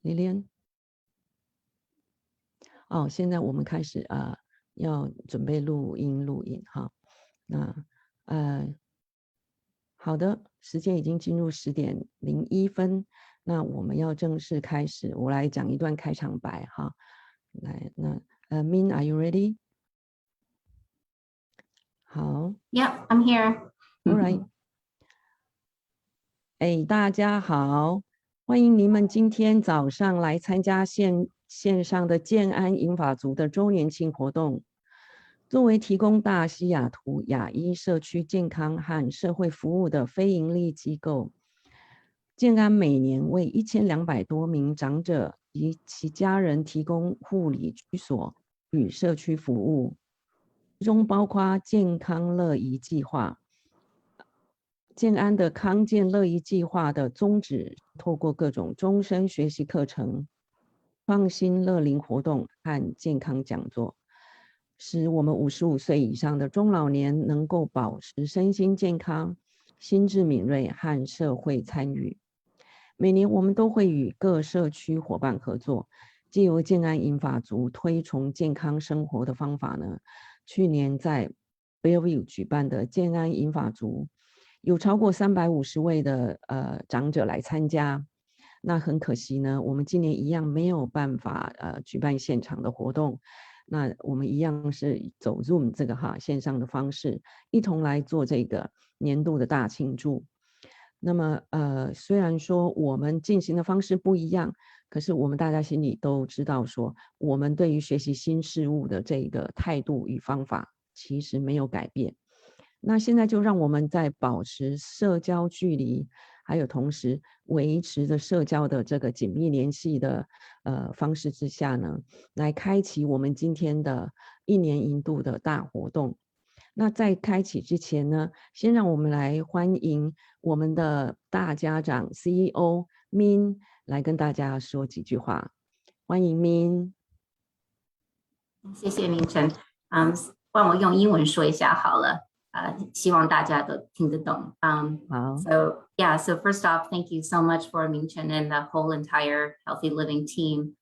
Lilian。哦，现在我们开始要准备录音哈。那好的，时间已经进入10:01，那我们要正式开始，我来讲一段开场白哈。来，那Min are you ready？ 好 Yep, I'm here. All right。 大家好，欢迎你们今天早上来参加线上的建安银发族的周年庆活动。作为提供大西雅图亚裔社区健康和社会服务的非营利机构，建安每年为1200多名长者及其家人提供护理居所与社区服务，其中包括健康乐颐计划。建安的康健乐颐计划的宗旨，透过各种终身学习课程、创新乐龄活动和健康讲座，使我们55岁以上的中老年能够保持身心健康、心智敏锐和社会参与。每年我们都会与各社区伙伴合作，藉由建安银发族推崇健康生活的方法呢，去年在 Bellevue 举办的建安银发族有超过350位的长者来参加。那很可惜呢，我们今年一样没有办法举办现场的活动，那我们一样是走 Zoom 这个线上的方式，一同来做这个年度的大庆祝。那么虽然说我们进行的方式不一样，可是我们大家心里都知道说，我们对于学习新事物的这个态度与方法其实没有改变。那现在就让我们在保持社交距离，还有同时维持着社交的这个紧密联系的方式之下呢，来开启我们今天的1年一度的大活动。那在开启之前呢，先让我们来欢迎我们的大家长 CEO Min 来跟大家说几句话。欢迎 Min。 谢谢明晨。帮我用英文说一下好了。希望大家都听得懂。好。So yeah, so first off, thank you so much for Mingchen and the whole entire Healthy Living team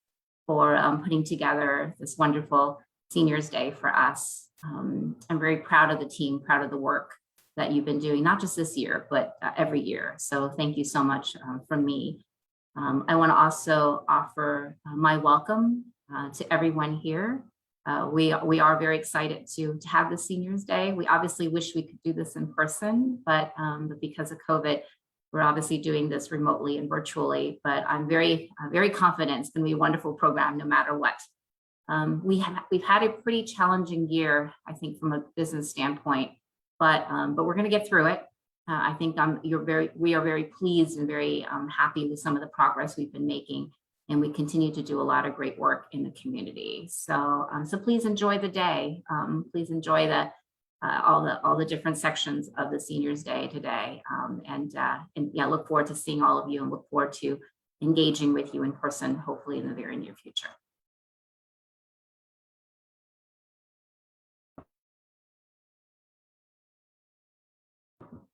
for putting together this wonderful Seniors Day for us. I'm very proud of the team, proud of the work that you've been doing, not just this year, but every year. So thank you so much from me. I want to also offer my welcome to everyone here. We are very excited to have the Seniors Day. We obviously wish we could do this in person, but because of COVID, we're obviously doing this remotely and virtually. But I'm very confident it's going to be a wonderful program no matter what. We've had a pretty challenging year, I think, from a business standpoint, but we're going to get through it. I think we are very pleased and very happy with some of the progress we've been making, and we continue to do a lot of great work in the community. So please enjoy the day. Please enjoy all the different sections of the Seniors Day today, and yeah, look forward to seeing all of you and look forward to engaging with you in person, hopefully in the very near future.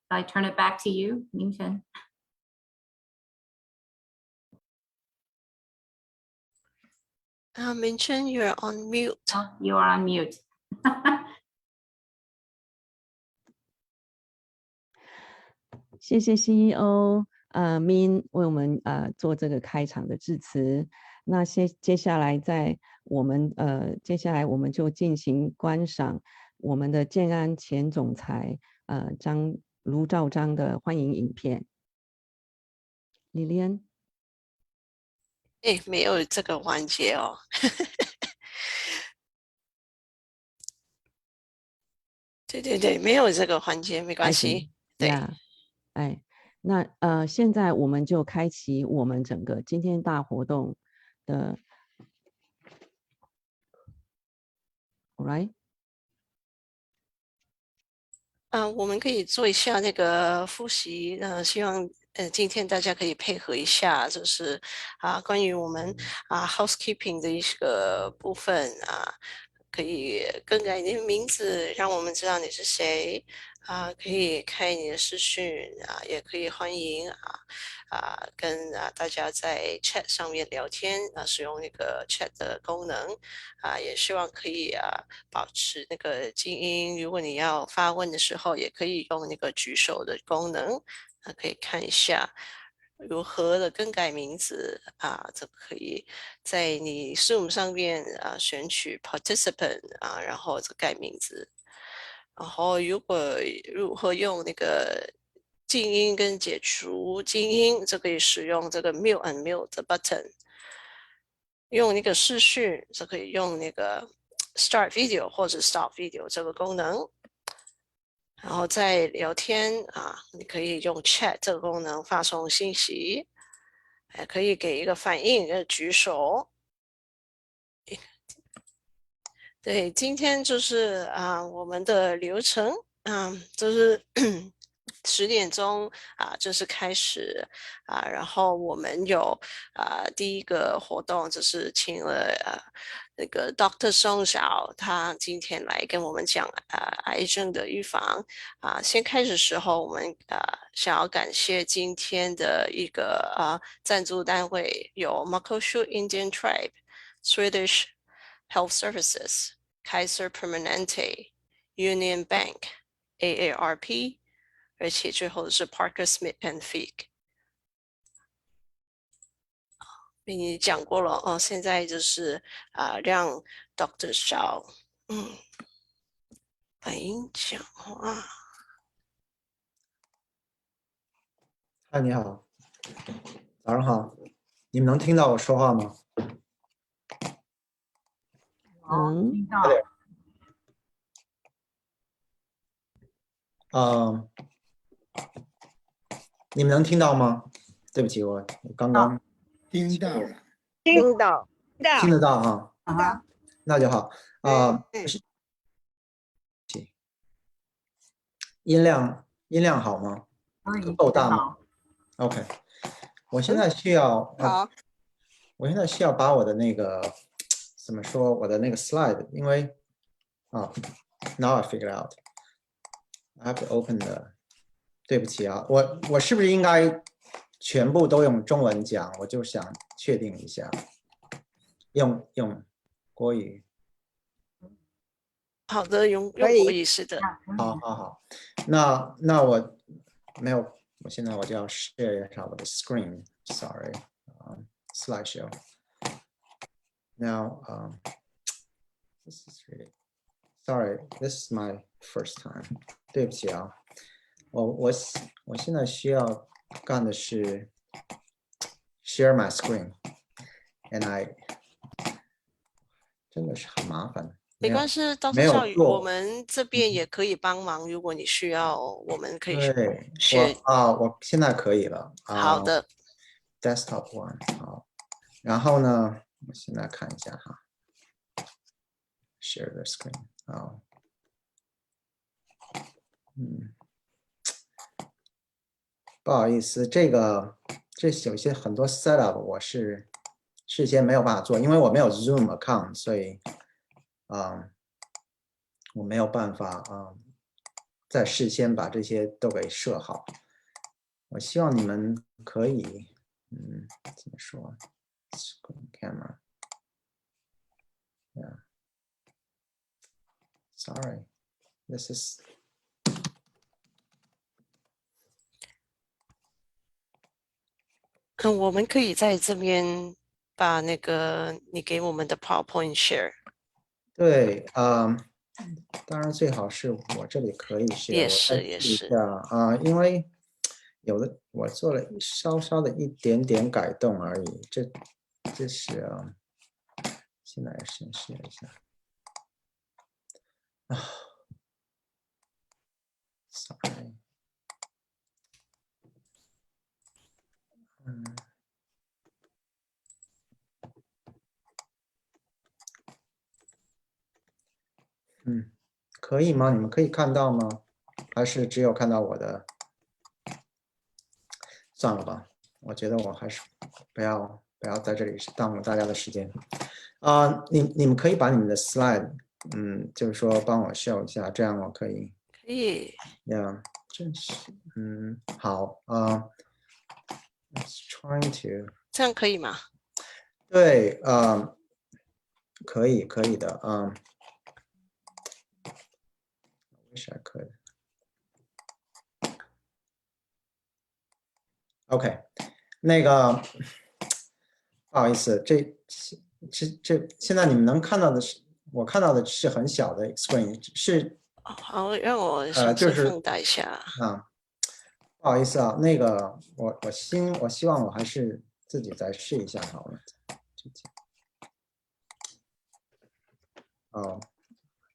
I turn it back to you, Mingchen. Mingchen, you're on mute. Oh, you are on mute. 谢谢 CEO Min 为我们做这个开场的致辞。那接下来我们就进行观赏我们的建安前总裁卢兆章的欢迎影片。Lilian。没有这个环节哦。对，没有这个环节，没关系。对。那现在我们就开启我们整个今天大活动的 ，All right。我们可以做一下那个复习，希望今天大家可以配合一下，就是关于我们housekeeping 的一个部分可以更改你的名字，让我们知道你是谁可以开你的视讯也可以欢迎跟大家在 chat 上面聊天使用那个 chat 的功能也希望可以保持那个静音。如果你要发问的时候，也可以用那个举手的功能可以看一下。如何的更改名字这可以在你 Zoom 上面选取 participant 然后改名字。然后如何用那个静音跟解除静音，这可以使用这个 mute and mute 的 button。用那个视讯，就可以用那个 start video 或者 stop video 这个功能。然后在聊天你可以用 chat 这个功能发送信息，可以给一个反应，举手。对，今天就是我们的流程就是10点钟正式开始然后我们有第一个活动就是请了那个 Dr. 宋晓，他今天来跟我们讲癌症的预防先开始的时候，我们想要感谢今天的一个赞助单位，有 Makoshu Indian Tribe、Swedish Health Services、Kaiser Permanente、Union Bank、AARP。而且最后是 Parker Smith and Fig， 被你讲过了现在就是让 Dr. Shao 来讲话。嗨，你好，早上好，你们能听到我说话吗？能听到。你们能听到吗？对不起，我刚刚听到了，听到，听得到那就好音量好吗？够大吗 ？OK， 我现在需要我现在需要把我的那个怎么说，我的那个 slide， 因为now I figure out I have to open the。对不起我是不是应该全部都用中文讲？我就想确定一下，用国语。好的，用国语是的。好，那我没有，我现在我就要 share 一下我的 screen。Sorry， slideshow。Now this is really sorry. This is my first time。对不起我现在需要干的是 share my screen，and I 真的是很麻烦。没关系，到时候我们这边也可以帮忙，如果你需要，我们可以学。我现在可以了。好的。Desktop one 好，然后呢，我现在看一下，share the screen 好，不好意思，这有些很多 setup 我是事先没有办法做，因为我没有 Zoom account， 所以我没有办法在事先把这些都给设好。我希望你们可以怎么说 ？Screen camera。Yeah. Sorry, this is. 我们可以在这边把那个你给我们的 PowerPoint share。对，当然最好是我这里可以 share。也是因为有的我做了稍稍的一点点改动而已，这是现在先试一下。Sorry。可以吗？你们可以看到吗？还是只有看到我的？算了吧，我觉得我还是不要在这里耽误大家的时间。你们可以把你们的 slide 就是说帮我 show 一下，这样我可以。可以。Yeah， 真是，好，Let's trying to。这样可以吗？对，可以的，wish I could。OK， 那个不好意思，这现在你们能看到的是，我看到的是很小的 screen， 是。好，让我尝试放大一下。不好意思啊，那个我希望我还是自己再试一下好了。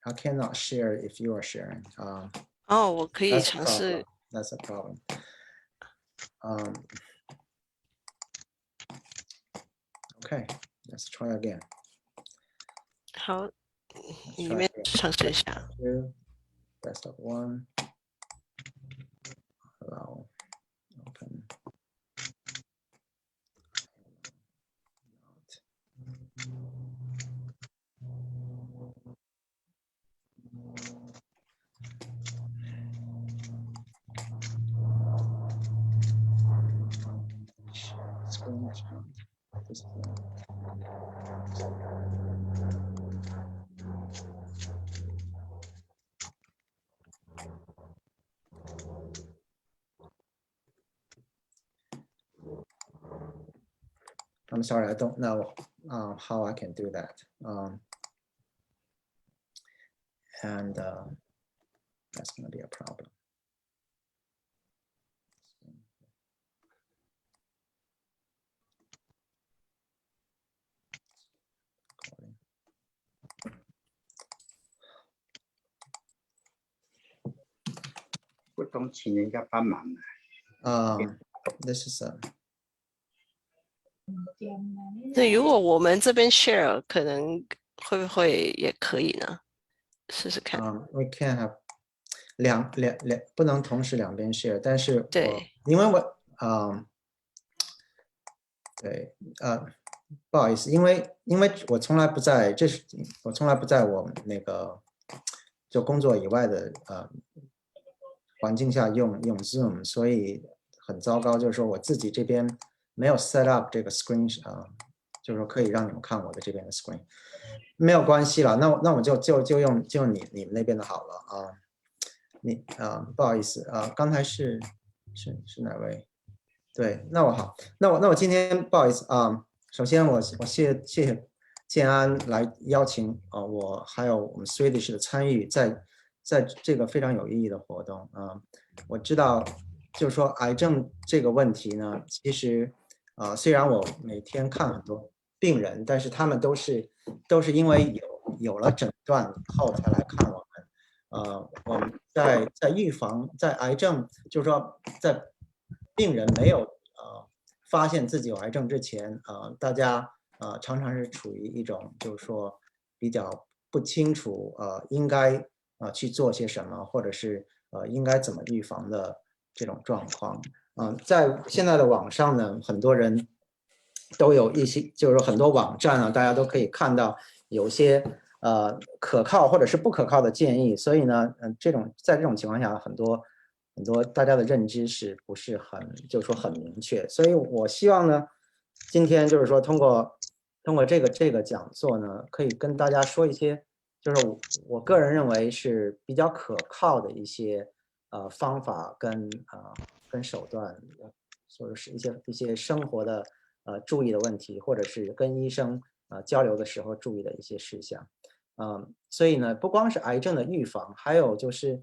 I cannot share if you are sharing. 我可以尝试。That's a problem. Okay, let's try again. 好，你们尝试一下。Best of one. Allow. Open. Screen share. I'm sorry, I don't know how I can do that. And that's going to be a problem. This is a. 对，如果我们这边 share， 可能会不会也可以呢？试试看。We can't have 两不能同时两边 share， 但是对，因为我对不好意思，因为我从来不在，我从来不在我那个就工作以外的环境下用 Zoom， 所以很糟糕，就是说我自己这边没有 set up 这个 screen 就是说可以让你们看我的这边的 screen， 没有关系了，那我就用你们那边的好了不好意思刚才是哪位？对，那我好，那我今天不好意思首先我谢谢建安来邀请我还有我们 Swedish 的参与，在这个非常有意义的活动我知道就是说癌症这个问题呢，其实虽然我每天看很多病人，但是他们都是因为有了诊断以后才来看我们我们在预防在癌症，就是说在病人没有发现自己有癌症之前大家常常是处于一种就是说比较不清楚应该去做些什么，或者是应该怎么预防的这种状况在现在的网上呢，很多人都有一些，就是说很多网站大家都可以看到有些可靠或者是不可靠的建议，所以呢，在这种情况下，很多大家的认知是不是很就是说很明确，所以我希望呢，今天就是说通过这个讲座呢，可以跟大家说一些，就是我个人认为是比较可靠的一些方法跟手段，或者是一些生活的注意的问题，或者是跟医生交流的时候注意的一些事项。所以呢，不光是癌症的预防，还有就是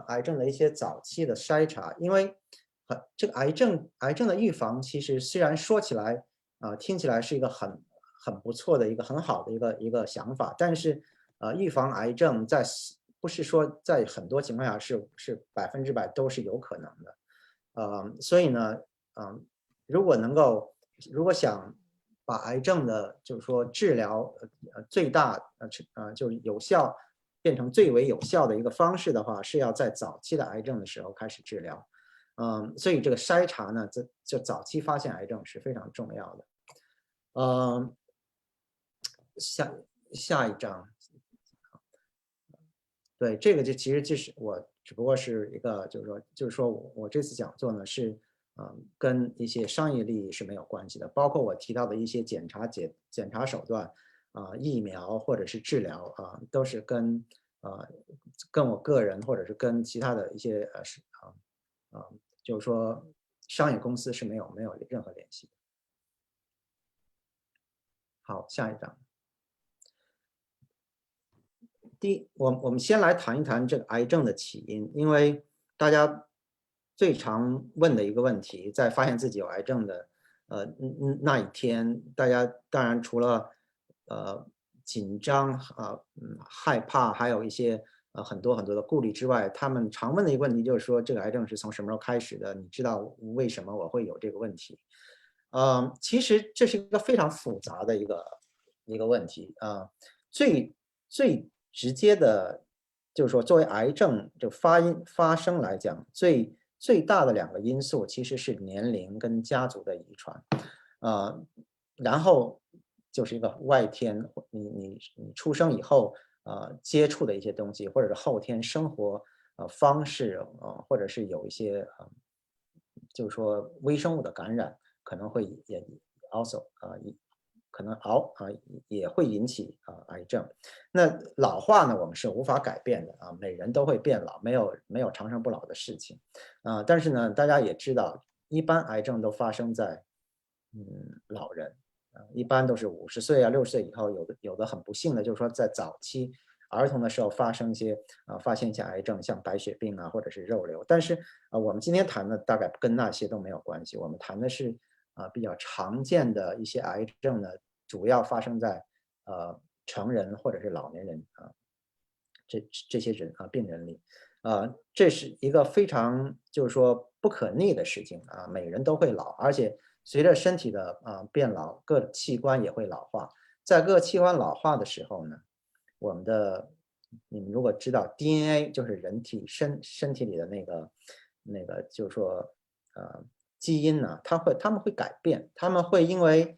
癌症的一些早期的筛查，因为这个癌症的预防，其实虽然说起来听起来是一个很不错的一个很好的一个想法，但是预防癌症不是说在很多情况下是100%都是有可能的，所以呢，如果想把癌症的就是说治疗最大就是有效变成最为有效的一个方式的话，是要在早期的癌症的时候开始治疗。所以这个筛查呢，就早期发现癌症是非常重要的。下一章对，这个其实就是我只不过是一个，就是说我这次讲座呢是，跟一些商业利益是没有关系的，包括我提到的一些检查手段，疫苗或者是治疗都是跟我个人或者是跟其他的一些就是说商业公司是没有任何联系的。好，下一章。我们先来谈一谈这个癌症的起因，因为大家最常问的一个问题，在发现自己有癌症的那一天，大家当然除了紧张害怕，还有一些很多的顾虑之外，他们常问的一个问题就是说，这个癌症是从什么时候开始的？你知道为什么我会有这个问题？其实这是一个非常复杂的一个问题最直接的，就是说作为癌症就发生来讲，最大的2个因素其实是年龄跟家族的遗传，然后就是一个外天，你出生以后接触的一些东西，或者是后天生活方式或者是有一些就是说微生物的感染，可能会也 also 可能也会引起癌症。那老化呢，我们是无法改变的每人都会变老，没有长生不老的事情但是呢，大家也知道，一般癌症都发生在老人一般都是50岁60岁以后，有的很不幸的，就是说在早期儿童的时候发现一些癌症，像白血病或者是肉瘤。但是我们今天谈的大概跟那些都没有关系，我们谈的是比较常见的一些癌症呢，主要发生在成人或者是老年人这些人病人里这是一个非常就是说不可逆的事情每个人都会老，而且随着身体的变老，各器官也会老化。在各器官老化的时候呢，你们如果知道 DNA 就是人体身体里的那个就是说基因呢，他们会改变，他们会因为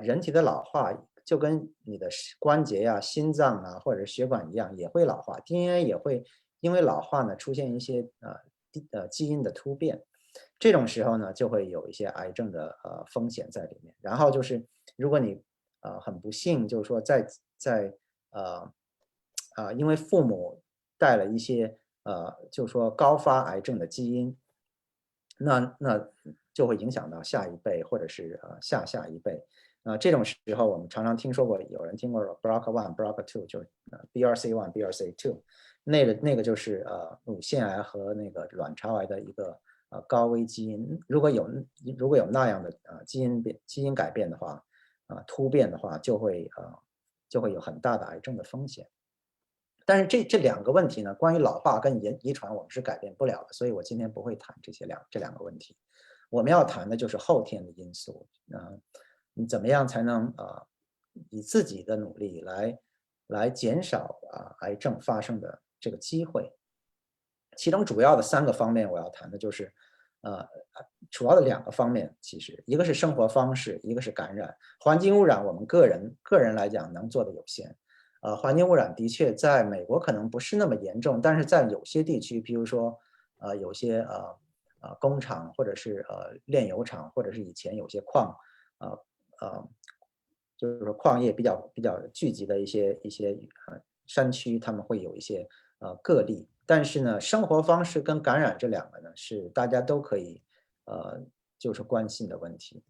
人体的老化，就跟你的关节心脏或者血管一样，也会老化。DNA 也会因为老化呢出现一些基因的突变，这种时候呢就会有一些癌症的风险在里面。然后就是如果你很不幸，就是说因为父母带了一些就是说高发癌症的基因，那就会影响到下一辈或者是下一辈。这种时候我们常常听说过，有人听过 BRCA1、BRCA2，就是 BRCA1、BRCA2，那个就是乳腺癌和那个卵巢癌的一个高危基因。如果有那样的基因改变的话，突变的话，就会有很大的癌症的风险。但是这2个问题呢，关于老化跟遗传我们是改变不了的，所以我今天不会谈这两个问题。我们要谈的就是后天的因素你怎么样才能以自己的努力来减少癌症发生的这个机会。其中主要的3个方面我要谈的就是主要的2个方面，其实一个是生活方式，一个是感染。环境污染我们个人来讲能做的有限。环境污染的确在美国可能不是那么严重，但是在有些地区，比如说有些工厂或者是炼油厂，或者是以前有些就是说矿业比较聚集的一些山区，他们会有一些个例。但是呢，生活方式跟感染这2个呢，是大家都可以就是关心的问题。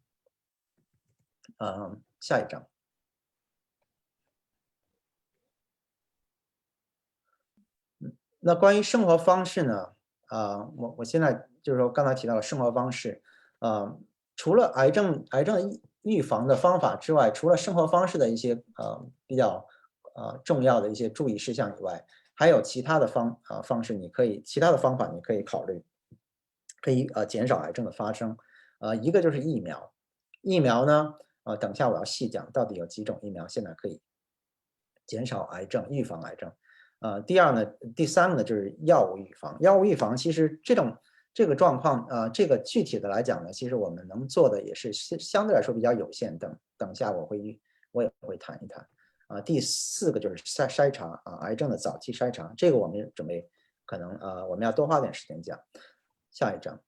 下一章。那关于生活方式呢？我现在就是说刚才提到了生活方式，除了癌症预防的方法之外，除了生活方式的一些比较重要的一些注意事项以外，还有其他的方式，其他的方法你可以考虑，可以减少癌症的发生。一个就是疫苗，疫苗呢，等一下我要细讲到底有几种疫苗现在可以减少癌症、预防癌症。第三个呢就是药物预防。药物预防其实这个状况这个具体的来讲呢，其实我们能做的也是相对来说比较有限。等一下我也会谈一谈。第4个就是筛查癌症的早期筛查，这个我们准备可能我们要多花点时间讲。下一章。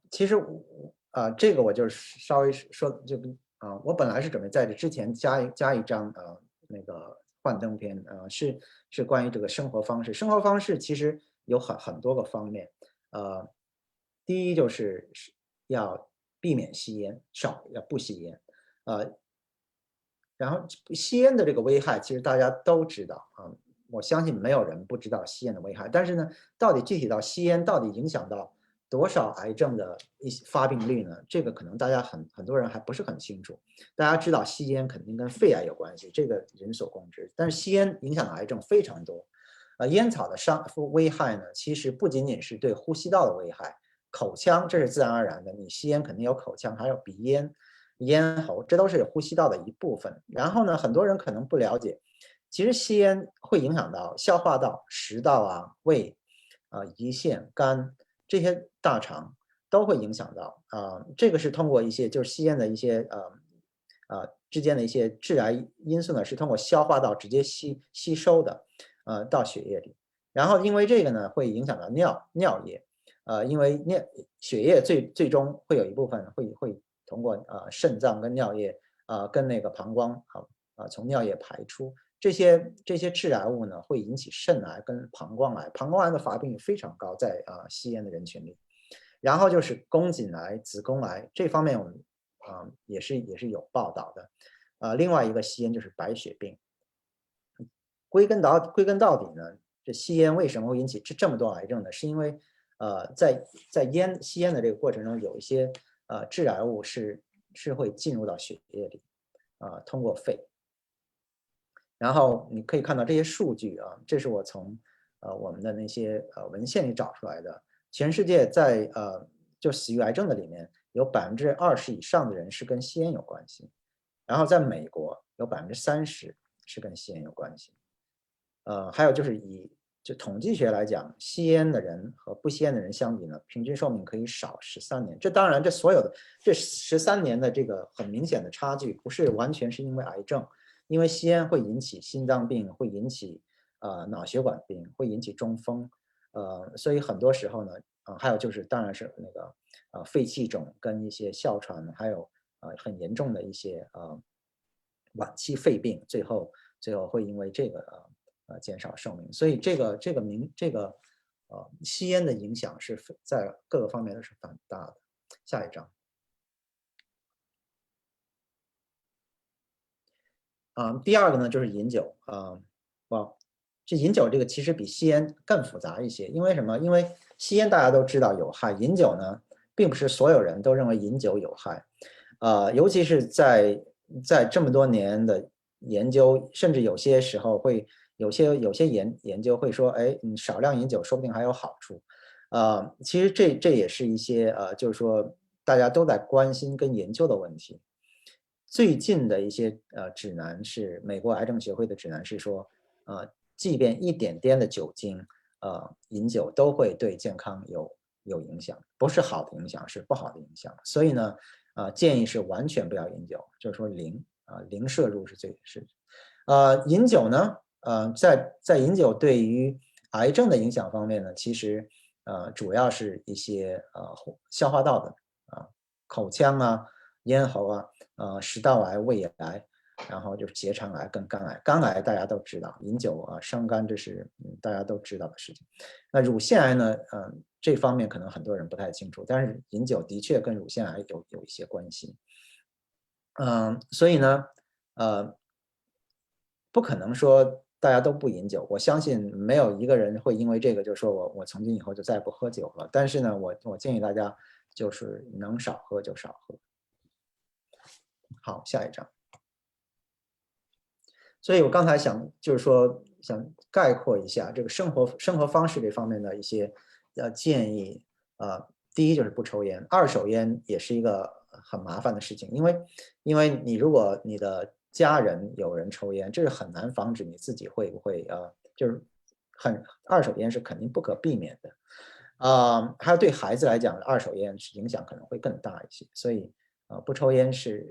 其实这个我就是稍微说我本来是准备在这之前加一章那个幻灯片是关于这个生活方式。生活方式其实有很多个方面。第一就是要避免吸烟，要不吸烟。然后吸烟的这个危害其实大家都知道我相信没有人不知道吸烟的危害。但是呢，到底具体到吸烟到底影响到多少癌症的发病率呢？这个可能大家很多人还不是很清楚。大家知道吸烟肯定跟肺癌有关系，这个人所共知。但是吸烟影响的癌症非常多。烟草的危害呢，其实不仅仅是对呼吸道的危害，口腔这是自然而然的，你吸烟肯定有口腔，还有鼻咽、咽喉，这都是呼吸道的一部分。然后呢，很多人可能不了解，其实吸烟会影响到消化道、食道胃胰腺、肝这些大肠都会影响到这个是通过一些就是吸烟的一些之间的一些致癌因素呢，是通过消化道直接吸收的到血液里。然后因为这个呢，会影响到尿液因为血液最终会有一部分会通过肾脏跟尿液跟那个膀胱从尿液排出。这些致癌物呢，会引起肾癌跟膀胱癌，膀胱癌的发病率非常高，在吸烟的人群里。然后就是宫颈癌、子宫癌这方面，我们也是有报道的。另外一个吸烟就是白血病。归根到底呢，这吸烟为什么会引起这么多癌症呢？是因为在吸烟的这个过程中，有一些致癌物是会进入到血液里通过肺。然后你可以看到这些数据这是我从我们的那些文献里找出来的。全世界在就死于癌症的里面，有20%以上的人是跟吸烟有关系。然后在美国有30%是跟吸烟有关系。还有就是就统计学来讲，吸烟的人和不吸烟的人相比呢，平均寿命可以少13年。这当然，这13年的这个很明显的差距，不是完全是因为癌症。因为吸烟会引起心脏病，会引起脑血管病，会引起中风，所以很多时候呢，还有就是当然是那个肺气肿跟一些哮喘，还有很严重的一些晚期肺病，最后会因为这个减少寿命。所以这个吸烟的影响是在各个方面都是很大的。下一章。第二个呢就是饮酒这饮酒这个其实比吸烟更复杂一些。因为什么？因为吸烟大家都知道有害，饮酒呢并不是所有人都认为饮酒有害。尤其是在这么多年的研究，甚至有些时候会有些研究会说，哎，你少量饮酒说不定还有好处。其实这也是一些就是说大家都在关心跟研究的问题。最近的一些指南是美国癌症协会的指南是说，即便一点点的酒精饮酒都会对健康有影响，不是好的影响，是不好的影响。所以呢建议是完全不要饮酒，就是说零摄入是饮酒呢在饮酒对于癌症的影响方面呢，其实主要是一些消化道的口腔咽喉食道癌、胃癌，然后就是结肠癌跟肝癌。肝癌大家都知道，饮酒伤肝，这是大家都知道的事情。那乳腺癌呢这方面可能很多人不太清楚，但是饮酒的确跟乳腺癌有一些关系。所以呢不可能说大家都不饮酒。我相信没有一个人会因为这个就说我从今以后就再也不喝酒了。但是呢我建议大家就是能少喝就少喝。好，下一章。所以我刚才就是说想概括一下这个生活方式这方面的一些建议。第一就是不抽烟，二手烟也是一个很麻烦的事情。因为你如果你的家人有人抽烟，这是很难防止你自己会不会就是二手烟是肯定不可避免的。还有对孩子来讲，二手烟影响可能会更大一些。所以不抽烟是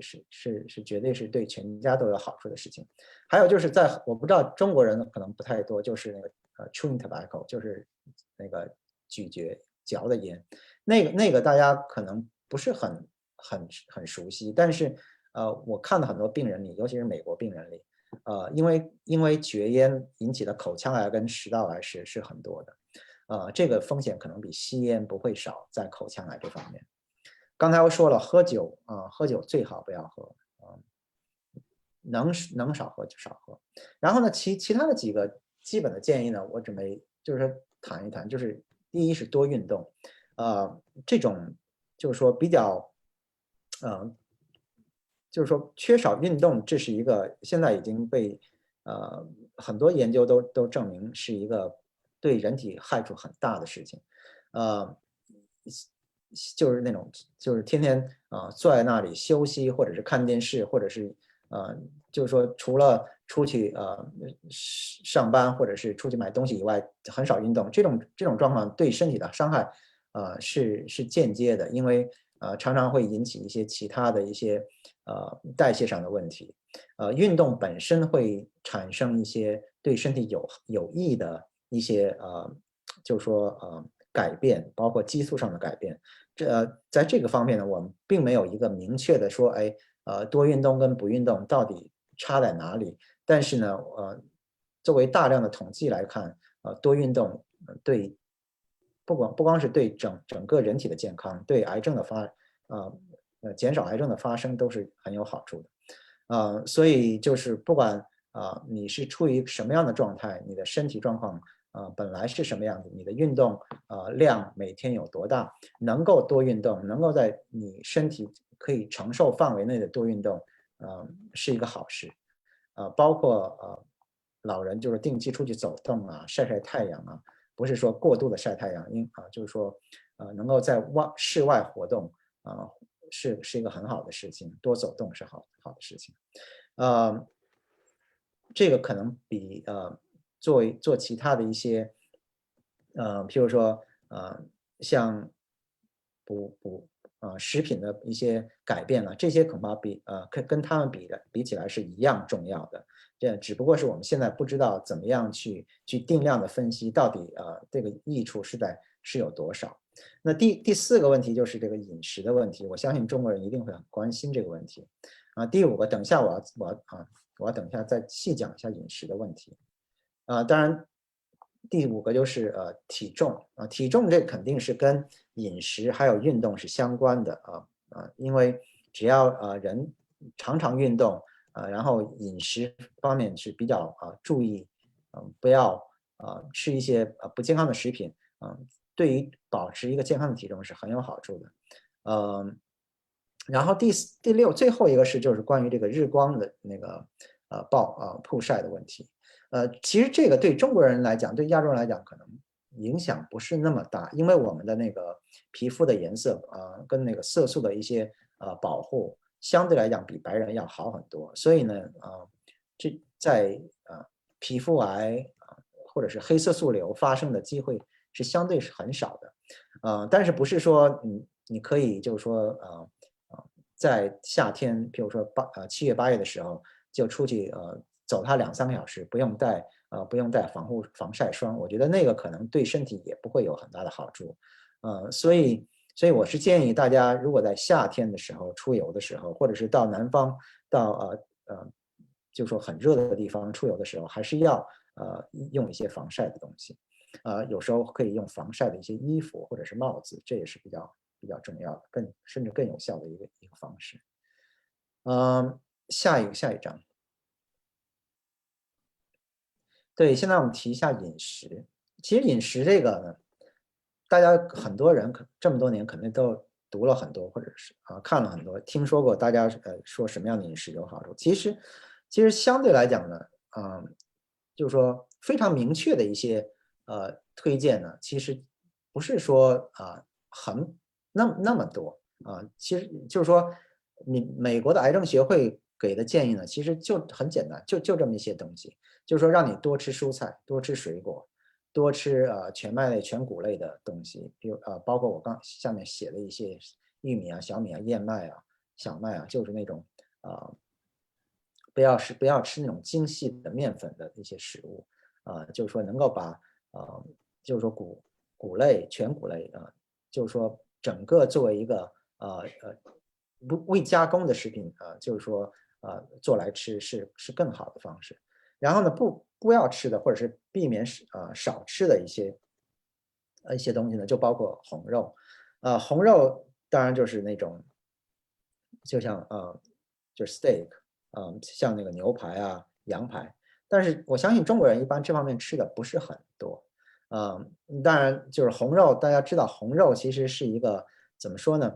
绝对是对全家都有好处的事情。还有就是我不知道中国人可能不太多，就是那个chewing tobacco， 就是那个咀嚼嚼的烟，那个大家可能不是很熟悉，但是我看到很多病人里，尤其是美国病人里，因为绝烟引起的口腔癌跟食道癌是很多的，这个风险可能比吸烟不会少，在口腔癌这方面。刚才我说了，喝酒最好不要喝，能少喝就少喝。然后呢，其他的几个基本的建议呢，我准备就是谈一谈，就是第一是多运动，这种就是说比较，就是说缺少运动，这是一个现在已经被很多研究都证明是一个对人体害处很大的事情，就是那种就是天天坐在那里休息，或者是看电视，或者是就是说除了出去上班或者是出去买东西以外，很少运动，这种状况对身体的伤害是间接的，因为常常会引起一些其他的一些代谢上的问题，运动本身会产生一些对身体有益的一些就是说改变，包括激素上的改变。在这个方面呢，我们并没有一个明确的说，多运动跟不运动到底差在哪里？但是呢，作为大量的统计来看，多运动对不光是对整个人体的健康，对癌症的减少癌症的发生都是很有好处的。所以就是不管你是处于什么样的状态，你的身体状况本来是什么样子，你的运动量每天有多大，能够多运动，能够在你身体可以承受范围内的多运动，是一个好事。包括老人就是定期出去走动啊，晒晒太阳啊，不是说过度的晒太阳，就是说能够在室外活动是一个很好的事情，多走动是好的事情。这个可能比做其他的一些譬如说像食品的一些改变了，这些恐怕跟他们比起来是一样重要的。这只不过是我们现在不知道怎么样去定量的分析到底这个益处是有多少。那第四个问题就是这个饮食的问题，我相信中国人一定会很关心这个问题。第五个，等一下我要等一下再细讲一下饮食的问题。当然，第五个就是体重体重这肯定是跟饮食还有运动是相关的因为只要人常常运动然后饮食方面是比较注意不要吃一些不健康的食品对于保持一个健康的体重是很有好处的。然后第六最后一个就是关于这个日光的那个曝晒的问题。其实这个对中国人来讲，对亚洲人来讲，可能影响不是那么大，因为我们的那个皮肤的颜色跟那个色素的一些保护，相对来讲比白人要好很多。所以呢，这在皮肤癌或者是黑色素瘤发生的机会是相对是很少的。但是不是说你可以就是说在夏天，比如说7月8月的时候就出去走它2-3个小时，不用带防晒霜，我觉得那个可能对身体也不会有很大的好处。所以我是建议大家，如果在夏天的时候出游的时候，或者是到南方到就说很热的地方出游的时候，还是要用一些防晒的东西。有时候可以用防晒的一些衣服或者是帽子，这也是比较重要的，甚至更有效的一个方式。下一章。对，现在我们提一下饮食。其实饮食这个呢，大家很多人这么多年肯定都读了很多，或者是看了很多，听说过大家说什么样的饮食有好处。其实相对来讲呢，就是说非常明确的一些推荐呢，其实不是说那么多其实就是说美国的癌症协会给的建议呢，其实就很简单，就这么一些东西。就是说让你多吃蔬菜，多吃水果，多吃全麦类、全谷类的东西，比如包括我下面写的一些玉米啊、小米啊、燕麦啊、小麦啊，就是那种不要吃那种精细的面粉的一些食物就是说能够把就是说谷类全谷类就是说整个作为一个不未加工的食品就是说做来吃是更好的方式。然后呢，不要吃的或者是避免少吃的一些东西呢，就包括红肉。红肉当然就是那种，就像就是 steak，像那个牛排啊、羊排。但是我相信中国人一般这方面吃的不是很多。当然就是红肉，大家知道红肉其实是一个怎么说呢？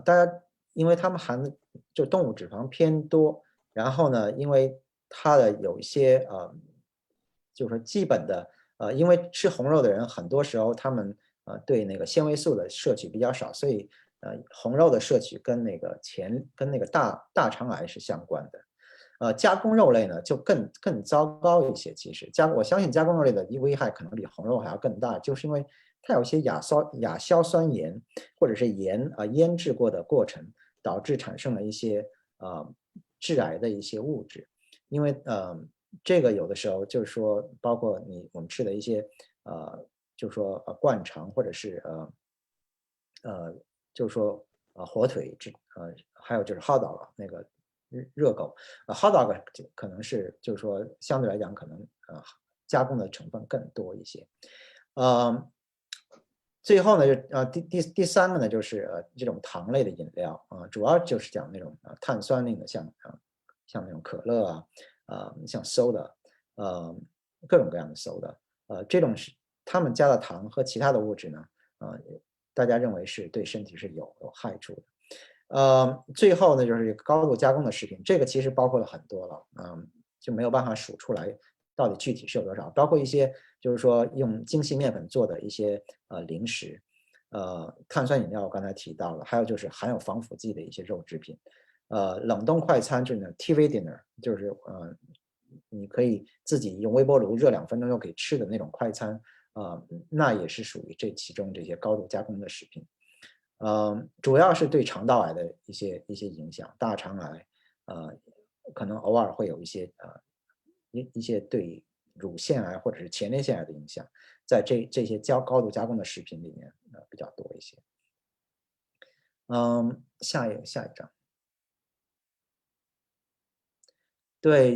大家因为它们含就动物脂肪偏多，然后呢，因为它的有一些就是说基本的因为吃红肉的人很多时候他们对那个纤维素的摄取比较少，所以红肉的摄取跟那个大肠癌是相关的。加工肉类呢就更糟糕一些。其实我相信加工肉类的危害可能比红肉还要更大，就是因为它有一些亚硝酸盐或者是盐腌制过的过程，导致产生了一些致癌的一些物质。因为这个有的时候就是说，包括我们吃的一些就是说灌肠或者是就是说火腿还有就是 hot dog 那个热狗hot dog 可能是就是说相对来讲可能加工的成分更多一些。最后呢，第三个呢，就是这种糖类的饮料主要就是讲那种碳酸类的，像那种可乐像 soda，各种各样的 soda，这种是他们加的糖和其他的物质呢，大家认为是对身体是有害处的。最后呢，就是高度加工的食品，这个其实包括了很多了，就没有办法数出来到底具体是有多少，包括一些就是说用精细面粉做的一些零食，碳酸饮料我刚才提到了，还有就是含有防腐剂的一些肉制品，冷冻快餐就是 TV dinner， 就是你可以自己用微波炉热2分钟就可以吃的那种快餐，那也是属于其中这些高度加工的食品。主要是对肠道癌的一些影响，大肠癌，可能偶尔会有一些一些对乳腺癌或者是前列腺癌的影响，在这些高度加工的食品里面比较多一些。下一张。对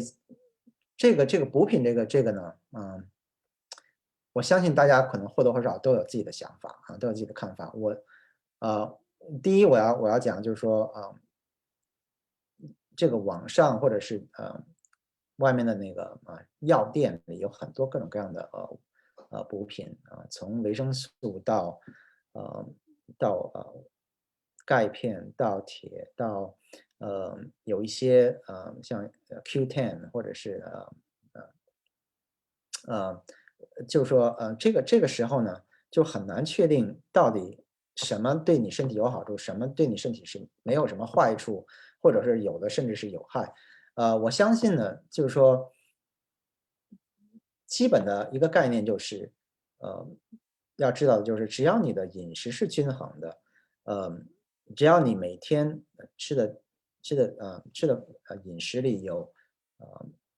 这个补品这个呢，我相信大家可能或多或少都有自己的想法都有自己的看法。第一我要讲就是说这个网上或者是外面的那个药店里有很多各种各样的补品从维生素到钙片到铁到有一些像Q10或者是就是说这个时候呢就很难确定到底什么对你身体有好处，什么对你身体是没有什么坏处，或者是有的甚至是有害。我相信呢，就是说，基本的一个概念就是，要知道的就是，只要你的饮食是均衡的，只要你每天吃的饮食里有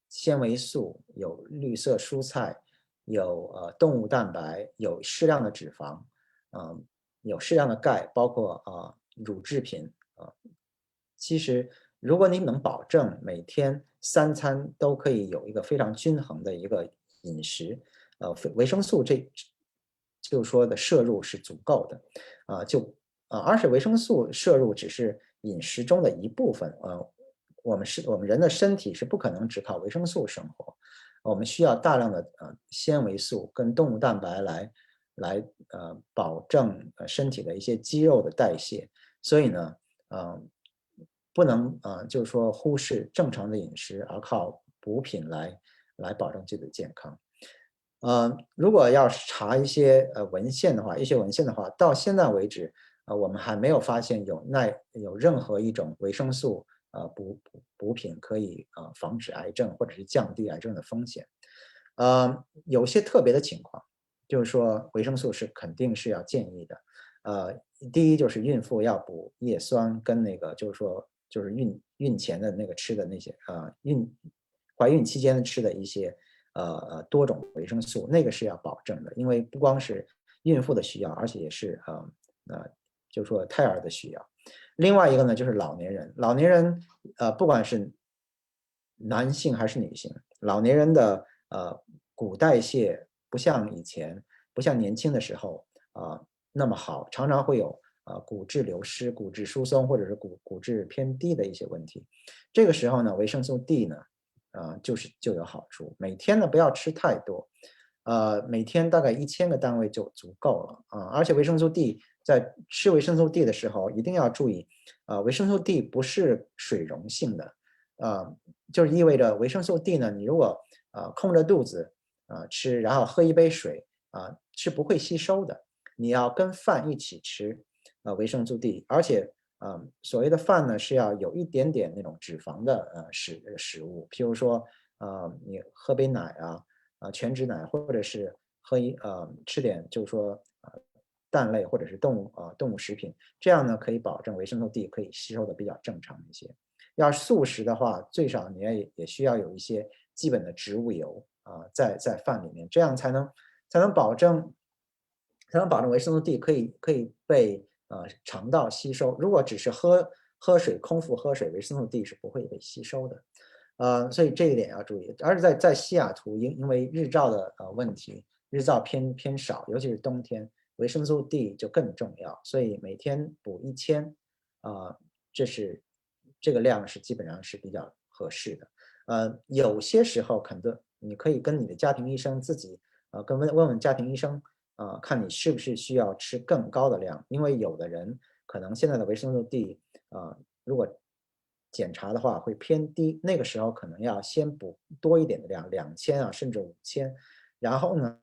纤维素，有绿色蔬菜，有动物蛋白，有适量的脂肪，有适量的钙，包括乳制品其实，如果你能保证每天3餐都可以有一个非常均衡的一个饮食，维生素就是说的摄入是足够的，而且维生素摄入只是饮食中的一部分，我们人的身体是不可能只靠维生素生活，我们需要大量的纤维素跟动物蛋白来保证身体的一些肌肉的代谢，所以呢，不能就是说忽视正常的饮食，而靠补品来保证自己的健康。如果要是查一些文献的话，医学文献的话，到现在为止，我们还没有发现有任何一种维生素补品可以防止癌症或者是降低癌症的风险。有些特别的情况，就是说维生素是肯定是要建议的。第一就是孕妇要补叶酸跟那个就是孕前的那个吃的那些怀孕期间吃的一些多种维生素，那个是要保证的，因为不光是孕妇的需要，而且也是就是说胎儿的需要。另外一个呢就是老年人，不管是男性还是女性，老年人的骨代谢不像以前，不像年轻的时候那么好，常常会有骨质流失、骨质疏松或者是骨质偏低的一些问题。这个时候呢，维生素 D 呢就有好处。每天呢不要吃太多，每天大概1000个单位就足够了而且维生素 D 在吃维生素 D 的时候一定要注意，维生素 D 不是水溶性的，就是意味着维生素 D 呢，你如果空着肚子吃，然后喝一杯水是不会吸收的。你要跟饭一起吃维生素 D， 而且所谓的饭呢是要有一点点那种脂肪的食物，譬如说你喝杯奶全脂奶，或者是吃点就是说蛋类或者是动物食品，这样呢可以保证维生素 D 可以吸收的比较正常一些。要素食的话，最少你也需要有一些基本的植物油在饭里面，这样才能保证维生素 D 可以被肠道吸收。如果只是喝水，空腹喝水，维生素 D 是不会被吸收的。所以这一点要注意。而是在西雅图，因为日照的问题，日照偏少，尤其是冬天，维生素 D 就更重要。所以每天补1000，这个量是基本上是比较合适的。有些时候你可以跟你的家庭医生自己问问家庭医生看你是不是需要吃更高的量，因为有的人可能现在的维生素 D 如果检查的话会偏低，那个时候可能要先补多一点的量，2000甚至5000，然后呢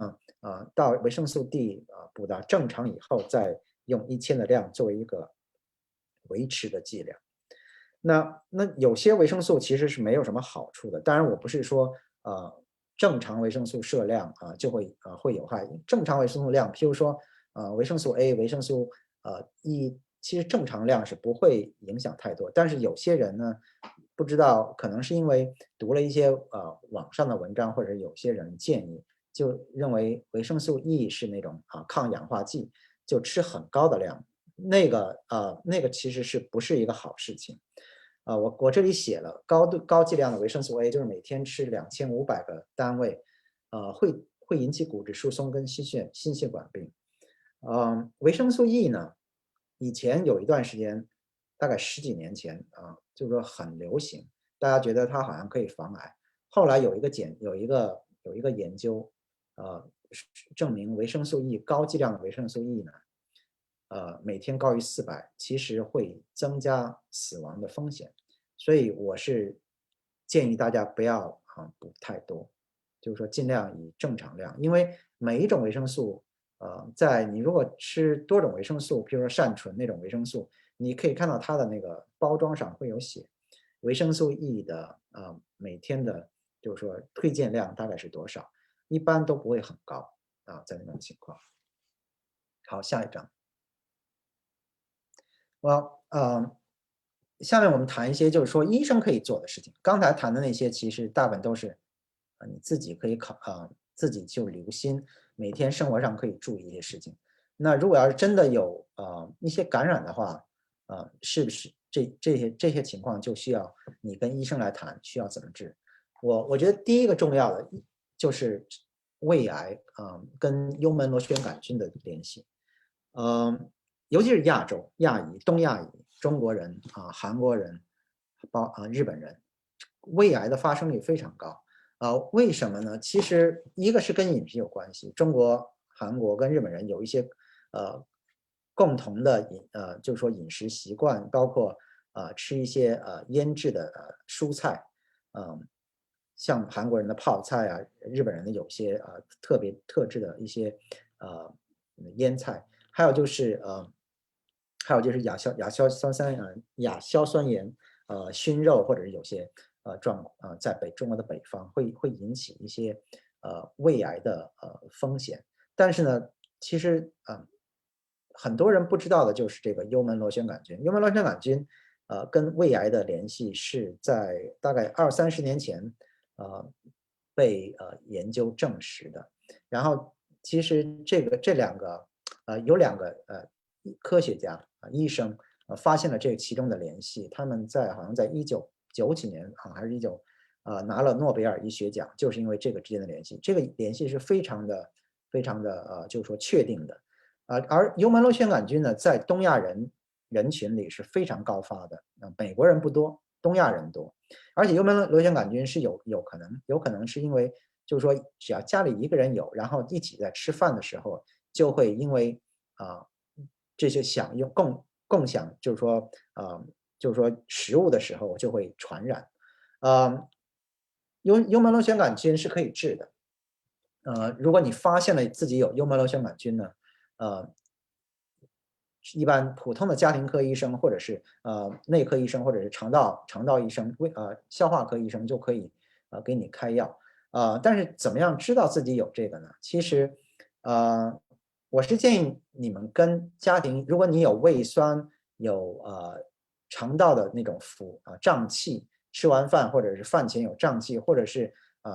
到维生素 D 补到正常以后，再用1000的量作为一个维持的剂量。那有些维生素其实是没有什么好处的，当然我不是说正常维生素摄量就会有害。正常维生素量，譬如说维生素 A、维生素E，其实正常量是不会影响太多。但是有些人呢，不知道可能是因为读了一些网上的文章，或者有些人建议，就认为维生素 E 是那种抗氧化剂，就吃很高的量，那个其实不是一个好事情。我这里写了高剂量的维生素 A， 就是每天吃2500个单位，会引起骨质疏松跟心血管病。维生素 E 呢，以前有一段时间，大概10几年前就是说很流行，大家觉得它好像可以防癌。后来有一个研究，证明维生素 E 高剂量的维生素 E 呢，每天高于400，其实会增加死亡的风险。所以我是建议大家不要补太多，就是说尽量以正常量，因为每一种维生素，在你如果吃多种维生素，比如说善醇那种维生素，你可以看到它的那个包装上会有写维生素 E 的每天的，就是说推荐量大概是多少，一般都不会很高在那种情况。好，下一章。下面我们谈一些就是说医生可以做的事情。刚才谈的那些其实大部分都是你自己可以自己就留心，每天生活上可以注意一些事情。那如果要是真的有一些感染的话，是不是这些情况就需要你跟医生来谈，需要怎么治？我觉得第一个重要的就是胃癌跟幽门螺旋杆菌的联系。尤其是亚裔、东亚裔、中国人韩国人、日本人，胃癌的发生率非常高。为什么呢？其实一个是跟饮食有关系，中国、韩国跟日本人有一些共同的就是说饮食习惯，包括吃一些腌制的蔬菜，像韩国人的泡菜日本人的有些特别特制的一些腌菜，还有就是亚硝酸盐熏肉，或者是有些在中国的北方会引起一些胃癌的风险。但是呢，其实很多人不知道的就是这个幽门螺旋杆菌。幽门螺旋杆菌跟胃癌的联系是在大概20-30年前被研究证实的。然后其实这两个有2个科学家医生发现了这其中的联系。他们好像在1990几年还是拿了诺贝尔医学奖，就是因为这个之间的联系。这个联系是非常的就是说确定的。而幽门螺旋杆菌呢，在东亚人群里是非常高发的。美国人不多，东亚人多。而且幽门螺旋杆菌是有可能是因为就是说只要家里一个人有，然后一起在吃饭的时候就会因为这些共享就是说食物的时候就会传染。幽门螺旋杆菌是可以治的。如果你发现了自己有幽门螺旋杆菌呢，一般普通的家庭科医生或者是内科医生或者是肠道医生消化科医生就可以给你开药。但是怎么样知道自己有这个呢？其实我是建议你们跟家庭，如果你有胃酸有肠道的那种胀气，吃完饭或者是饭前有胀气，或者是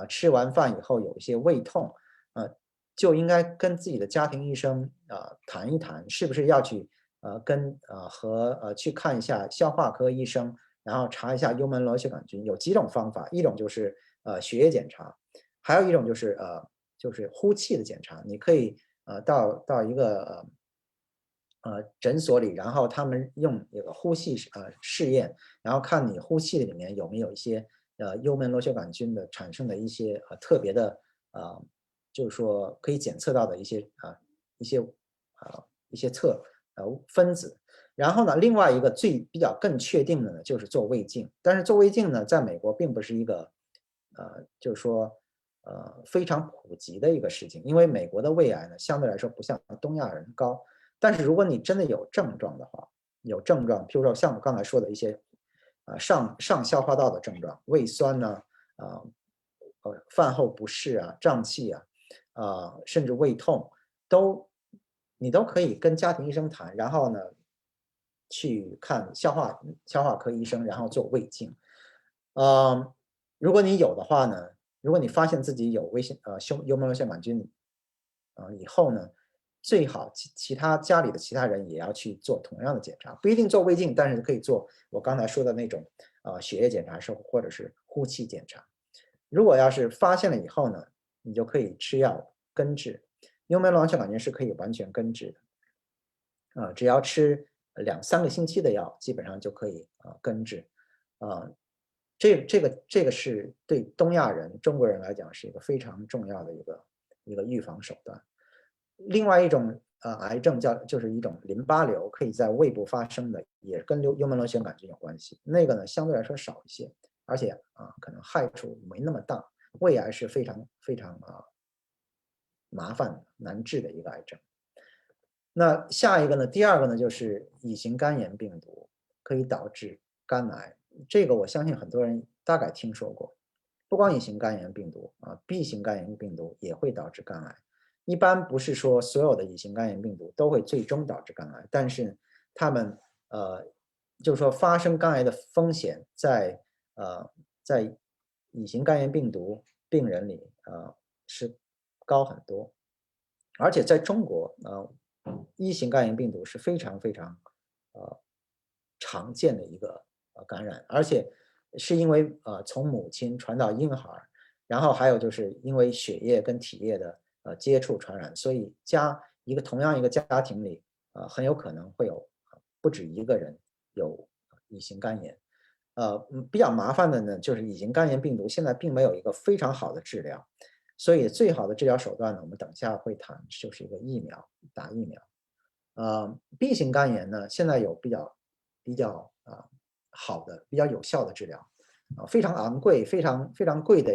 吃完饭以后有一些胃痛，就应该跟自己的家庭医生谈一谈，是不是要去去看一下消化科医生，然后查一下幽门螺旋杆菌。有几种方法，一种就是血液检查，还有一种就是呼气的检查。你可以到一个诊所里，然后他们用这个呼气试验，然后看你呼气里面有没有一些幽门螺旋杆菌的产生的一些特别的就是说可以检测到的一些分子。然后呢，另外一个比较更确定的呢，就是做胃镜。但是做胃镜呢，在美国并不是一个就是说非常普及的一个事情，因为美国的胃癌呢相对来说不像东亚人高。但是如果你真的有症状的话，譬如说像我刚才说的一些上消化道的症状，胃酸呢，饭后不适胀气甚至胃痛，你都可以跟家庭医生谈，然后呢去看消化科医生，然后做胃镜。如果你有的话呢，如果你发现自己有幽门螺旋杆菌以后呢，最好家里的其他人也要去做同样的检查，不一定做胃镜，但是可以做我刚才说的那种血液检查或者是呼气检查。如果要是发现了以后呢，你就可以吃药根治。幽门螺旋杆菌是可以完全根治的，只要吃2-3个星期的药，基本上就可以根治。这个是对东亚人、中国人来讲是一个非常重要的一个预防手段。另外一种癌症就是一种淋巴瘤，可以在胃部发生的，也跟幽门螺旋杆菌有关系。那个呢相对来说少一些，而且可能害处没那么大。胃癌是非常麻烦难治的一个癌症。那下一个呢，第二个呢就是乙型肝炎病毒可以导致肝癌。这个我相信很多人大概听说过。不光乙型肝炎病毒，B 型肝炎病毒也会导致肝癌。一般不是说所有的乙型肝炎病毒都会最终导致肝癌，但是他们就是说发生肝癌的风险在乙型肝炎病毒病人里是高很多。而且在中国一型肝炎病毒是非常常见的一个感染，而且是因为从母亲传到婴孩，然后还有就是因为血液跟体液的接触传染，所以同样一个家庭里很有可能会有不止一个人有乙型肝炎。比较麻烦的呢，就是乙型肝炎病毒现在并没有一个非常好的治疗，所以最好的治疗手段呢，我们等下会谈，就是一个打疫苗。B 型肝炎呢，现在有比较好的、比较有效的治疗，非常昂贵、非常贵的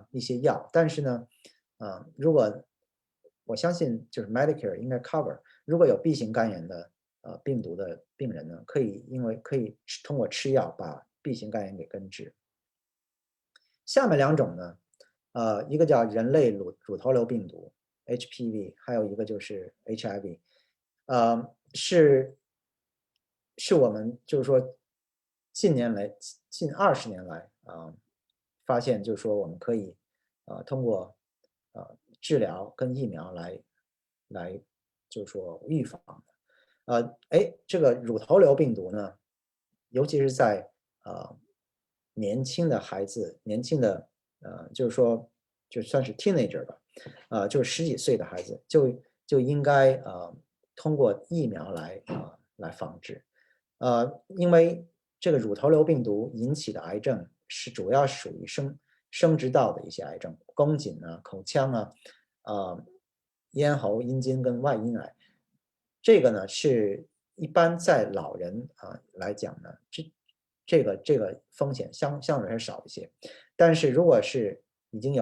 一些药，但是呢，如果我相信就是 Medicare 应该 cover， 如果有 B 型肝炎的病毒的病人呢，可以通过吃药把 B 型肝炎给根治。下面2种呢，一个叫人类乳头瘤病毒 HPV， 还有一个就是 HIV。是我们就是说近20年来发现就是说我们可以通过治疗跟疫苗来就是说预防这个乳头瘤病毒呢，尤其是在年轻的孩子，年轻的就是说就算是 teenager 吧，就是10几岁的孩子就应该通过疫苗来防治，因为这个乳头瘤病毒引起的癌症主要属于生殖道的一些癌症，宫颈啊、口腔啊、咽喉、阴茎跟外阴癌。这个呢是一般在老人来讲呢，这个风险相对还是少一些，但是如果是已经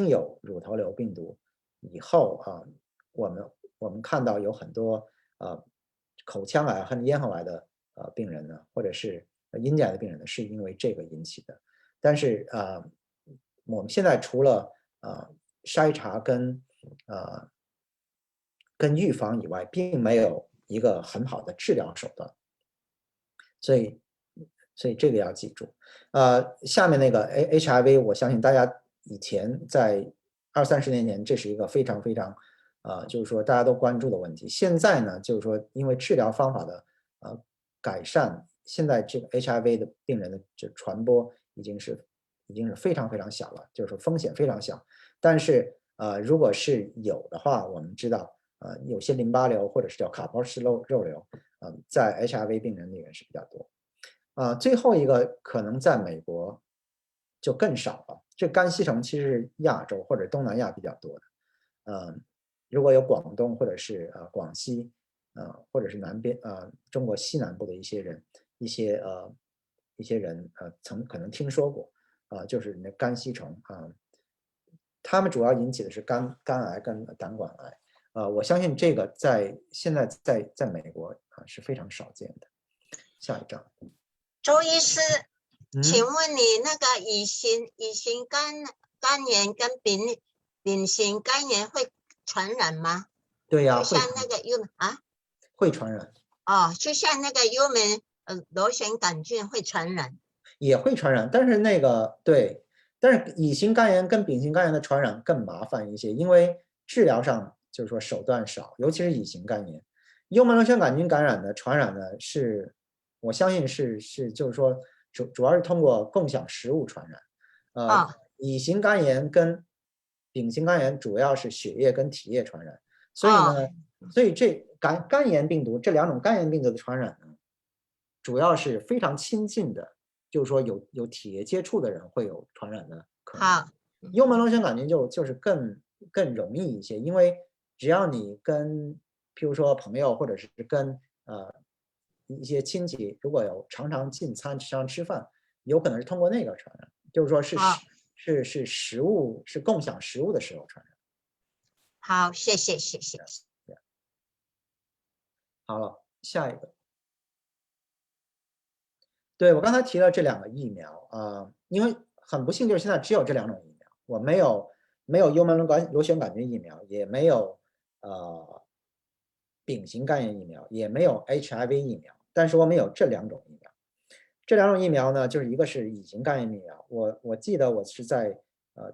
有乳头瘤病毒以后我们看到有很多口腔癌和咽喉癌的病人呢，或者是阴茎癌的病人呢，是因为这个引起的。但是我们现在除了筛查跟预防以外，并没有一个很好的治疗手段，所以这个要记住。下面那个 HIV， 我相信大家以前在20-30年前，这是一个非常非常就是说大家都关注的问题。现在呢，就是说因为治疗方法的改善，现在这个 HIV 的病人的这传播已经是非常非常小了，就是说风险非常小。但是如果是有的话，我们知道有些淋巴瘤或者是叫卡波氏肉瘤，在 HIV 病人里面是比较多。最后一个可能在美国就更少了。这肝吸虫其实是亚洲或者东南亚比较多的。如果有广东或者是广西或者是南边中国西南部的一些人可能听说过就是那肝吸虫他们主要引起的是肝癌跟胆管癌。我相信这个现在在美国是非常少见的。下一张。周医师，请问你那个乙型肝炎跟丙型肝炎会传染吗？对呀，就像那个会传染。就像那个幽门螺旋杆菌会传染，也会传染，但是那个对，但是乙型肝炎跟丙型肝炎的传染更麻烦一些，因为治疗上就是说手段少，尤其是乙型肝炎。幽门螺旋杆菌感染的传染呢我相信是就是说主要是通过共享食物传染。乙型肝炎跟丙型肝炎主要是血液跟体液传染，所以呢，所以这肝炎病毒这2种肝炎病毒的传染呢，主要是非常亲近的，就是说有体液接触的人会有传染的可能。幽门螺旋杆菌就是更容易一些，因为只要你跟譬如说朋友或者是跟一些亲戚，如果有常常进餐、常常吃饭，有可能是通过那个传染，就是说是食物是共享食物的时候传染。好，谢谢。好了，下一个。对，我刚才提了这2个疫苗因为很不幸就是现在只有这2种疫苗，我没有幽门螺旋杆菌疫苗，也没有丙型肝炎疫苗，也没有 HIV 疫苗，但是我们有这2种疫苗。这2种疫苗呢，就是一个是乙型肝炎疫苗，我记得我是在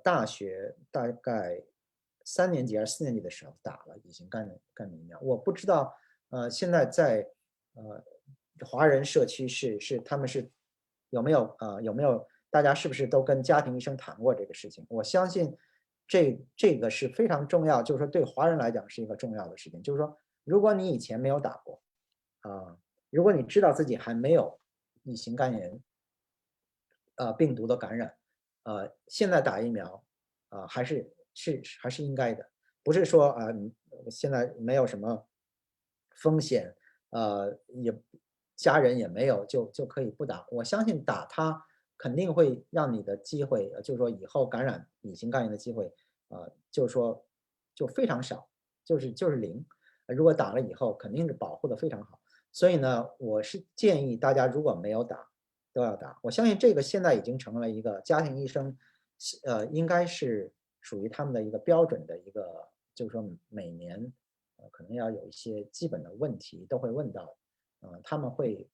大学大概3年级还是4年级的时候打了乙型肝炎疫苗。我不知道现在在华人社区他们是有没有大家是不是都跟家庭医生谈过这个事情？我相信这个是非常重要，就是说对华人来讲是一个重要的事情，就是说如果你以前没有打过如果你知道自己还没有乙型肝炎病毒的感染现在打疫苗还是应该的，不是说现在没有什么风险也家人也没有就可以不打。我相信打它肯定会让你的机会就是说以后感染乙型肝炎的机会就是说就非常少，就是0。如果打了以后肯定是保护的非常好，所以呢我是建议大家如果没有打都要打。我相信这个现在已经成了一个家庭医生应该是属于他们的一个标准的一个，就是说每年可能要有一些基本的问题都会问到，他们会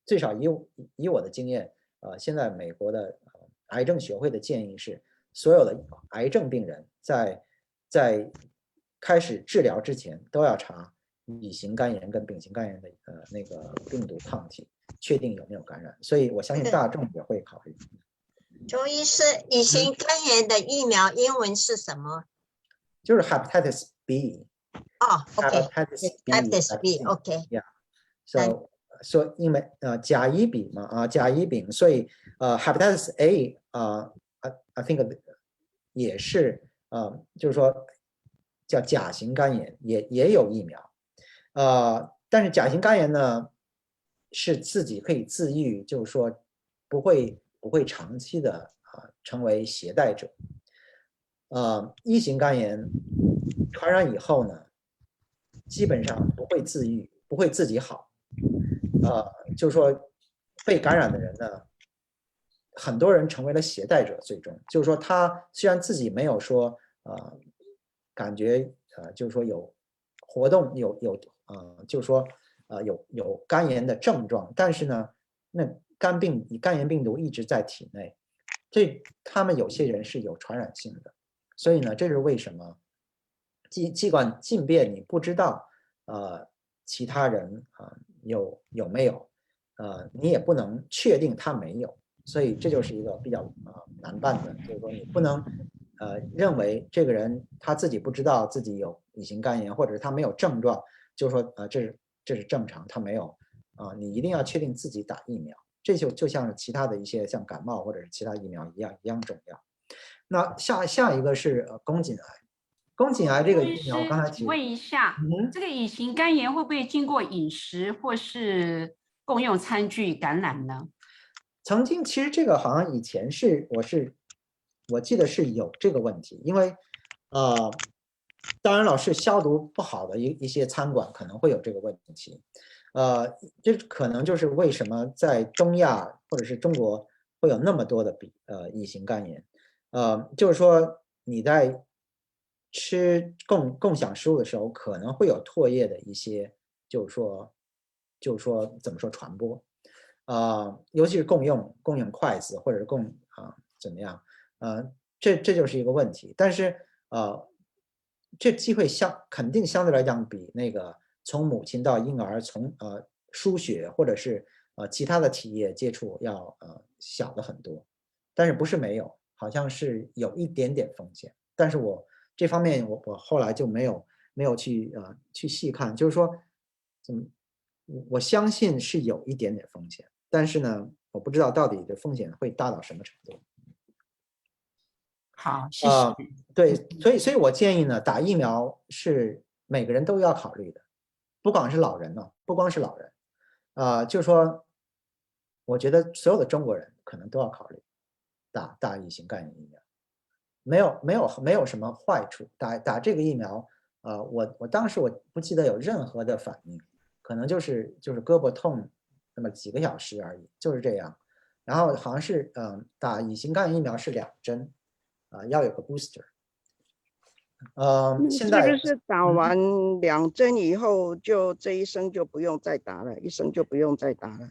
最少以我的经验，现在美国的癌症学会的建议是，所有的癌症病人在开始治疗之前都要查乙型肝炎跟丙型肝炎的那个病毒抗体，确定有没有感染。所以我相信大众也会考虑。周医师，乙型肝炎的疫苗英文是什么？就是 hepatitis B。哦 hepatitis B，OK。So 因为甲乙丙嘛，甲乙丙，所以hepatitis A I think 也是就是说叫甲型肝炎，也有疫苗，但是甲型肝炎呢是自己可以自愈，就是说不会长期的成为携带者。一型肝炎传染以后呢，基本上不会自愈，不会自己好。就是说被感染的人呢，很多人成为了携带者，最终就是说他虽然自己没有说感觉就是说有活动就是说有肝炎的症状，但是呢那肝炎病毒一直在体内，这他们有些人是有传染性的，所以呢这是为什么尽管病变你不知道其他人有没有你也不能确定他没有，所以这就是一个比较难办的，就是说你不能认为这个人他自己不知道自己有乙型肝炎，或者是他没有症状，就是说这是正常，他没有你一定要确定自己打疫苗，这就像是其他的一些像感冒或者是其他疫苗一样重要。那下一个是宫颈癌。宫颈癌这个疫苗，我刚才请问一下，这个乙型肝炎会不会经过饮食或是共用餐具感染呢？曾经其实这个好像以前我记得是有这个问题，因为当然老是消毒不好的一些餐馆可能会有这个问题，这可能就是为什么在东亚或者是中国会有那么多的乙型肝炎，就是说你在吃共享食物的时候可能会有唾液的一些就是说怎么说传播，尤其是共用筷子或者是怎么样，这就是一个问题，但是这机会肯定相对来讲比那个从母亲到婴儿从输血或者是其他的体液接触要小的很多，但是不是没有，好像是有一点点风险，但是我这方面我后来就没有去细看，就是说我相信是有一点点风险，但是呢我不知道到底的风险会大到什么程度。好，谢谢。对，所以我建议呢，打疫苗是每个人都要考虑的，不光是老人，就是说，我觉得所有的中国人可能都要考虑打乙型肝炎疫苗，没有什么坏处，打这个疫苗，我当时我不记得有任何的反应，可能就是胳膊痛那么几个小时而已，就是这样，然后好像是打乙型肝炎疫苗是2针。要有个 booster， 现在是不是打完2针以后，就这一生就不用再打了，1生就不用再打了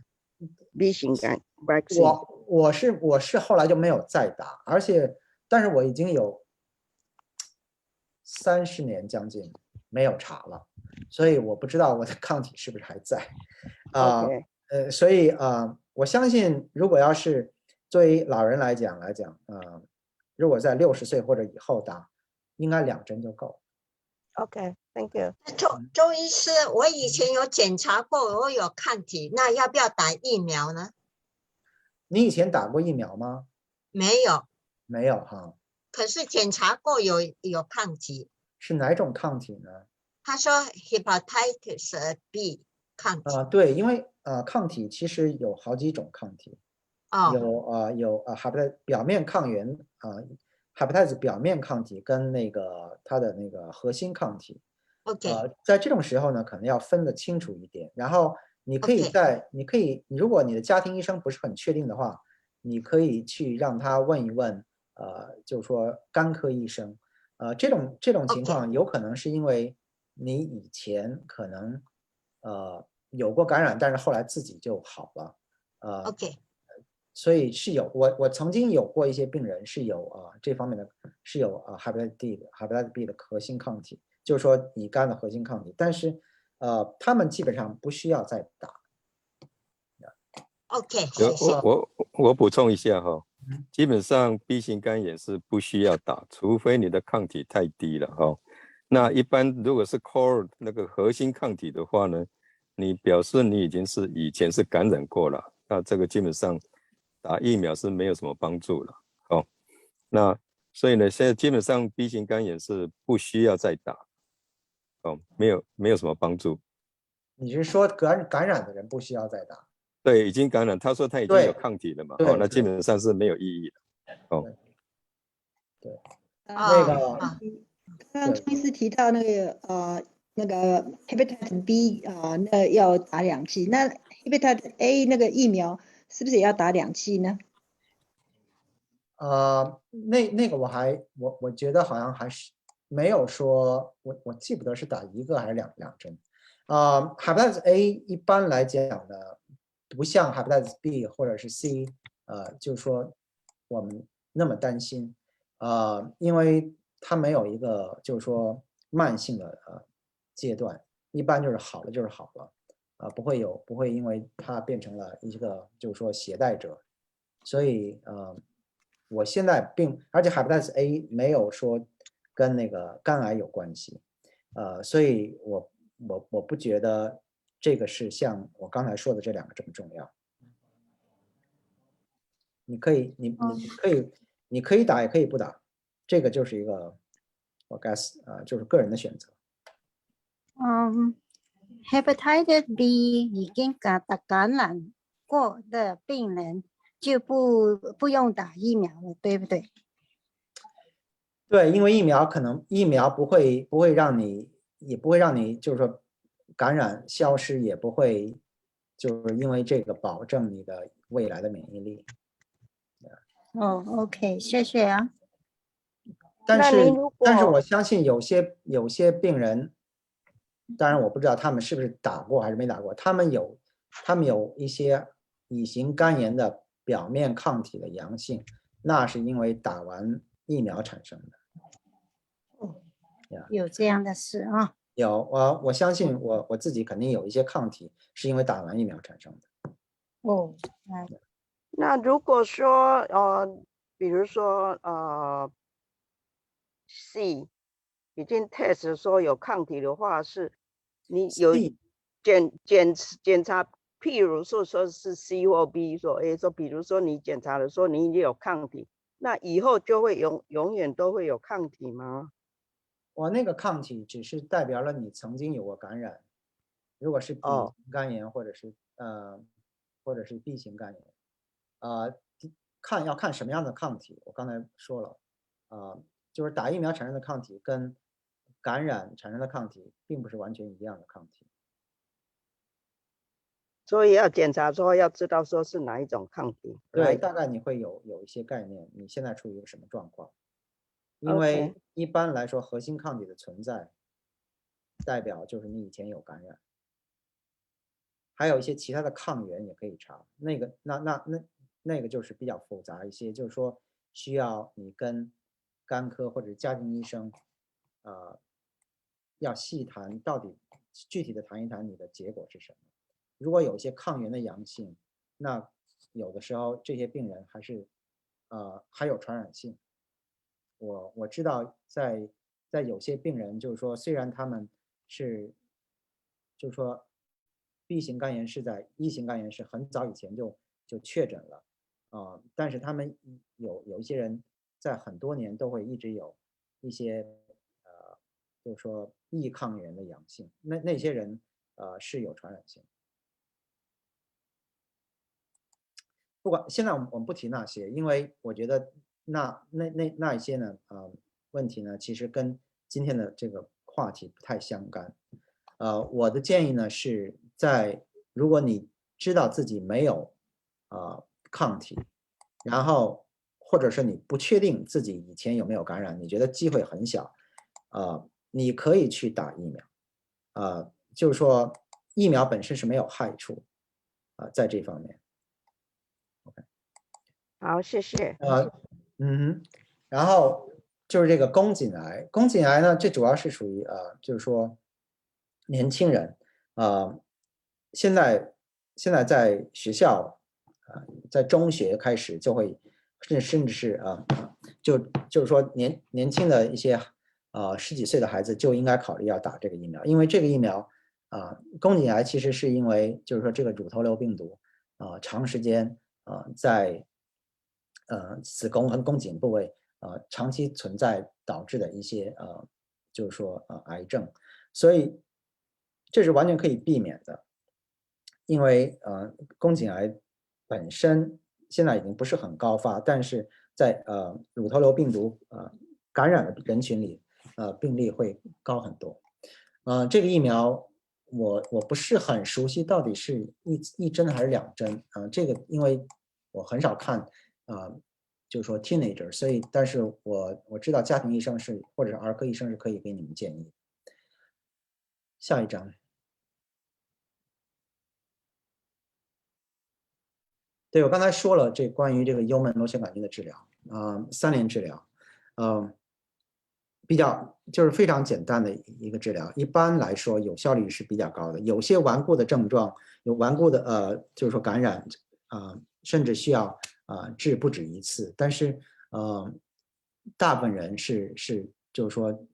？B 型肝 vaccine， 我是后来就没有再打，但是我已经有30年将近没有查了，所以我不知道我的抗体是不是还在。所以我相信如果要是作为老人来讲，如果在60岁或者以后打，应该2针就够。OK，Thank you。周医师，我以前有检查过，我有抗体，那要不要打疫苗呢？你以前打过疫苗吗？没有。没有哈。可是检查过有抗体。是哪种抗体呢？他说 hepatitis B 抗体。对，因为抗体其实有好几种抗体。有表面抗原hepatitis 表面抗体跟那个它的那个核心抗体。在这种时候呢，可能要分得清楚一点。然后你可以如果你的家庭医生不是很确定的话，你可以去让他问一问，就是说肝科医生，这种情况有可能是因为你以前可能有过感染，但是后来自己就好了。OK，所以是有我曾经有过一些病人是有这方面的，是有hepatitis B 的核心抗体，就是说乙肝的核心抗体，但是他们基本上不需要再打。OK， 谢谢。我补充一下哈，基本上 B 型肝炎是不需要打，除非你的抗体太低了哈。那一般如果是 core 那个核心抗体的话呢，你表示你已经是以前是感染过了，那这个基本上打疫苗是没有什么帮助了。哦，那所以呢，现在基本上 B 型肝炎是不需要再打，哦，没有什么帮助。你是说感染的人不需要再打？对，已经感染，他说他已经有抗体了嘛，哦，那基本上是没有意义的。哦，对，那个刚刚崔医师提到那个 hepatitis B 那要打2剂，那 hepatitis A 那个疫苗是不是也要打2剂呢？那个我觉得好像还是没有说，我记不得是打1个还是两针。hepatitis A 一般来讲呢，不像 hepatitis B 或者是 C，就是说我们那么担心，因为它没有一个就是说慢性的阶段，一般就是好了就是好了，不会因为它变成了一个就是说携带者，所以我现在而且 hepatitis A 没有说跟那个肝癌有关系，所以我不觉得这个是像我刚才说的这2个这么重要。你可以打也可以不打，这个就是一个我就是个人的选择。Hepatitis B 已经感染过的病人就不用打疫苗了，对不对？对，因为疫苗不会让你，也不会让你就是说感染消失，也不会就是因为这个保证你的未来的免疫力。OK， 谢谢啊。但是我相信有些病人，当然我不知道他们是不是打过还是没打过，他们有一些乙型肝炎的表面抗体的阳性，那是因为打完疫苗产生的。有这样的事啊？有，我相信我自己肯定有一些抗体是因为打完疫苗产生的。那如果说比如说C 已经 test 说有抗体的话，是你有检查，譬如说是 C 或 B， 说比如说你检查的说你已经有抗体，那以后就会永远都会有抗体吗？我那个抗体只是代表了你曾经有过感染，如果是 B 型肝炎或者是 B 型肝炎，要看什么样的抗体。我刚才说了，就是打疫苗产生的抗体跟感染产生的抗体并不是完全一样的抗体，所以要检查说要知道说是哪一种抗体。对，大概你会有一些概念，你现在处于一个什么状况。因为一般来说，核心抗体的存在，代表就是你以前有感染，还有一些其他的抗原也可以查。那个就是比较复杂一些，就是说需要你跟肝科或者家庭医生，要细谈到底具体的谈一谈你的结果是什么。如果有一些抗原的阳性，那有的时候这些病人还有传染性。我知道在有些病人，就是说虽然他们是，就是说 B 型肝炎是在1型肝炎是很早以前就确诊了，但是他们有一些人在很多年都会一直有一些就是说异抗原的阳性，那些人是有传染性。不管现在我们不提那些，因为我觉得那一些呢，问题呢，其实跟今天的这个话题不太相干。我的建议呢是如果你知道自己没有抗体，然后或者是你不确定自己以前有没有感染，你觉得机会很小，你可以去打疫苗，就是说疫苗本身是没有害处，在这方面。OK， 好，谢谢。然后就是这个宫颈癌，宫颈癌呢，这主要是属于就是说年轻人，现在在学校，在中学开始就会，甚至是就是说年轻的一些10几岁的孩子就应该考虑要打这个疫苗，因为这个疫苗宫颈癌其实是因为就是说这个乳头瘤病毒长时间在子宫和宫颈部位长期存在导致的一些就是说癌症，所以这是完全可以避免的，因为宫颈癌本身现在已经不是很高发，但是在乳头瘤病毒感染的人群里病例会高很多。这个疫苗我不是很熟悉到底是一针还是2针这个因为我很少看就是说 teenager， 所以但是我知道家庭医生或者是儿科医生是可以给你们建议。下一章。对，我刚才说了这关于这个幽门螺旋杆菌的治疗，3联治疗，比较就是非常简单的一个治疗，一般来说有效率是比较高的。有些顽固的症状，有顽固的就是说感染甚至需要治不止1次，但是大部分人是就是说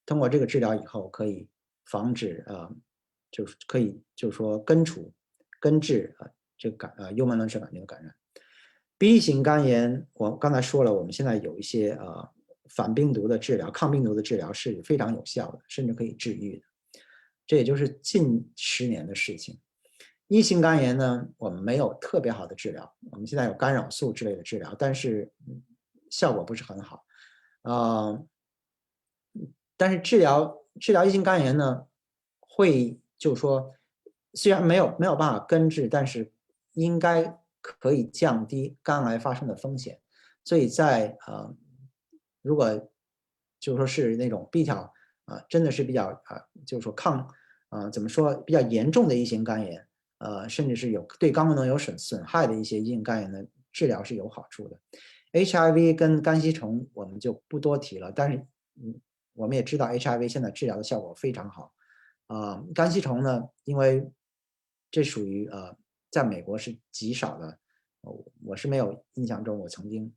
通过这个治疗以后可以防止就是可以就是说根治这个幽门螺旋杆菌的感染。B 型肝炎，我刚才说了，我们现在有一些反病毒的治疗、抗病毒的治疗是非常有效的，甚至可以治愈的。这也就是近10年的事情。1型肝炎呢，我们没有特别好的治疗，我们现在有干扰素之类的治疗，但是效果不是很好。但是治疗1型肝炎呢，会就是说虽然没有办法根治，但是应该可以降低肝癌发生的风险。所以在如果就是说是那种比较真的是比较就是说怎么说比较严重的1型肝炎，甚至是对肝功能有损害的一些1型肝炎的治疗是有好处的。HIV 跟肝吸虫我们就不多提了，但是我们也知道 HIV 现在治疗的效果非常好。肝吸虫呢，因为这属于在美国是极少的，我是没有印象中我曾经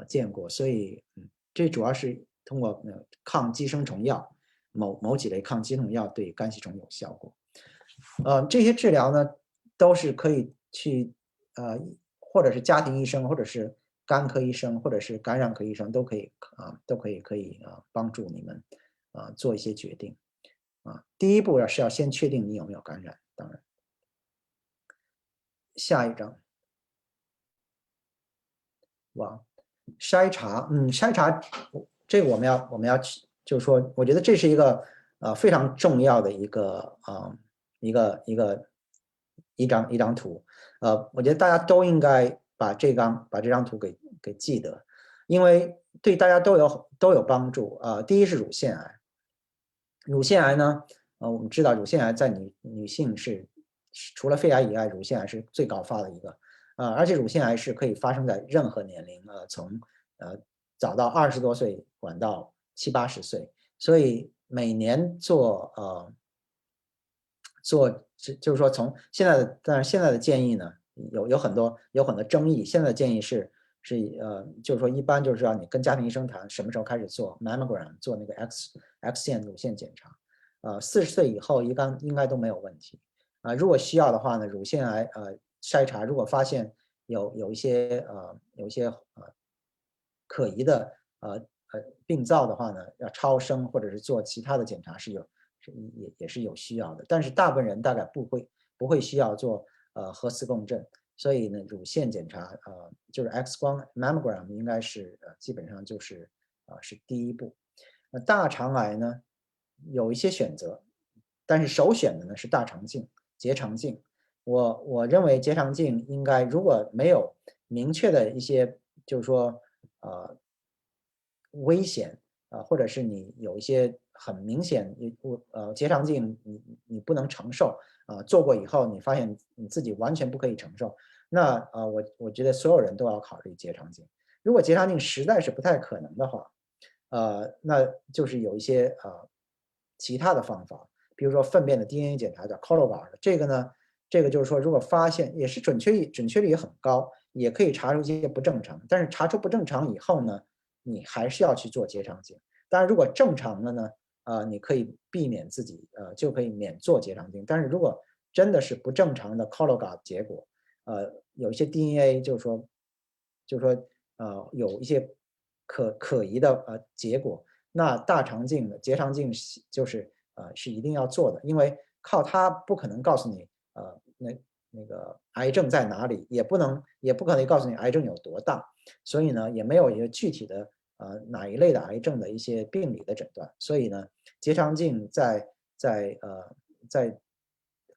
见过，所以这主要是通过抗寄生虫药，某几类抗寄生虫药对肝吸虫有效果。这些治疗呢都是可以去或者是家庭医生，或者是肝科医生，或者是感染科医生都可以帮助你们做一些决定。第一步是要先确定你有没有感染，当然。下一章。筛查，筛查这个我们要就是说，我觉得这是一个非常重要的一张图，我觉得大家都应该把这张图给记得，因为对大家都有帮助。第一是乳腺癌，乳腺癌呢，我们知道乳腺癌在女性是除了肺癌以外，乳腺癌是最高发的一个。而且乳腺癌是可以发生在任何年龄，从早到20多岁，晚到70、80岁，所以每年就是说从现在的，但是现在的建议呢，有很多争议。现在的建议是就是说一般就是让你跟家庭医生谈什么时候开始做 mammogram， 做那个 X 线乳腺检查，40岁以后应该都没有问题。如果需要的话呢，乳腺癌筛查，如果发现有一些可疑的病灶的话呢，要超声或者是做其他的检查也是有需要的。但是大部分人大概不会需要做核磁共振，所以呢，乳腺检查就是 X 光 mammogram 应该是基本上就是是第一步。大肠癌呢有一些选择，但是首选的呢是大肠镜、结肠镜。我认为结肠镜应该如果没有明确的一些就是说危险或者是你有一些很明显结肠镜你不能承受做过以后你发现你自己完全不可以承受，那我觉得所有人都要考虑结肠镜。如果结肠镜实在是不太可能的话，那就是有一些其他的方法，比如说粪便的 DNA 检查叫 Cologuard， 这个就是说如果发现也是准确率也很高，也可以查出一些不正常，但是查出不正常以后呢，你还是要去做结肠镜。当然如果正常了呢，你可以避免自己就可以免做结肠镜，但是如果真的是不正常的 Cologuard 结果，有一些 DNA 就是说有一些可疑的结果，那大肠镜的结肠镜就是是一定要做的，因为靠它不可能告诉你那个癌症在哪里，也不可能告诉你癌症有多大，所以呢也没有一个具体的哪一类的癌症的一些病理的诊断，所以呢结肠镜在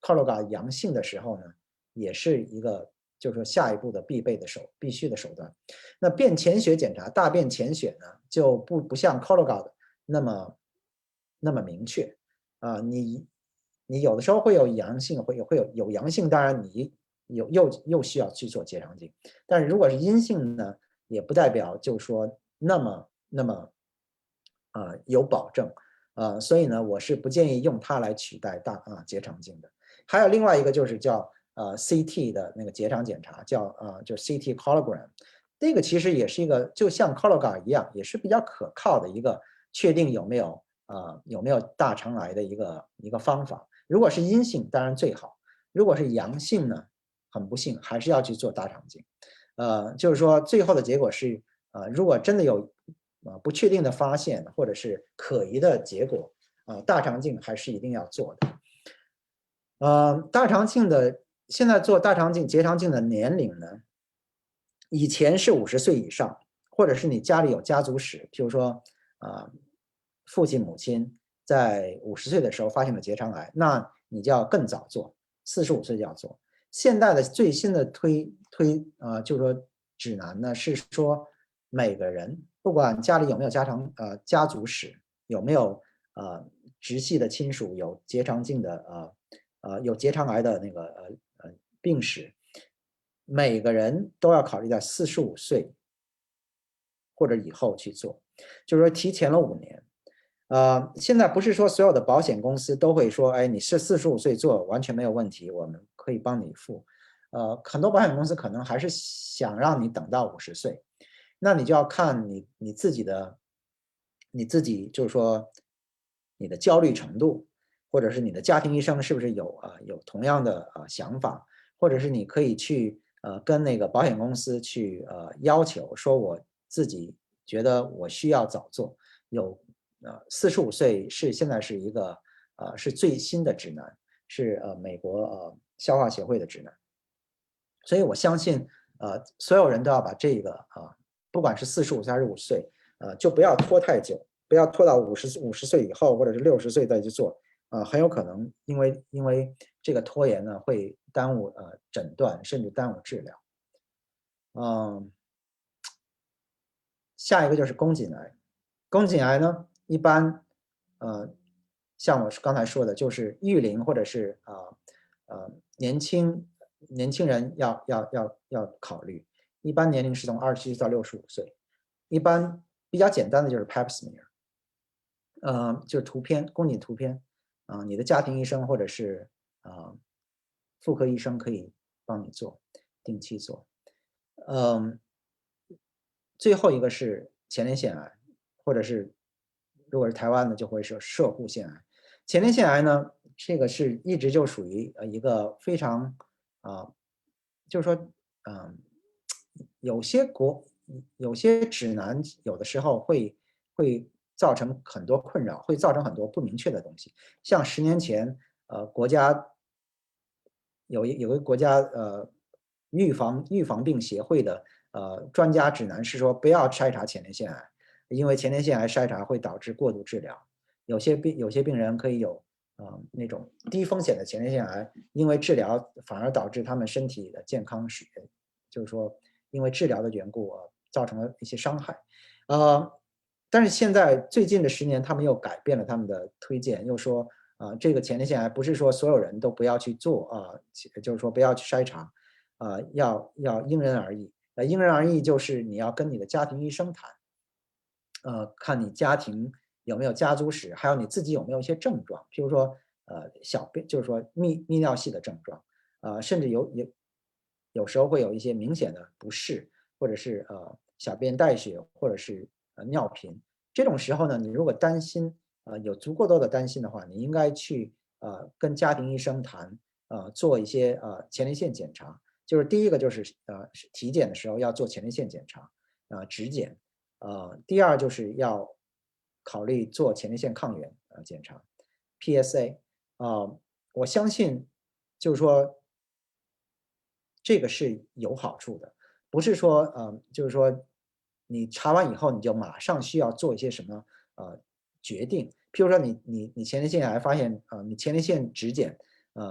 Cologuard 阳性的时候呢，也是一个就是说下一步的必须的手段。那便潜血检查，大便潜血呢就不像 Cologuard 那么明确你有的时候会有阳性，会有阳性，当然你又需要去做结肠镜，但是如果是阴性呢，也不代表就是说那么有保证所以呢，我是不建议用它来取代结肠镜的。还有另外一个就是叫CT 的那个结肠检查，就 CT Cologram， 这个其实也是一个就像 Cologuard 一样，也是比较可靠的一个确定有没有大肠癌的一个方法。如果是阴性当然最好，如果是阳性呢，很不幸还是要去做大肠镜。就是说最后的结果是如果真的有不确定的发现或者是可疑的结果大肠镜还是一定要做的。大肠镜的现在做大肠镜结肠镜的年龄呢，以前是50岁以上，或者是你家里有家族史，譬如说父亲母亲在50岁的时候发现了结肠癌，那你就要更早做，45岁就要做。现在的最新的就是说指南呢，是说每个人不管家里有没有家族史，有没有直系的亲属有结肠镜的有结肠癌的那个病史，每个人都要考虑在45岁或者以后去做，就是说提前了5年。现在不是说所有的保险公司都会说，哎，你是45岁做完全没有问题，我们可以帮你付。很多保险公司可能还是想让你等到50岁，那你就要看你自己就是说你的焦虑程度，或者是你的家庭医生是不是有同样的想法，或者是你可以去跟那个保险公司去要求说我自己觉得我需要早做。45岁现在是一个是最新的指南，是美国消化协会的指南，所以我相信所有人都要把这个不管是45岁还是50岁就不要拖太久，不要拖到50岁以后或者是60岁再去做很有可能因为这个拖延呢会耽误诊断甚至耽误治疗。下一个就是宫颈癌。宫颈癌呢一般像我刚才说的就是育龄或者是年轻人要考虑，一般年龄是从27到65岁，一般比较简单的就是 Pap smear， 就是图片宫颈图片你的家庭医生或者是妇科医生可以帮你做，定期做。最后一个是前列腺癌，或者是如果是台湾的就会是摄护腺癌。前列腺癌呢，这个是一直就属于一个非常就是说有些指南有的时候会造成很多困扰，会造成很多不明确的东西。像10年前国家有一个国家预防病协会的专家指南是说不要筛查前列腺癌，因为前列腺癌筛查会导致过度治疗。有些病人可以有那种低风险的前列腺癌，因为治疗反而导致他们身体的健康就是说因为治疗的缘故造成了一些伤害。但是现在最近的10年，他们又改变了他们的推荐，又说这个前列腺癌不是说所有人都不要去做就是说不要去筛查，要因人而异。因人而异就是你要跟你的家庭医生谈，看你家庭有没有家族史，还有你自己有没有一些症状，譬如说小便，就是说泌尿系的症状，甚至有时候会有一些明显的不适，或者是小便带血，或者是尿频。这种时候呢，你如果担心有足够多的担心的话，你应该去跟家庭医生谈，做一些前列腺检查。就是第一个就是体检的时候要做前列腺检查，指检。第二就是要考虑做前列腺抗原检查 ，PSA。我相信就是说这个是有好处的，不是说就是说你查完以后你就马上需要做一些什么决定。譬如说你前列腺癌发现你前列腺指检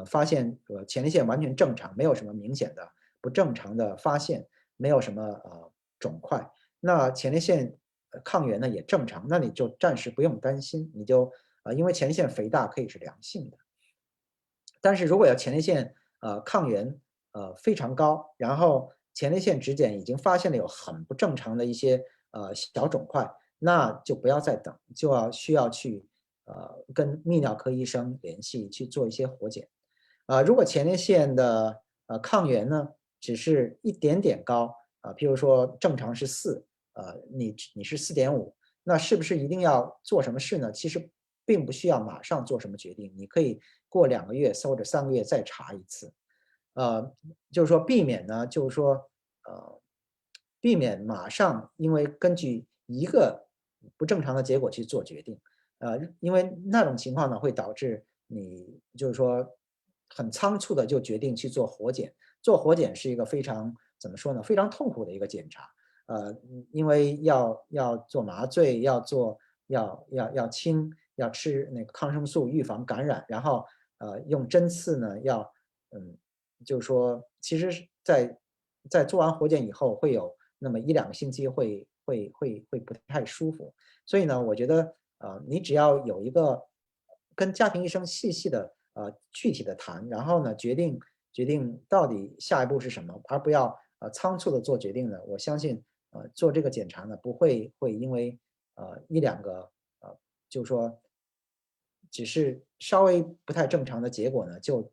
发现前列腺完全正常，没有什么明显的不正常的发现，没有什么肿块，那前列腺抗原呢也正常，那你就暂时不用担心，你就因为前列腺肥大可以是良性的。但是如果要前列腺抗原非常高，然后前列腺指检已经发现了有很不正常的一些小肿块，那就不要再等，就需要去跟泌尿科医生联系去做一些活检。如果前列腺的抗原呢只是一点点高譬如说正常是4，你是4.5，那是不是一定要做什么事呢？其实并不需要马上做什么决定，你可以过2个月或者3个月再查一次。就是说避免呢，就是说避免马上因为根据一个不正常的结果去做决定，因为那种情况呢会导致你就是说很仓促的就决定去做活检。做活检是一个非常怎么说呢，非常痛苦的一个检查。因为要做麻醉，要清，要吃那个抗生素预防感染，然后用针刺呢就是说其实在做完活检以后会有那么1-2个星期会不太舒服。所以呢我觉得你只要有一个跟家庭医生细细的具体的谈，然后呢决定到底下一步是什么，而不要仓促的做决定呢，我相信做这个检查呢不会因为1-2个就是说只是稍微不太正常的结果呢就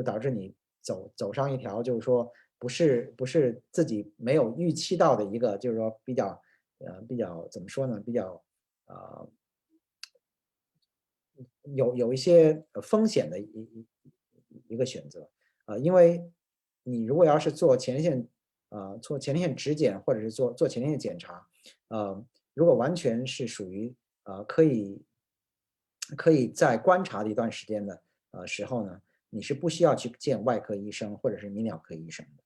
导致你走上一条就是说不是自己没有预期到的一个就是说比较怎么说呢，比较有一些风险的一个选择。因为你如果要是做前列腺指检或者是做前列腺检查，如果完全是属于可以在观察的一段时间的时候呢，你是不需要去见外科医生或者是泌尿科医生的。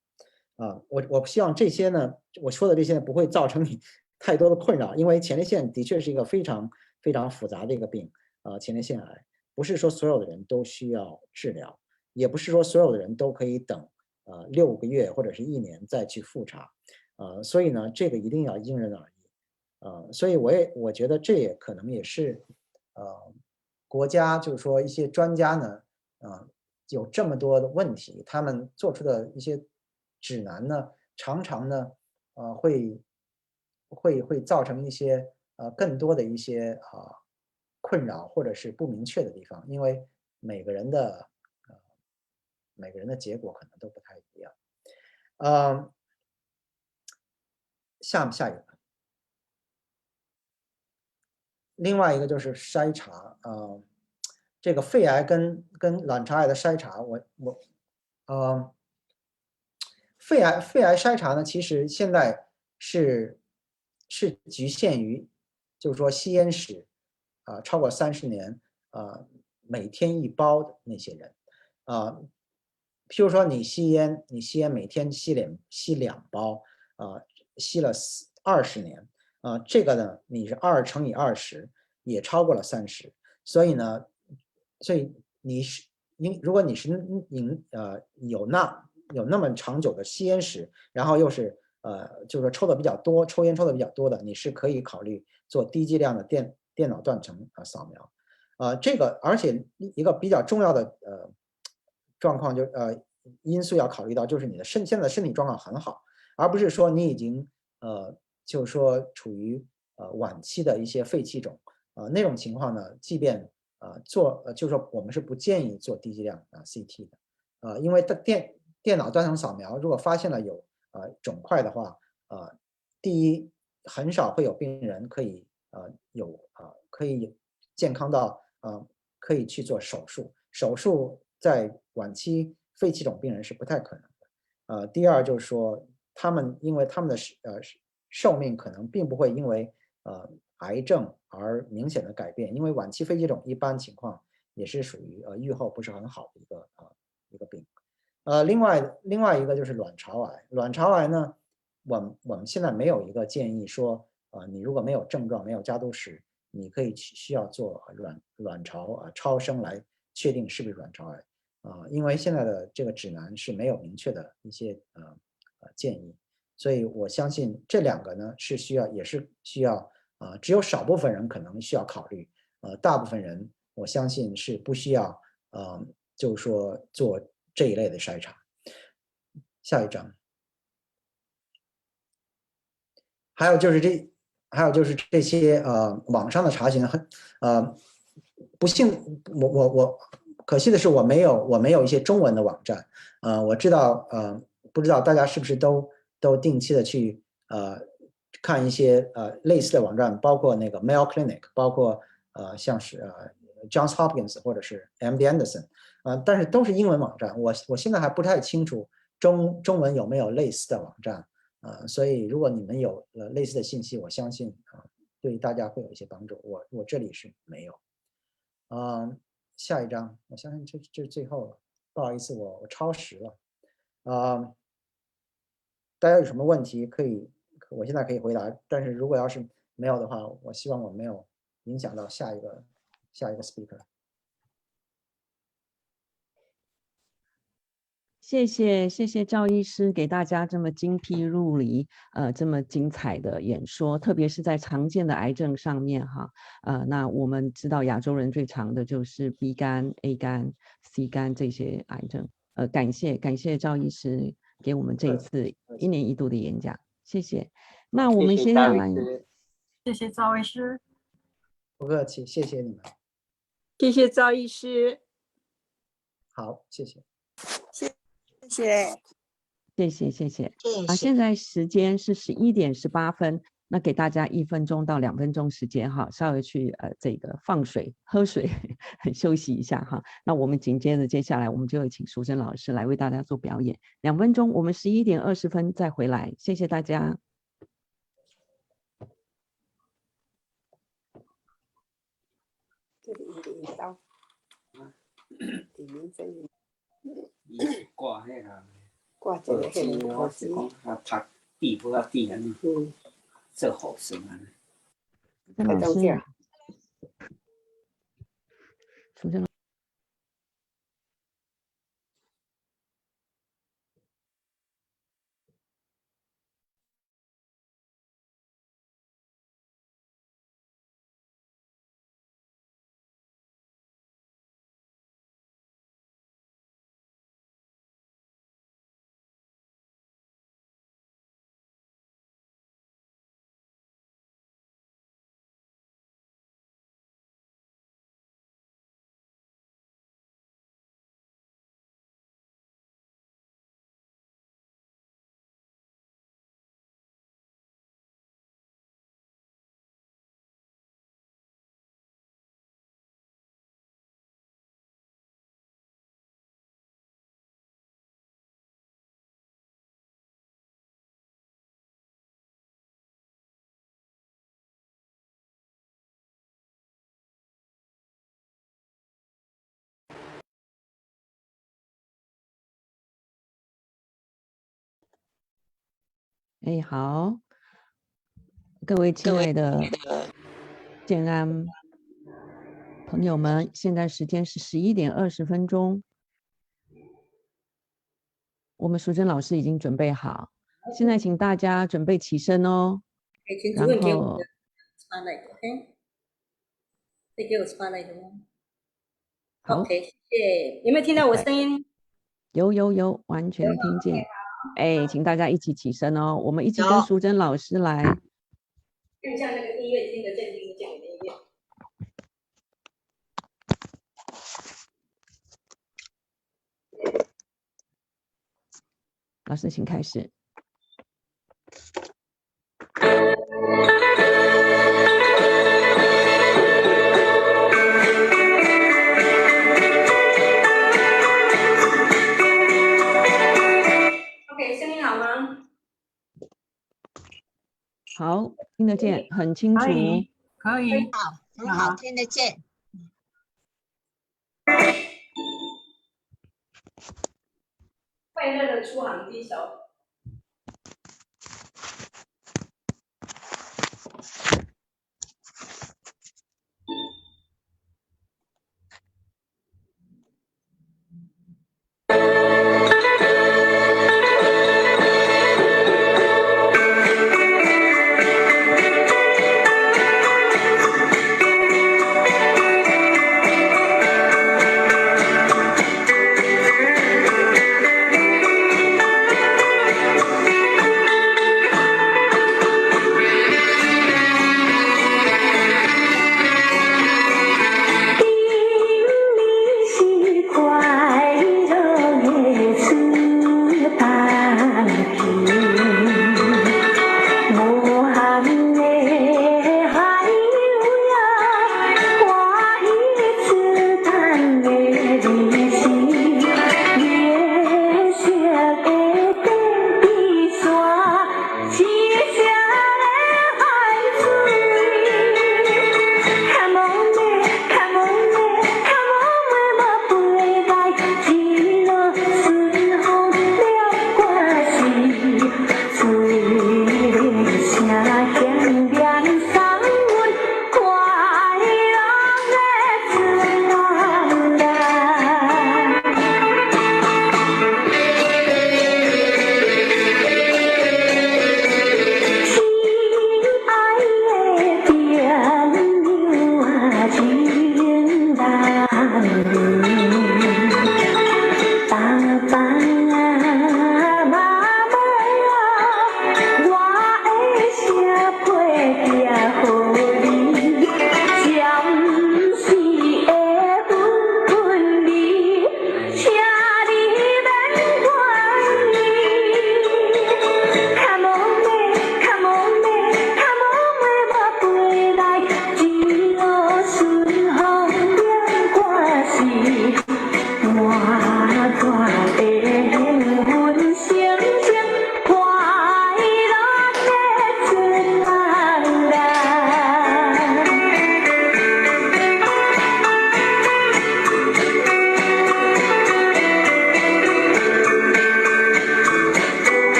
我不希望这些呢，我说的这些不会造成你太多的困扰，因为前列腺的确是一个非常非常复杂的一个病。前列腺癌不是说所有的人都需要治疗，也不是说所有的人都可以等6个月或者是1年再去复查。所以呢这个一定要因人而异。所以我觉得这也可能也是国家就是说一些专家呢有这么多的问题，他们做出的一些指南呢常常呢会造成一些更多的一些困扰或者是不明确的地方，因为每个人的结果可能都不太一样。下一个，另外一个就是筛查。这个肺癌跟卵巢癌的筛查，肺癌筛查呢，其实现在是局限于就是说吸烟史超过30年每天1包的那些人。譬如说你吸烟每天吸2包吸了20年这个呢你是2乘以20也超过了30。所以如果你是有那么长久的吸烟史，然后又是就是说抽的比较多，抽烟抽的比较多的，你是可以考虑做低剂量的电脑断层扫描。这个而且一个比较重要的状况因素要考虑到，就是你的现在的身体状况很好，而不是说你已经就是说处于晚期的一些肺气肿那种情况呢，即便就是说我们是不建议做低剂量CT 的因为电脑断层扫描如果发现了有肿块的话第一很少会有病人可以可以健康到可以去做手术在晚期肺气肿病人是不太可能的第二就是说因为他们的寿命可能并不会因为癌症而明显的改变，因为晚期肺气肿一般情况也是属于预后不是很好的一个病。另外一个就是卵巢癌，卵巢癌呢，我们现在没有一个建议说你如果没有症状没有家族史，你可以需要做卵巢超声来确定是不是卵巢癌因为现在的这个指南是没有明确的一些建议，所以我相信这两个呢也是需要只有少部分人可能需要考虑大部分人我相信是不需要就是说做这一类的筛查。下一章。还有就是这些网上的查询不幸我可惜的是我没有一些中文的网站我知道不知道大家是不是都定期的去看一些类似的网站，包括那个 Mayo Clinic， 包括像是Johns Hopkins 或者是 MD Anderson， 但是都是英文网站。我现在还不太清楚中文有没有类似的网站所以如果你们有类似的信息，我相信对大家会有一些帮助。我这里是没有。下一章，我相信这是最后了，不好意思，我超时了。大家有什么问题我现在可以回答，但是如果要是没有的话，我希望我没有影响到下一个 speaker。谢谢赵医师给大家这么精辟入离这么精彩的演说，特别是在常见的癌症上面哈那我们知道亚洲人最常的就是 B 肝、A 肝、C 肝这些癌症感谢赵医师给我们这一次1年1度的演讲，谢谢。那我们接下来谢谢赵医师，不客气，谢谢你们，谢谢赵医师，好，谢谢。谢谢。现在时间是11点18分，那给大家1分钟到2分钟时间哈，稍微去这个放水、喝水休息一下哈。那我们接下来我们就会请淑珍老师来为大家做表演，2分钟，我们11点20分再回来，谢谢大家。这里一刀，里面这里。挂迄个，挂这个迄个护士，啊，拍地不要地安尼，做护士安尼。老师，淑珍。好，各位亲爱的健安朋友们，现在时间是11点20分钟，我们淑珍老师已经准备好，现在请大家准备起身哦。请主任给我们然后的 spotlight，OK？ 再给我 spotlight 吗？好 OK， 谢谢。有没有听到我声音？有，完全听见。哎，请大家一起起身哦，我们一起跟淑珍老师来。看一下那个音乐，听得见，听得见我的音乐。老师，请开始。OK， 声音好吗？好，听得见，很清楚。可以，好，很好，听得见。快乐的出航第一首。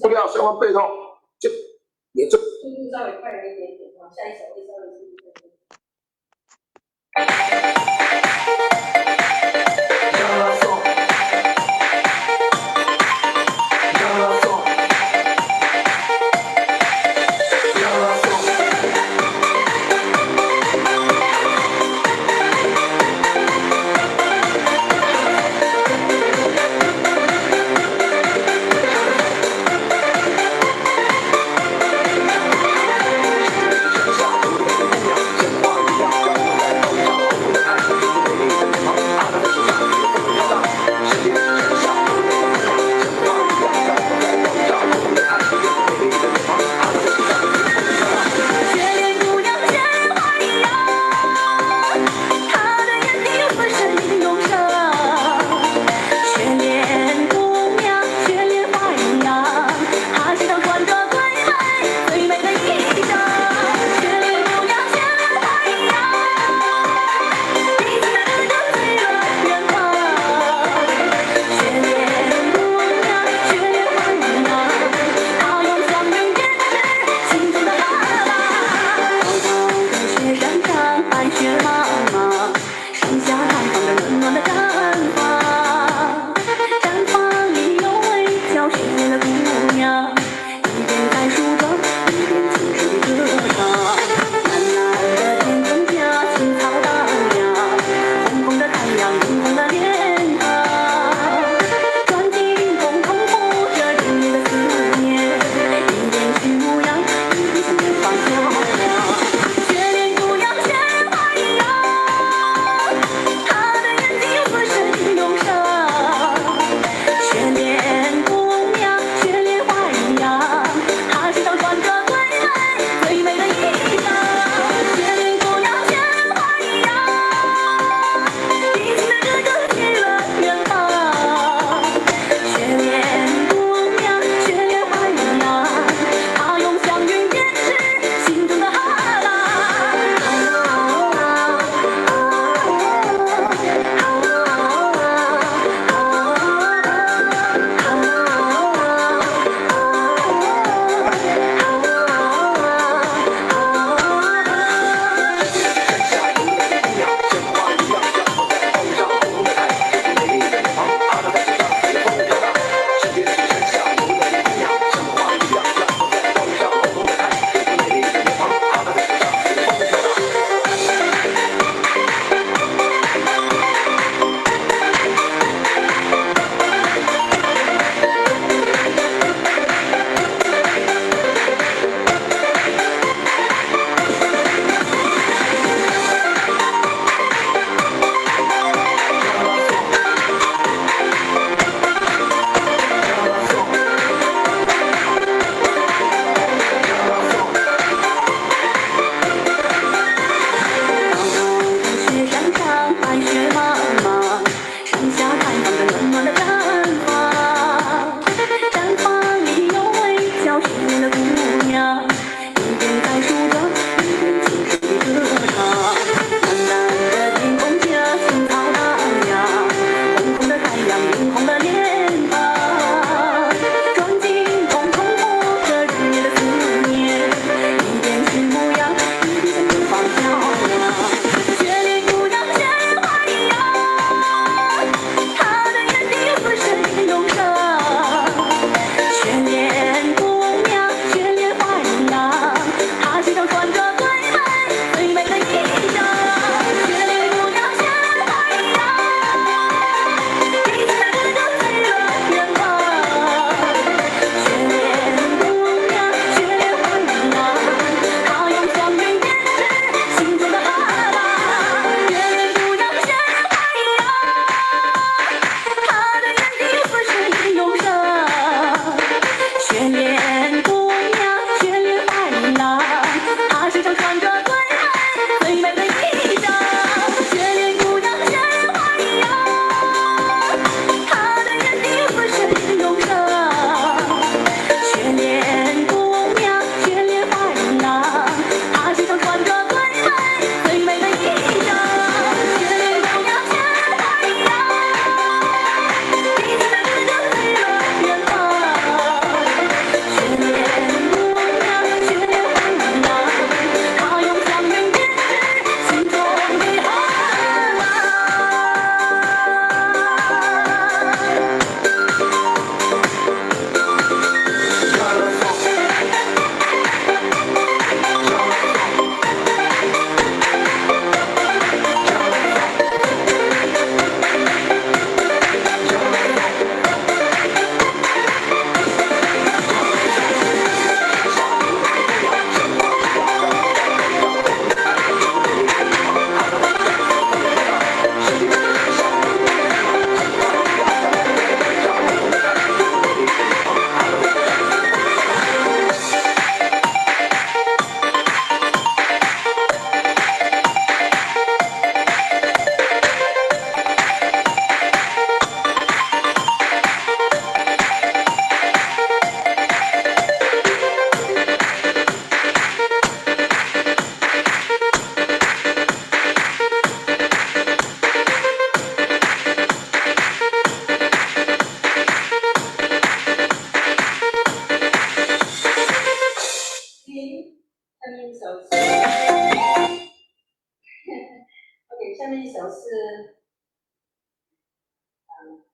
不要声往背痛，就也就速度稍微快了一点点，往下一首会稍微速度快一点。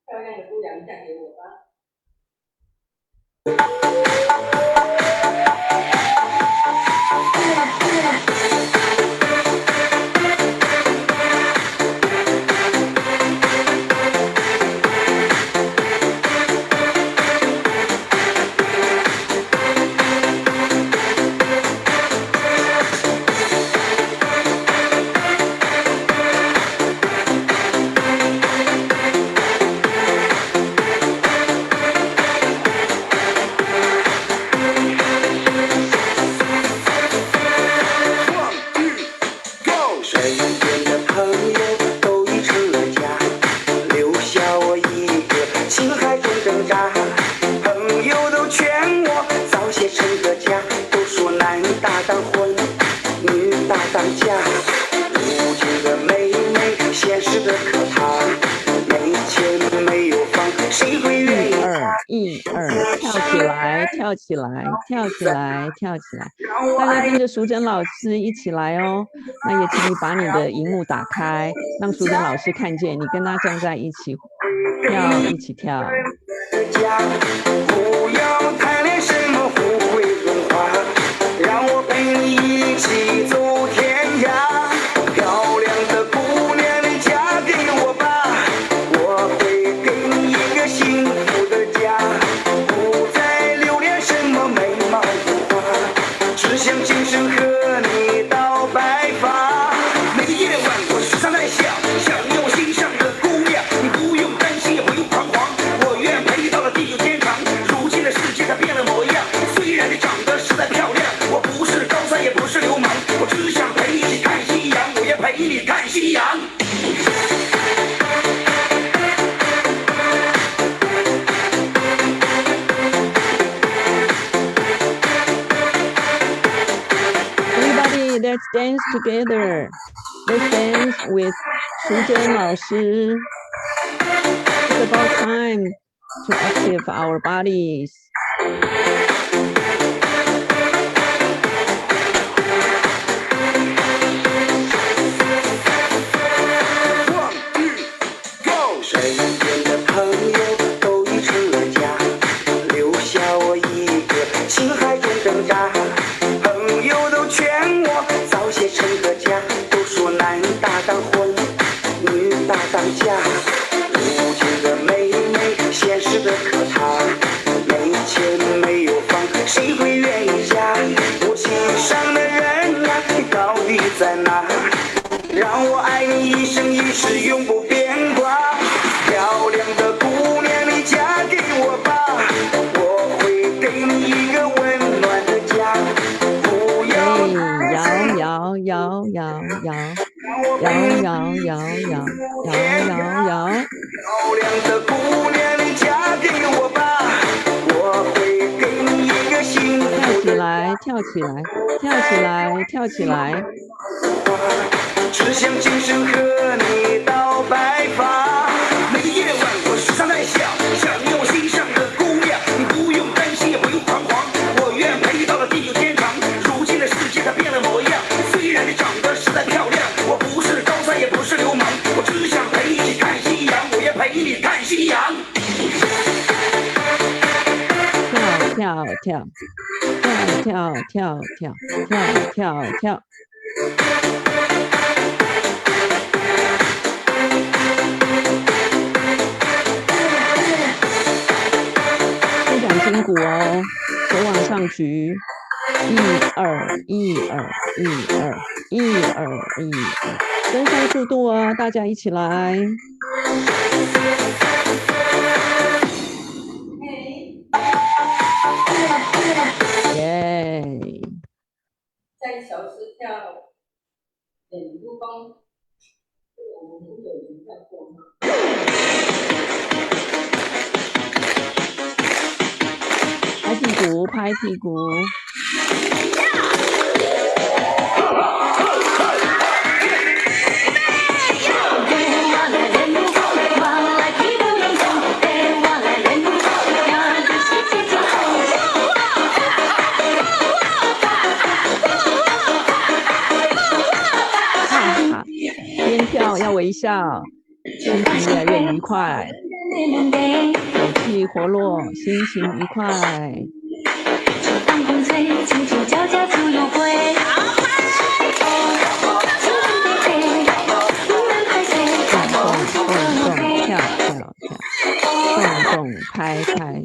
漂亮的姑娘嫁给我吧。跳起来，跳起来，跳起来！大家跟着淑珍老师一起来哦。那也请你把你的荧幕打开，让淑珍老师看见你跟他站在一起跳，一起跳。不要贪恋什么富贵荣华，让我陪你一起走天涯。漂亮的姑娘，你嫁给我吧，我会给你一个幸福的家。只想今生和你到白发。每个夜晚我时常在想，想念我心上的姑娘，你不用担心也不用彷徨，我愿陪你到了地久天长。如今的世界它变了模样，虽然你长得实在漂亮，我不是高三也不是流氓，我只想陪你一起看夕阳，我也陪你看夕阳。Let's dance together. Let's dance with 淑珍老师. It's about time to active our bodies. Go! 身边的朋友都已成了家，留下我一个情海中挣扎。朋友都劝我早些成个家，都说男大当婚，女大当嫁。如今的妹妹现实的可怕，没钱没有房，谁会愿意嫁？我心上的人呀，你到底在哪？让我爱你一生一世，永不变卦。漂亮的姑娘，你嫁给我吧，我会给你一个温暖的家。摇摇摇摇摇摇摇摇摇摇摇。漂亮的姑娘，你嫁给我吧，我会给你一个幸福的家。跳起来，跳起来，跳起来！只想今生和你到白发。每个夜晚我时常在想，想念我心上的姑娘，你不用担心也不用彷徨，我愿陪你到了地久天长。如今的世界它变了模样，虽然你长得实在漂亮，我不是高三也不是流氓，我只想陪你一起看夕阳，我也陪你看夕阳。跳跳跳跳跳跳跳跳。非常辛苦哦，手往上举，1、2、1、2、1、2、1、2、1、2，跟上速度哦，大家一起来。耶！在小时跳演珠光，我们有人跳过吗？拍屁股，拍屁股。边跳要微笑，心情越来越愉快。口气活络，心情愉快。动动拍拍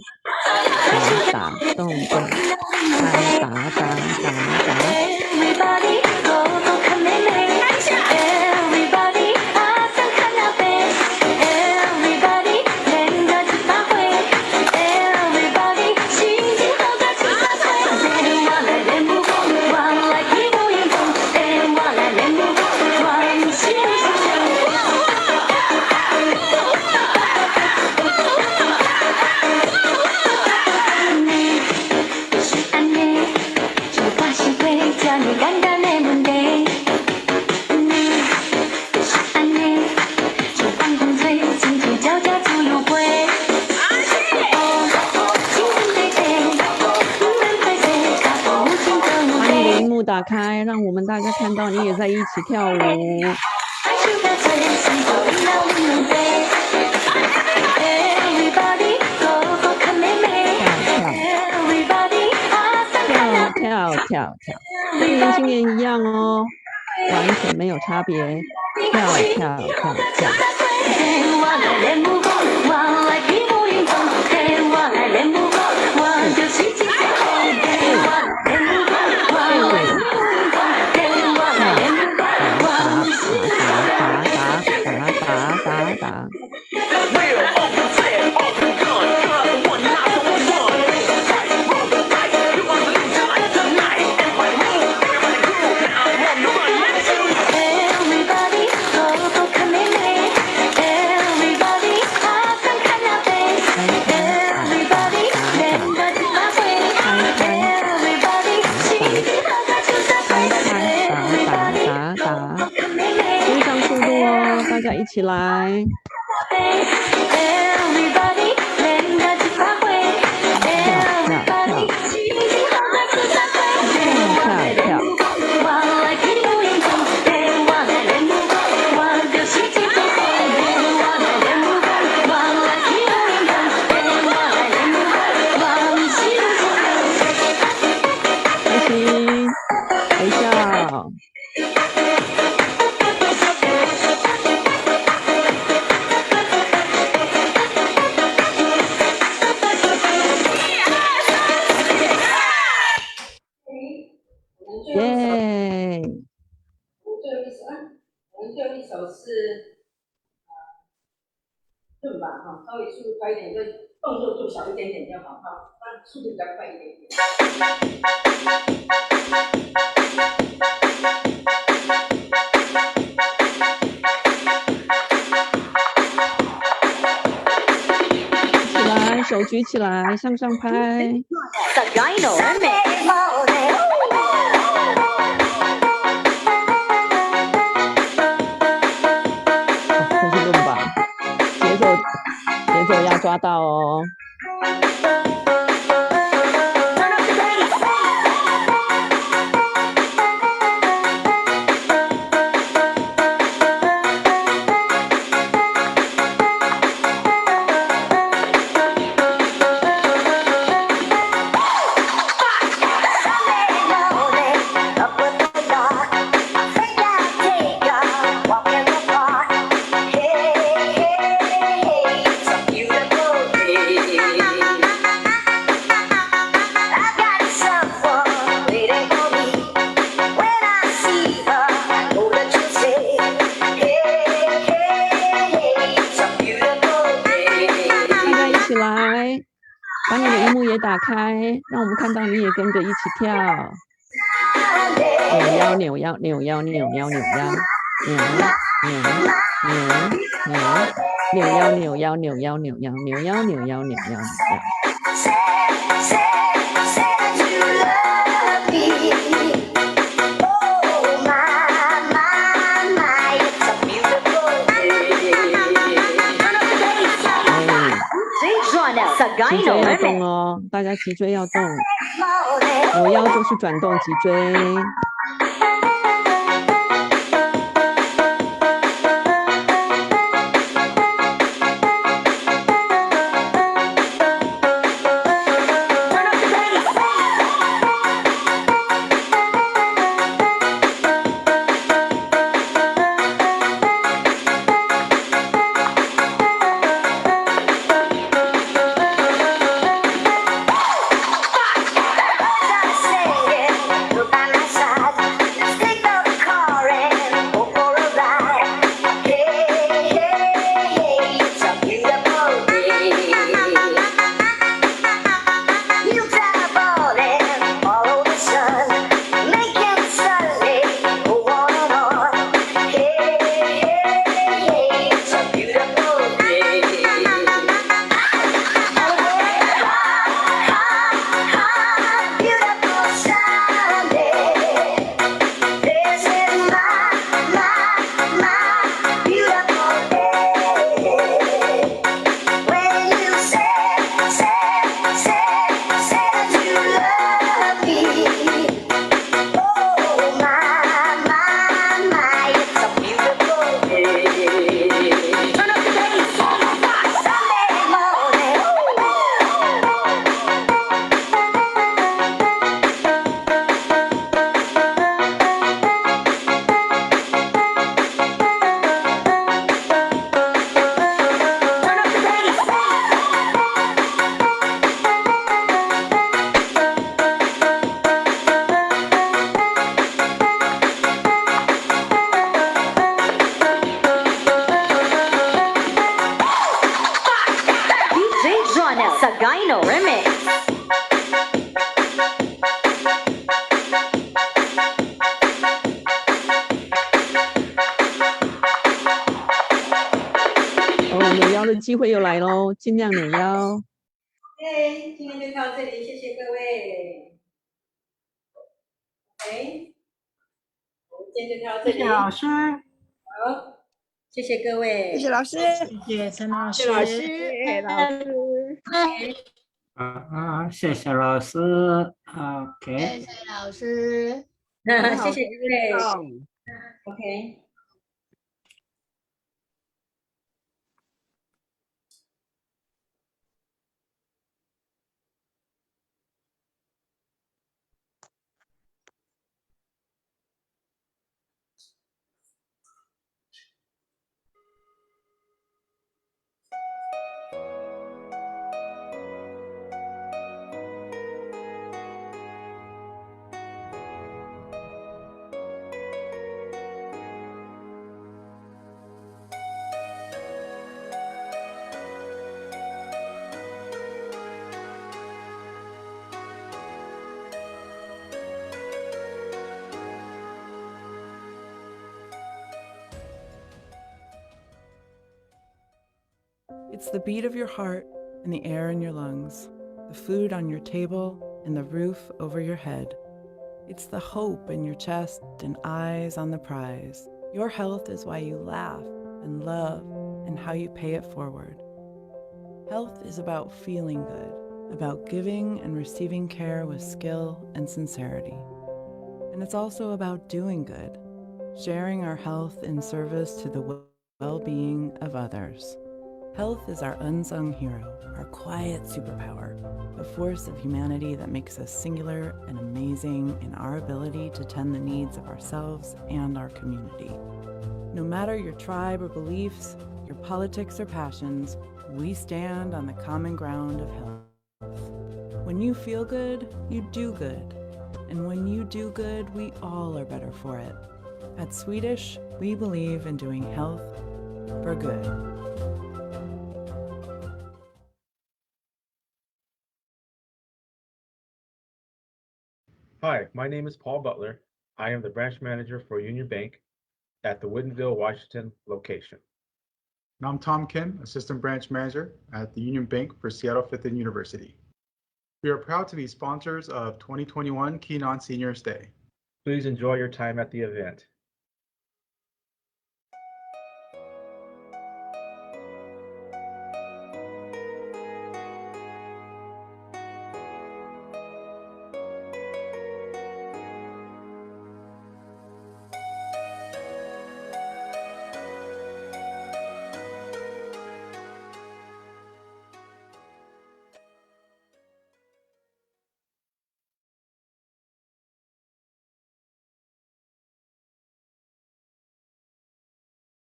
打动动拍打打。打开，让我们大家看到你也在一起跳舞。跳，跟年轻人一样哦，完全没有差别。跳。打。跟上速度哦，大家一起来。顺吧哈，稍微速度快一点，就动作做小一点点就好哈，但速度比较快一点点。起来，手举起来，向上拍。节奏要抓到哦。把你的荧幕也打开，让我们看到你也跟着一起跳。扭腰，扭腰。脊椎要动哦，大家脊椎要动。扭腰就是转动脊椎。Chanel sa Gyno Remix.扭腰的机会又来喽，尽量扭腰。今天就到这里，谢谢各位。今天就到这里。谢谢老师。好，谢谢各位。谢谢老师，谢谢陈老师。谢谢老师。谢谢老师。OK。谢谢老师。谢谢各位。OK。It's the beat of your heart and the air in your lungs, the food on your table and the roof over your head. It's the hope in your chest and eyes on the prize. Your health is why you laugh and love and how you pay it forward. Health is about feeling good, about giving and receiving care with skill and sincerity. And it's also about doing good, sharing our health in service to the well-being of others. Health is our unsung hero, our quiet superpower, a force of humanity that makes us singular and amazing in our ability to tend the needs of ourselves and our community. No matter your tribe or beliefs, your politics or passions, we stand on the common ground of health. When you feel good, you do good. And when you do good, we all are better for it. At Swedish, we believe in doing health for good. Hi, my name is Paul Butler. I am the branch manager for Union Bank at the Woodinville, Washington location. And I'm Tom Kim, assistant branch manager at the Union Bank for Seattle Fifth and University. We are proud to be sponsors of 2021 Keenan Seniors Day. Please enjoy your time at the event.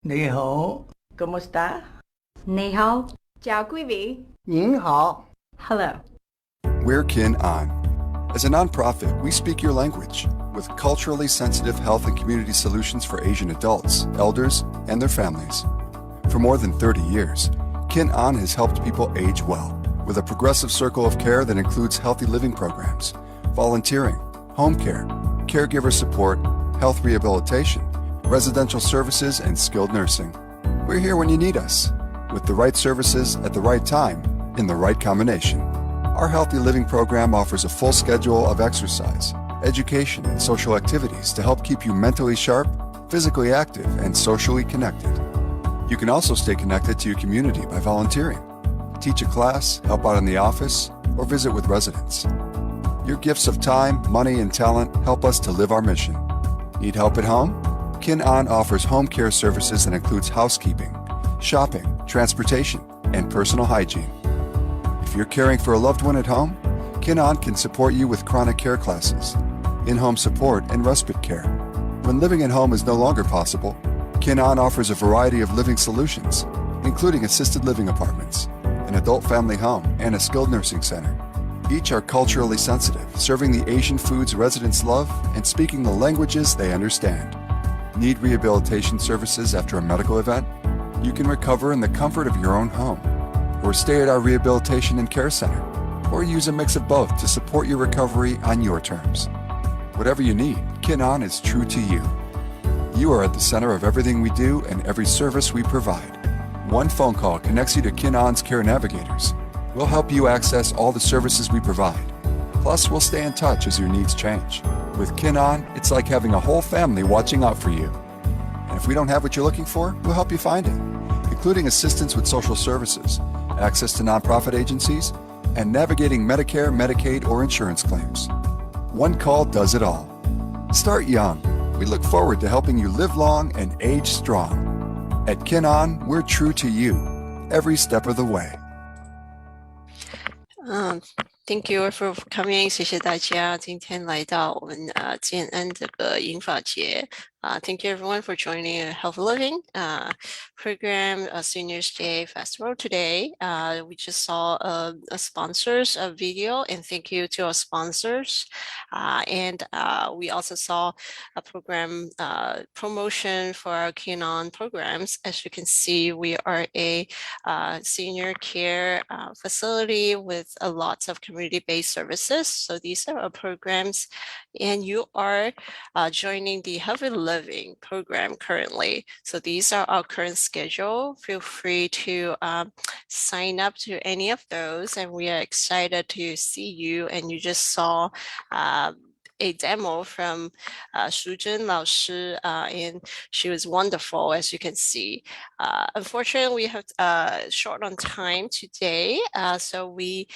Ni hao. ¿Cómo está? Ni hao. Chào quý vị. Yin hao. Hello. We're Kin An. As a nonprofit, we speak your language with culturally sensitive health and community solutions for Asian adults, elders, and their families. For more than 30 years, Kin An has helped people age well with a progressive circle of care that includes healthy living programs, volunteering, home care, caregiver support, health rehabilitation, residential services, and skilled nursing. We're here when you need us, with the right services at the right time, in the right combination. Our Healthy Living program offers a full schedule of exercise, education, and social activities to help keep you mentally sharp, physically active, and socially connected. You can also stay connected to your community by volunteering, teach a class, help out in the office, or visit with residents. Your gifts of time, money, and talent help us to live our mission. Need help at home? Kin An offers home care services that includes housekeeping, shopping, transportation, and personal hygiene. If you're caring for a loved one at home, Kin An can support you with chronic care classes, in-home support, and respite care. When living at home is no longer possible, Kin An offers a variety of living solutions, including assisted living apartments, an adult family home, and a skilled nursing center. Each are culturally sensitive, serving the Asian foods residents love and speaking the languages they understand. Need rehabilitation services after a medical event? You can recover in the comfort of your own home. or stay at our rehabilitation and care center, or use a mix of both to support your recovery on your terms. Whatever you need, Kin On is true to you. You are at the center of everything we do and every service we provide. One phone call connects you to Kin On's care navigators. We'll help you access all the services we provide. Plus, we'll stay in touch as your needs change. With Kin On, it's like having a whole family watching out for you. And if we don't have what you're looking for, we'll help you find it, including assistance with social services, access to nonprofit agencies, and navigating Medicare, Medicaid, or insurance claims. One call does it all. Start young. We look forward to helping you live long and age strong. At Kin On, we're true to you every step of the way. Thank you for coming， 谢谢大家今天来到我们建安这个银发节。Thank you everyone for joining a Healthy Living program, Seniors Day Festival today. We just saw a sponsors video, and thank you to our sponsors. And we also saw a program promotion for our Kin On programs. As you can see, we are a senior care facility with a lot of community-based services. So these are our programs, and you are joining the Healthy Living program currently. So these are our current schedule. Feel free to sign up to any of those, and we are excited to see you. And you just saw a demo from Shujun Lao Shi, and she was wonderful, as you can see. Unfortunately, we have short on time today, so we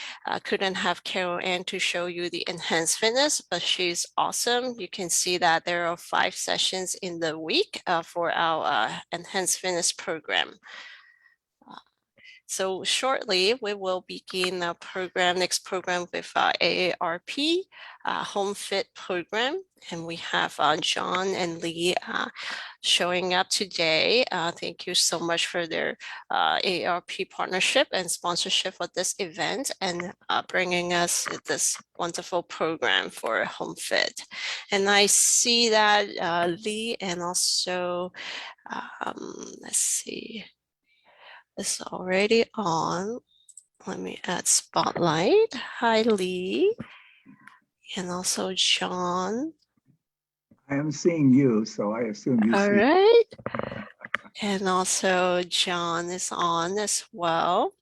couldn't have Carol Ann to show you the enhanced fitness, but she's awesome. You can see that there are 5 sessions in the week for our enhanced fitness program. So shortly, we will begin our next program with AARP, Home Fit program. And we have John and Lee showing up today. Thank you so much for their AARP partnership and sponsorship for this event, and bringing us this wonderful program for Home Fit. And I see that Lee and also, let's see, it's already on. Let me add spotlight. Hi, Lee. And also John. I am seeing you, so I assume you see. All right. And also John is on as well.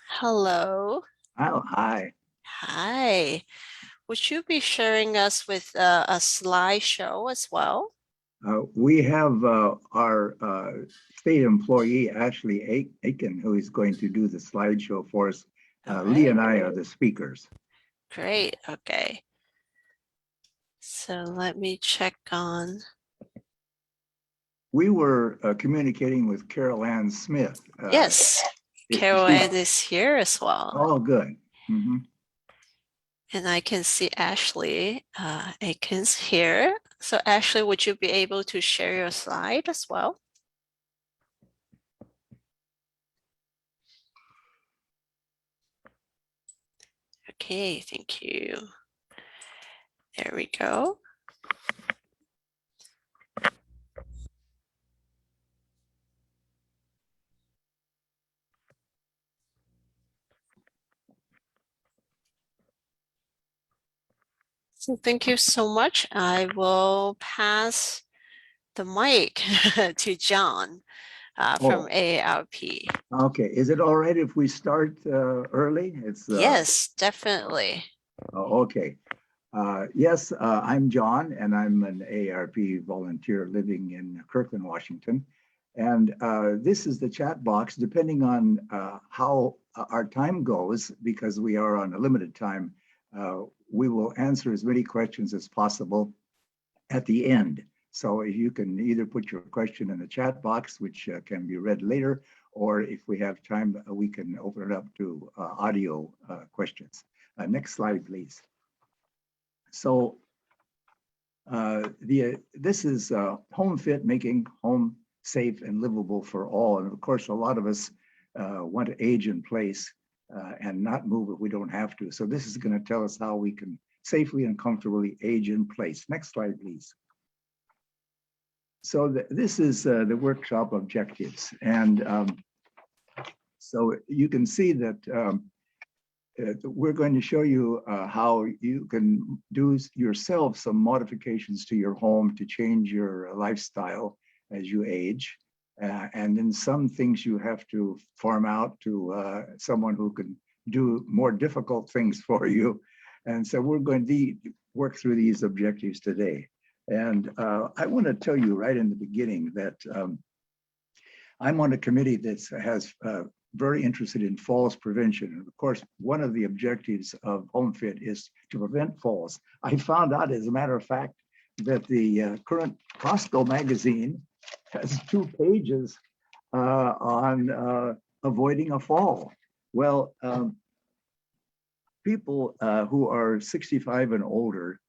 Hello. Oh, hi. Hi. Would you be sharing us with a slideshow as well? We have our state employee, Ashley Aiken, who is going to do the slideshow for us. Lee and I are the speakers. Great. Okay. So let me check on. We were communicating with Carol Ann Smith. Yes, Carol Ann is here as well. Oh, good. Mm-hmm. And I can see Ashley Aikens here. So Ashley, would you be able to share your slide as well? Okay, thank you. There we go. So thank you so much. I will pass the mic to John from AARP. Okay, is it all right if we start early? Yes, definitely. Okay. Yes, I'm John, and I'm an AARP volunteer living in Kirkland, Washington. And this is the chat box. Depending on how our time goes, because we are on a limited time, we will answer as many questions as possible at the end. So you can either put your question in the chat box, which can be read later, or if we have time, we can open it up to audio questions. Next slide, please. So this is Home Fit, making home safe and livable for all. And of course, a lot of us want to age in place and not move if we don't have to. So this is going to tell us how we can safely and comfortably age in place. Next slide, please. So this is the workshop objectives. And So you can see that we're going to show you how you can do yourself some modifications to your home to change your lifestyle as you age. And then some things you have to farm out to someone who can do more difficult things for you. And so we're going to work through these objectives today. And I want to tell you right in the beginning that I'm on a committee that has very interested in falls prevention. And of course, one of the objectives of HomeFit is to prevent falls. I found out, as a matter of fact, that the current Costco magazine has 2 pages on avoiding a fall. Well, people who are 65 and older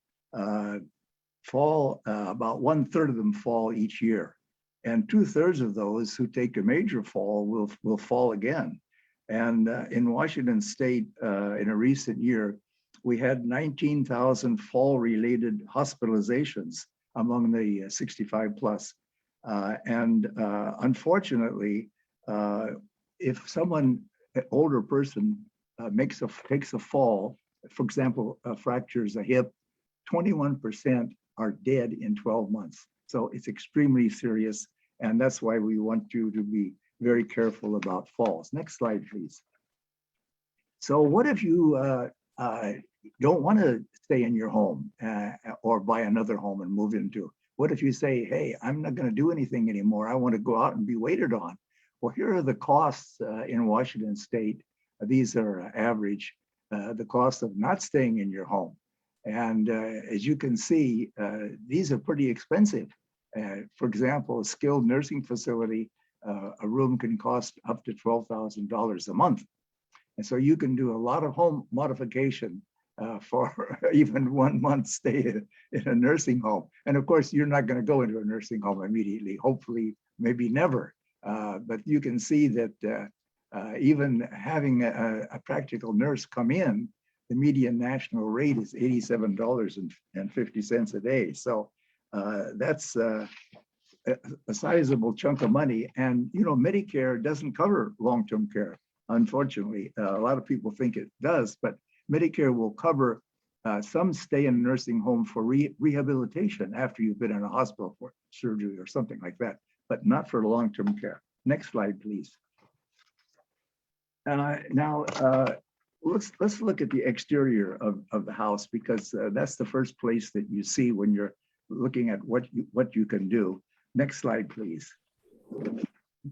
fall, about 1/3 of them fall each year. And 2/3 of those who take a major fall will fall again. And in Washington State, in a recent year, we had 19,000 fall-related hospitalizations among the 65 plus. And unfortunately, if someone, an older person, takes a fall, for example, fractures a hip, 21% are dead in 12 months. So it's extremely serious. And that's why we want you to be very careful about falls. Next slide, please. So what if you don't want to stay in your home or buy another home and move into? What if you say, hey, I'm not going to do anything anymore. I want to go out and be waited on. Well, here are the costs in Washington State. These are average, the cost of not staying in your home. And as you can see, these are pretty expensive. For example, a skilled nursing facility, a room can cost up to $12,000 a month. And so you can do a lot of home modification for even 1 month stay in a nursing home. And of course, you're not going to go into a nursing home immediately, hopefully, maybe never. But you can see that even having a practical nurse come in, the median national rate is $87.50 a day. So that's a sizable chunk of money. And, you know, Medicare doesn't cover long-term care, unfortunately. A lot of people think it does, but Medicare will cover some stay in a nursing home for rehabilitation after you've been in a hospital for surgery or something like that, but not for long-term care. Next slide, please. Now, let's look at the exterior of the house, because that's the first place that you see when you're looking at what you can do. Next slide, please.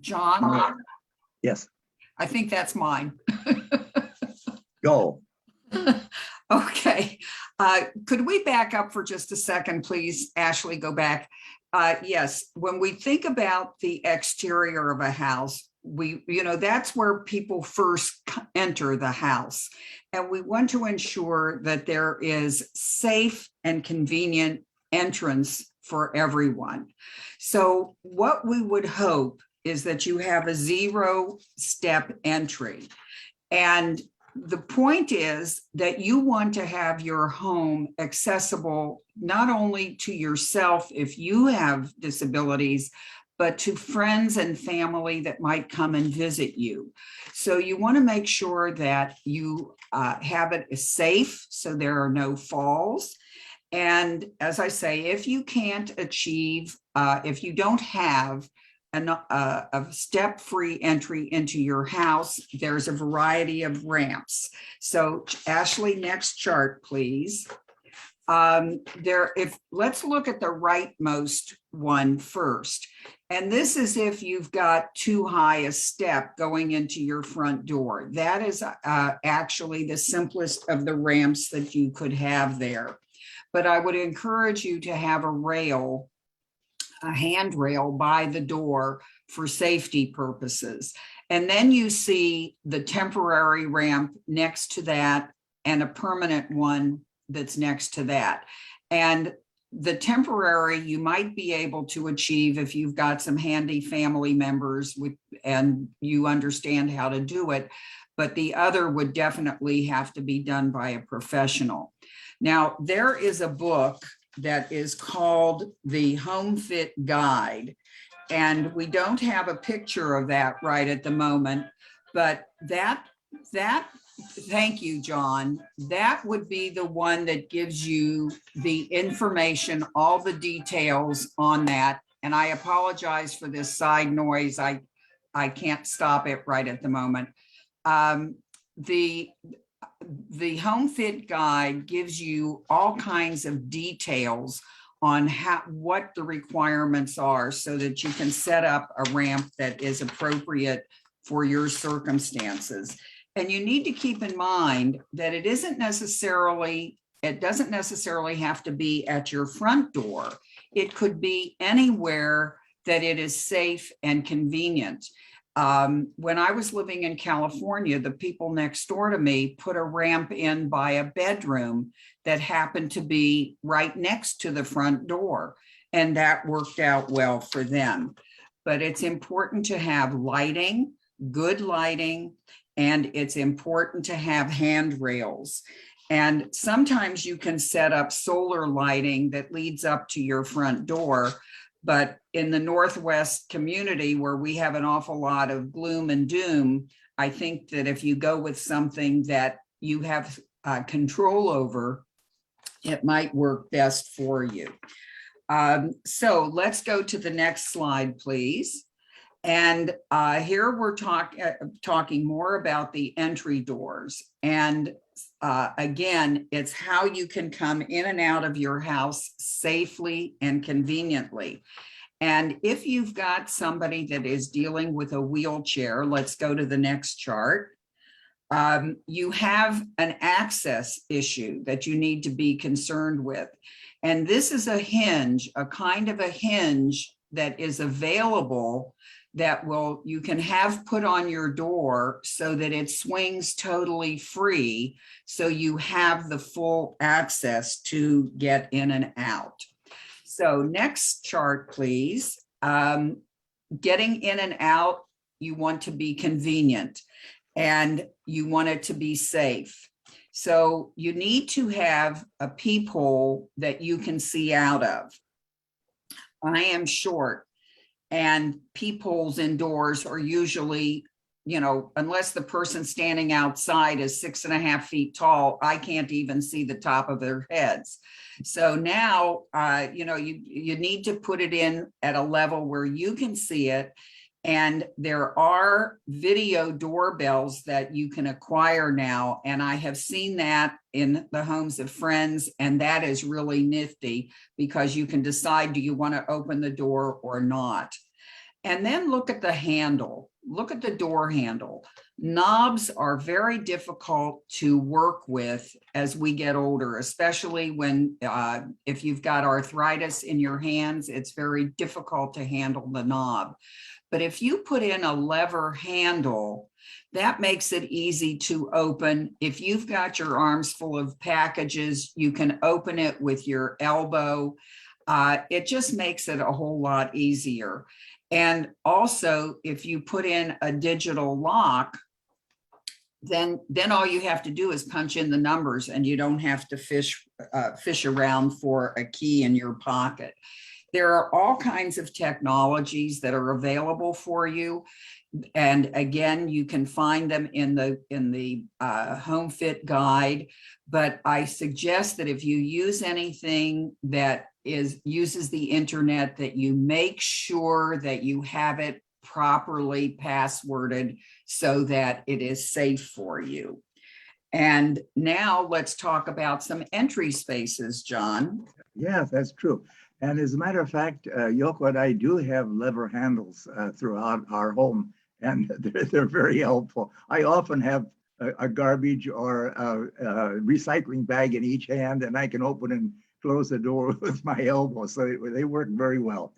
John? Yes. I think that's mine. Go. Okay. Could we back up for just a second, please? Ashley, go back. Yes, when we think about the exterior of a house, that's where people first enter the house. And we want to ensure that there is safe and convenient entrance for everyone. So what we would hope is that you have a 0-step entry. And the point is that you want to have your home accessible not only to yourself if you have disabilities, but to friends and family that might come and visit you. So you want to make sure that you have it safe so there are no falls. And as I say, if you can't achieve, if you don't have a step-free entry into your house, there's a variety of ramps. So Ashley, next chart, please. Let's look at the rightmost one first. And this is if you've got too high a step going into your front door. That is actually the simplest of the ramps that you could have there. But I would encourage you to have a handrail by the door for safety purposes. And then you see the temporary ramp next to that and a permanent one that's next to that. And the temporary you might be able to achieve if you've got some handy family members and you understand how to do it, but the other would definitely have to be done by a professional. Now, there is a book that is called the HomeFit Guide, and we don't have a picture of that right at the moment, But that, thank you, John. That would be the one that gives you the information, all the details on that. And I apologize for this side noise. I can't stop it right at the moment. The Home Fit Guide gives you all kinds of details on what the requirements are so that you can set up a ramp that is appropriate for your circumstances. And you need to keep in mind that it doesn't necessarily have to be at your front door. It could be anywhere that it is safe and convenient. When I was living in California, the people next door to me put a ramp in by a bedroom that happened to be right next to the front door, and that worked out well for them. But it's important to have lighting, good lighting, and it's important to have handrails. And sometimes you can set up solar lighting that leads up to your front door. But in the Northwest community, where we have an awful lot of gloom and doom, I think that if you go with something that you have control over, it might work best for you. So let's go to the next slide, please. And here we're talking more about the entry doors. And again, it's how you can come in and out of your house safely and conveniently. And if you've got somebody that is dealing with a wheelchair, let's go to the next chart. You have an access issue that you need to be concerned with. And this is a hinge, a kind of a hinge that is available that you can have put on your door so that it swings totally free, so you have the full access to get in and out. So next chart, please. Getting in and out, you want to be convenient and you want it to be safe. So you need to have a peephole that you can see out of. I am short, and peepholes indoors are usually, unless the person standing outside is 6.5 feet tall, I can't even see the top of their heads. So now, you need to put it in at a level where you can see it. And there are video doorbells that you can acquire now. And I have seen that in the homes of friends. And that is really nifty because you can decide, do you want to open the door or not? And then look at the handle. Look at the door handle. Knobs are very difficult to work with as we get older, especially when if you've got arthritis in your hands, it's very difficult to handle the knob. But if you put in a lever handle, that makes it easy to open. If you've got your arms full of packages, you can open it with your elbow. It just makes it a whole lot easier. And also, if you put in a digital lock, then all you have to do is punch in the numbers and you don't have to fish around for a key in your pocket. There are all kinds of technologies that are available for you. And again, you can find them in the Home Fit Guide. But I suggest that if you use anything that uses the internet, that you make sure that you have it properly passworded so that it is safe for you. And now let's talk about some entry spaces, John. Yes, that's true. And as a matter of fact, Yoko and I do have lever handles throughout our home, and they're very helpful. I often have a garbage or a recycling bag in each hand, and I can open and close the door with my elbow, so they work very well.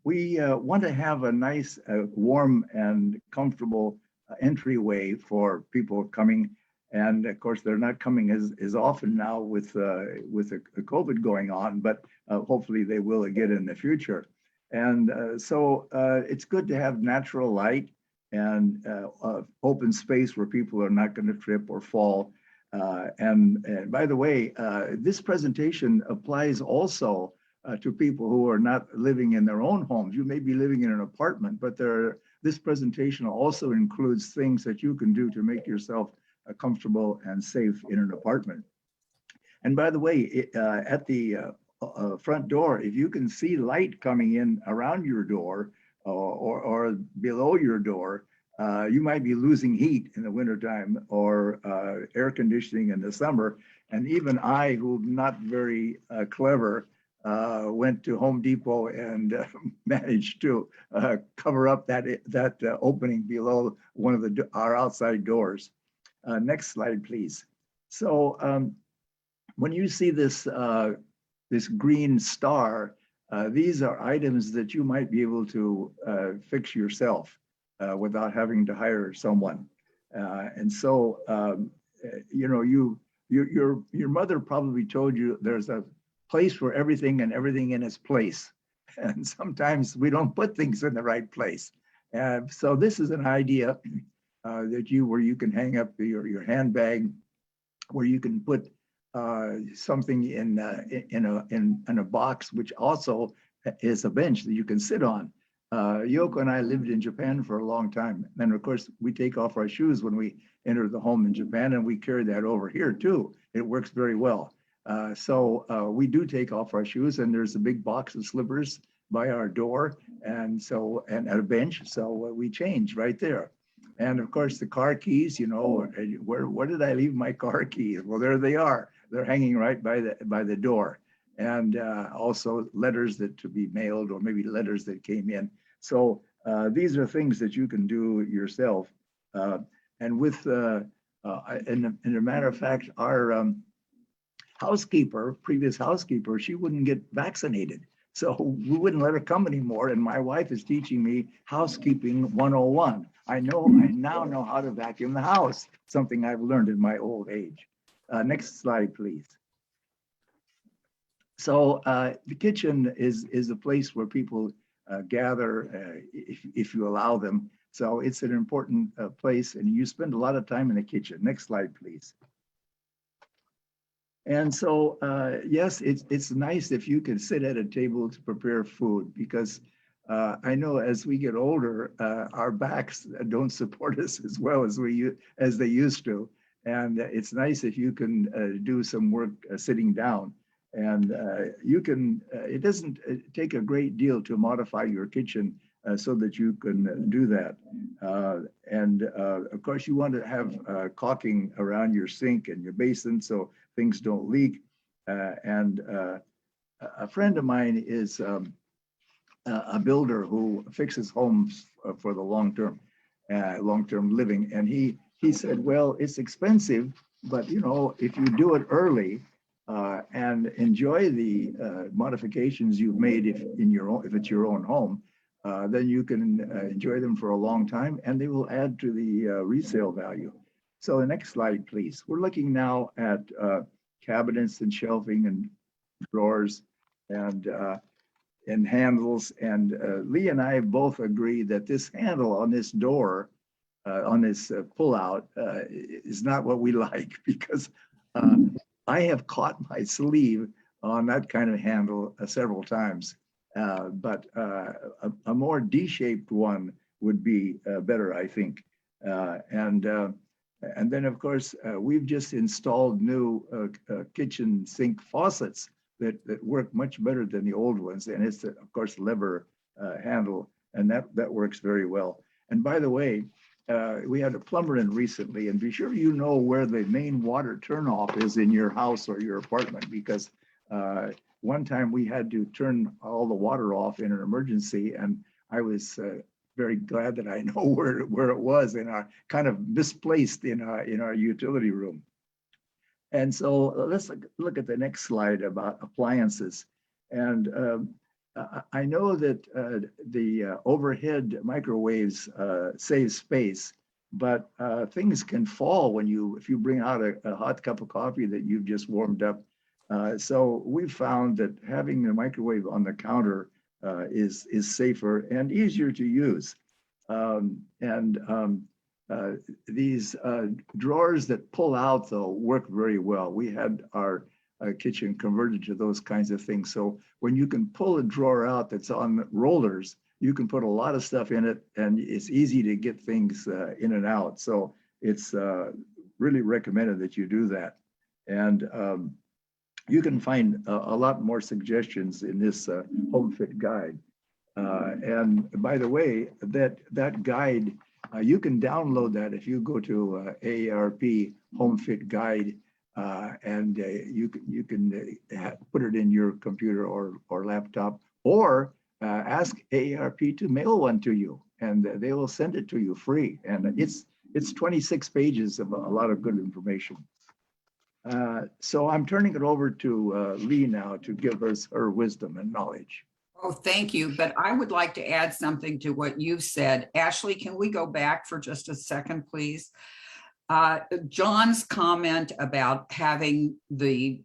We want to have a nice, warm and comfortable entryway for people coming. And of course, they're not coming as often now with the COVID going on, but hopefully they will again in the future. And so it's good to have natural light and open space where people are not going to trip or fall. And by the way, this presentation applies also to people who are not living in their own homes. You may be living in an apartment, but there this presentation also includes things that you can do to make yourself comfortable and safe in an apartment. And by the way, at the front door, if you can see light coming in around your door or below your door, you might be losing heat in the wintertime or air conditioning in the summer. And even I, who's not very clever, went to Home Depot and managed to cover up that opening below one of our outside doors. Next slide, please. So when you see this this green star, these are items that you might be able to fix yourself without having to hire someone. And so, you know, your mother probably told you there's a place for everything and everything in its place. And sometimes we don't put things in the right place. So this is an idea where you can hang up your handbag, where you can put something in a box, which also is a bench that you can sit on. Yoko and I lived in Japan for a long time. And of course, we take off our shoes when we enter the home in Japan, and we carry that over here too. It works very well. So we do take off our shoes, and there's a big box of slippers by our door, and at a bench. So we change right there. And of course, the car keys, you know, where did I leave my car keys? Well, there they are. They're hanging right by the door. And also letters that to be mailed, or maybe letters that came in. So these are things that you can do yourself. And with, in a matter of fact, our previous housekeeper, she wouldn't get vaccinated. So we wouldn't let her come anymore. And my wife is teaching me housekeeping 101. I now know how to vacuum the house, something I've learned in my old age. Next slide, please. So the kitchen is a place where people gather if you allow them. So it's an important place, and you spend a lot of time in the kitchen. Next slide, please. And so, yes, it's nice if you can sit at a table to prepare food, because I know as we get older, our backs don't support us as well as they used to. And it's nice if you can do some work sitting down. And you can, it doesn't take a great deal to modify your kitchen so that you can do that. And of course, you want to have caulking around your sink and your basin so things don't leak. And a friend of mine is a builder who fixes homes for the long-term living. And he said, well, it's expensive, but you know, if you do it early and enjoy the modifications you've made if it's your own home, then you can enjoy them for a long time, and they will add to the resale value. So the next slide, please. We're looking now at cabinets and shelving and drawers and handles. And Lee and I both agree that this handle on this door, on this pull-out, is not what we like, because I have caught my sleeve on that kind of handle several times. But a more D-shaped one would be better, I think. And then, of course, we've just installed new kitchen sink faucets that work much better than the old ones. And it's, of course, lever handle, and that works very well. And by the way, we had a plumber in recently, and be sure you know where the main water turnoff is in your house or your apartment, because one time we had to turn all the water off in an emergency, and I was very glad that I know where it was, in our kind of misplaced in our utility room. And so let's look at the next slide about appliances. And I know that the overhead microwaves save space, but things can fall if you bring out a hot cup of coffee that you've just warmed up. So we've found that having the microwave on the counter is safer and easier to use. These drawers that pull out, though, work very well. We had our kitchen converted to those kinds of things. So when you can pull a drawer out that's on rollers, you can put a lot of stuff in it, and it's easy to get things in and out. So it's really recommended that you do that. And you can find a lot more suggestions in this home fit guide. And by the way, that guide, you can download that if you go to AARP Home Fit Guide, and you can put it in your computer or laptop, or ask AARP to mail one to you, and they will send it to you free. And it's 26 pages of a lot of good information. So I'm turning it over to Lee now to give us her wisdom and knowledge. Oh, thank you. But I would like to add something to what you've said. Ashley, can we go back for just a second, please? John's comment about having the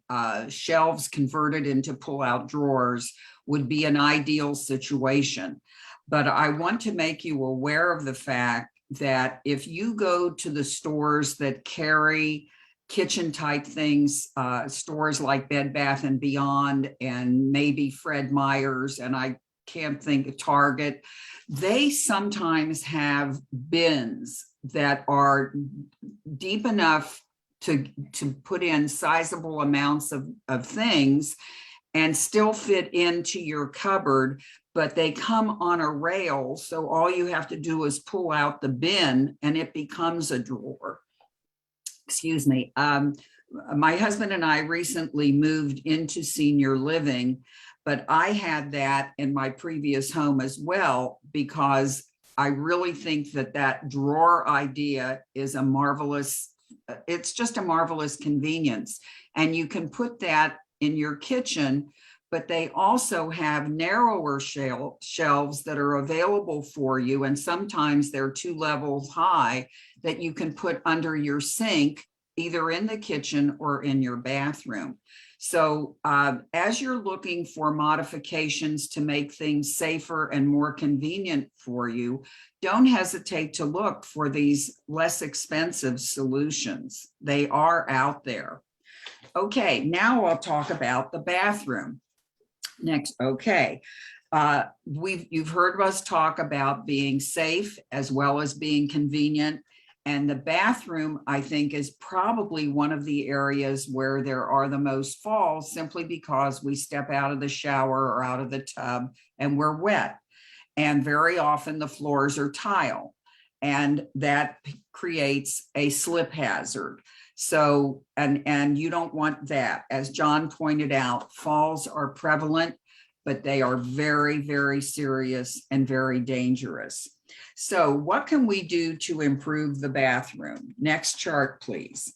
shelves converted into pull-out drawers would be an ideal situation. But I want to make you aware of the fact that if you go to the stores that carry kitchen type things, stores like Bed Bath & Beyond and maybe Fred Meyer's, and I can't think of Target, they sometimes have bins that are deep enough to put in sizable amounts of things and still fit into your cupboard, but they come on a rail. So all you have to do is pull out the bin and it becomes a drawer. Excuse me. My husband and I recently moved into senior living, but I had that in my previous home as well, because I really think that drawer idea is a marvelous, it's just a marvelous convenience. And you can put that in your kitchen, but they also have narrower shelves that are available for you. And sometimes they're 2 levels high that you can put under your sink, either in the kitchen or in your bathroom. So as you're looking for modifications to make things safer and more convenient for you, don't hesitate to look for these less expensive solutions. They are out there. Okay, now I'll talk about the bathroom. Next, okay. You've heard us talk about being safe as well as being convenient. And the bathroom, I think, is probably one of the areas where there are the most falls, simply because we step out of the shower or out of the tub and we're wet. And very often the floors are tile, and that creates a slip hazard. So, and you don't want that. As John pointed out, falls are prevalent, but they are very, very serious and very dangerous. So what can we do to improve the bathroom? Next chart, please.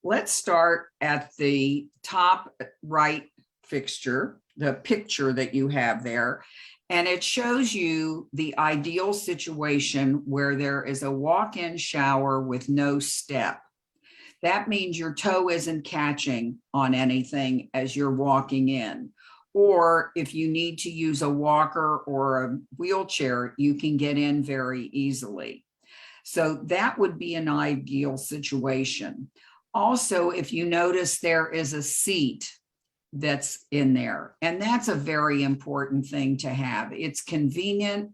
Let's start at the top right fixture, the picture that you have there. And it shows you the ideal situation where there is a walk-in shower with no step. That means your toe isn't catching on anything as you're walking in. Or if you need to use a walker or a wheelchair, you can get in very easily. So that would be an ideal situation. Also, if you notice, there is a seat that's in there, and that's a very important thing to have. It's convenient,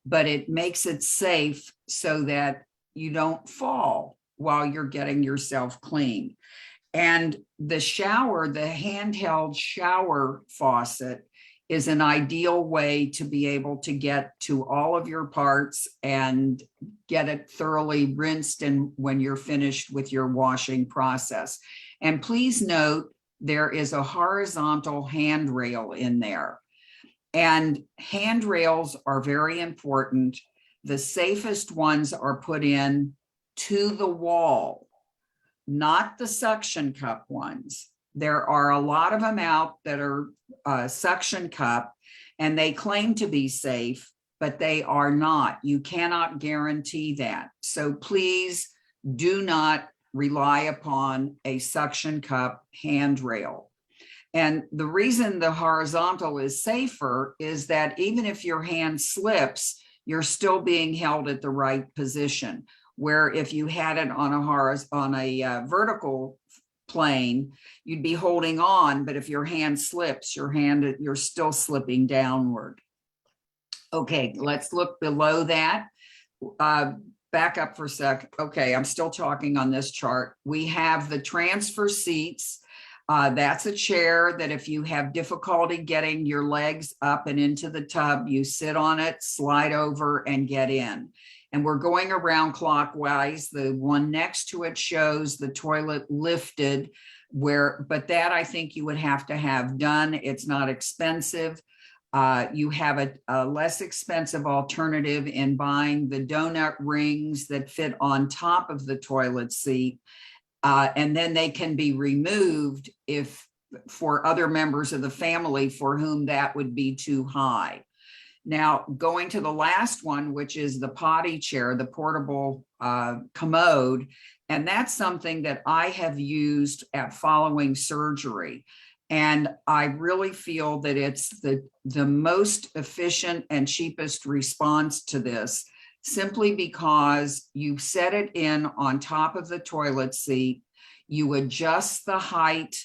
but it makes it safe so that you don't fall while you're getting yourself clean. And the shower, the handheld shower faucet, is an ideal way to be able to get to all of your parts and get it thoroughly rinsed and when you're finished with your washing process. And please note, there is a horizontal handrail in there. And handrails are very important. The safest ones are put in to the wall, not the suction cup ones. There are a lot of them out that are suction cup, and they claim to be safe, but they are not. You cannot guarantee that. So please do not rely upon a suction cup handrail. And the reason the horizontal is safer is that even if your hand slips, you're still being held at the right position. Where if you had it on a vertical plane, you'd be holding on, but if your hand slips, you're still slipping downward. Okay, let's look below that. Back up for a sec. Okay, I'm still talking on this chart. We have the transfer seats. That's a chair that if you have difficulty getting your legs up and into the tub, you sit on it, slide over and get in. And we're going around clockwise. The one next to it shows the toilet lifted but that I think you would have to have done. It's not expensive. You have a less expensive alternative in buying the donut rings that fit on top of the toilet seat. And then they can be removed for other members of the family for whom that would be too high. Now, going to the last one, which is the potty chair, the portable commode, and that's something that I have used at following surgery. And I really feel that it's the most efficient and cheapest response to this, simply because you set it in on top of the toilet seat, you adjust the height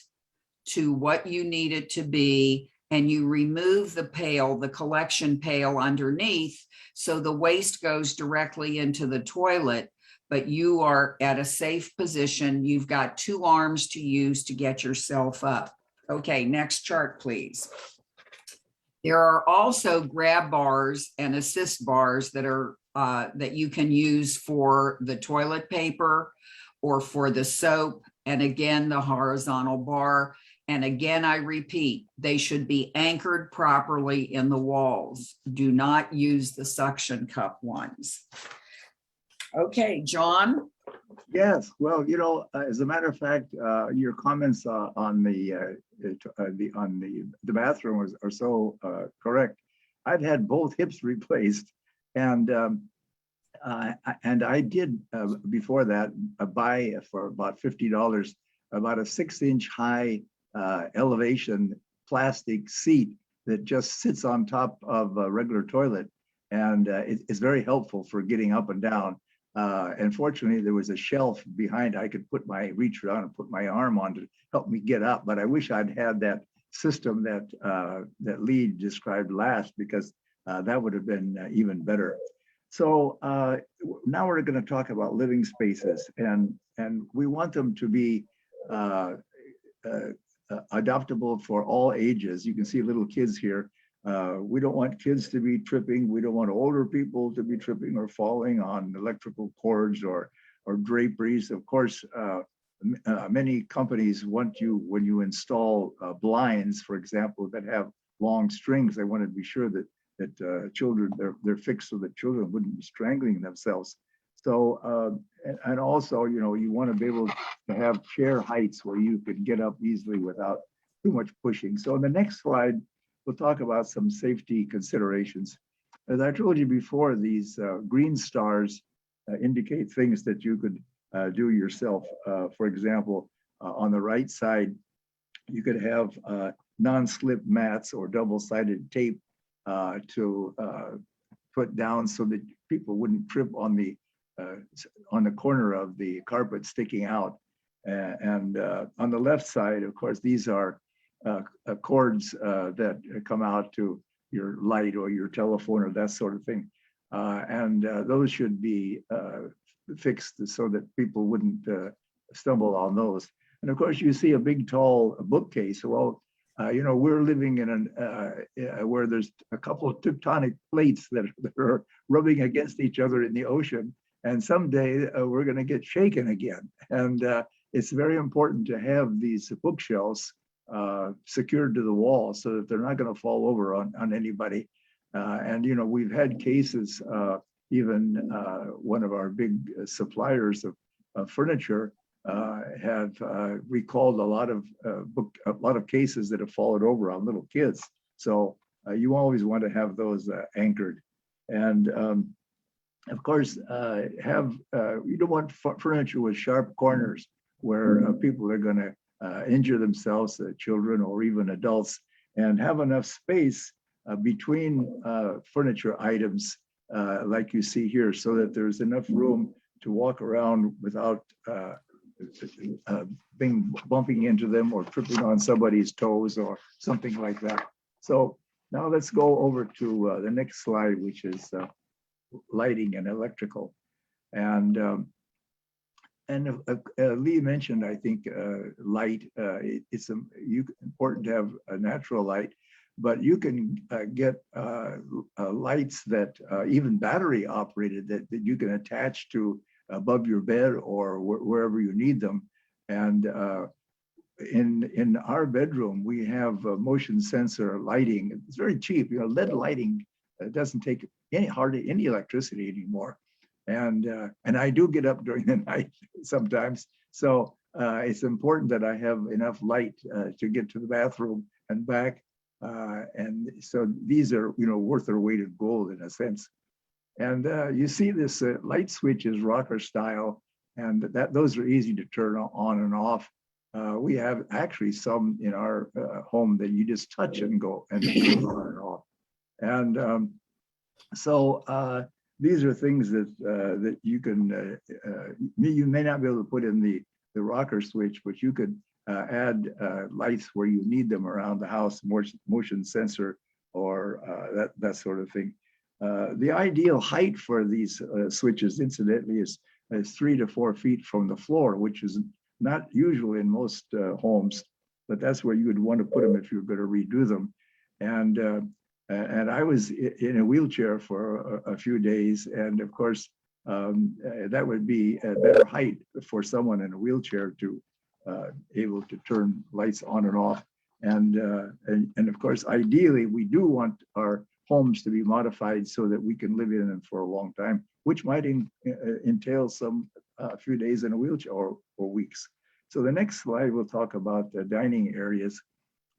to what you need it to be, and you remove the pail, the collection pail underneath, so the waste goes directly into the toilet, but you are at a safe position. You've got 2 arms to use to get yourself up. Okay, next chart, please. There are also grab bars and assist bars that are that you can use for the toilet paper or for the soap. And again, the horizontal bar. And again, I repeat, they should be anchored properly in the walls. Do not use the suction cup ones. Okay, John. Yes, well, you know, as a matter of fact, your comments on the bathroom are so correct. I've had both hips replaced, and I did before that buy for about $50 about a 6-inch high elevation plastic seat that just sits on top of a regular toilet, and it's very helpful for getting up and down. And fortunately, there was a shelf behind. I could reach around and put my arm on to help me get up. But I wish I'd had that system that Lee described last, because that would have been even better. So now we're going to talk about living spaces, and we want them to be adoptable for all ages. You can see little kids here. We don't want kids to be tripping. We don't want older people to be tripping or falling on electrical cords or draperies. Of course, many companies want you, when you install blinds, for example, that have long strings, they want to be sure that children, they're fixed so that children wouldn't be strangling themselves. So, and also, you know, you want to be able to have chair heights where you could get up easily without too much pushing. So in the next slide, we'll talk about some safety considerations. As I told you before, these green stars indicate things that you could do yourself. For example, on the right side, you could have non-slip mats or double-sided tape to put down so that people wouldn't trip on the corner of the carpet sticking out. And on the left side, of course, these are cords that come out to your light or your telephone or that sort of thing. And those should be fixed so that people wouldn't stumble on those. And of course, you see a big, tall bookcase. Well, you know, we're living in where there's a couple of tectonic plates that are rubbing against each other in the ocean. And someday we're going to get shaken again. And it's very important to have these bookshelves secured to the wall so that they're not going to fall over on anybody. And, you know, we've had cases, even one of our big suppliers of furniture have recalled a lot of cases that have fallen over on little kids. So you always want to have those anchored. And of course, you don't want furniture with sharp corners where people are going to injure themselves, children or even adults, and have enough space between furniture items like you see here, so that there's enough room to walk around without bumping into them or tripping on somebody's toes or something like that. So Now let's go over to the next slide, which is lighting and electrical. And Lee mentioned, I think, light. It's important to have a natural light, but you can get lights that even battery operated that you can attach to above your bed or wherever you need them. And in our bedroom, we have motion sensor lighting. It's very cheap. You know, LED lighting doesn't take hardly any electricity anymore. And I do get up during the night sometimes. So it's important that I have enough light to get to the bathroom and back. And so these are, you know, worth their weight in gold in a sense. And you see this light switch is rocker style, and those are easy to turn on and off. We have actually some in our home that you just touch and go and turn on and off. And so these are things that that you can you may not be able to put in the rocker switch, but you could add lights where you need them around the house, motion sensor or that sort of thing. The ideal height for these switches, incidentally, is 3 to 4 feet from the floor, which is not usual in most homes, but that's where you would want to put them if you're going to redo them. And I was in a wheelchair for a few days, and of course, that would be a better height for someone in a wheelchair to able to turn lights on and off. And of course, ideally, we do want our homes to be modified so that we can live in them for a long time, which might entail a few days in a wheelchair or weeks. So the next slide, we'll talk about the dining areas.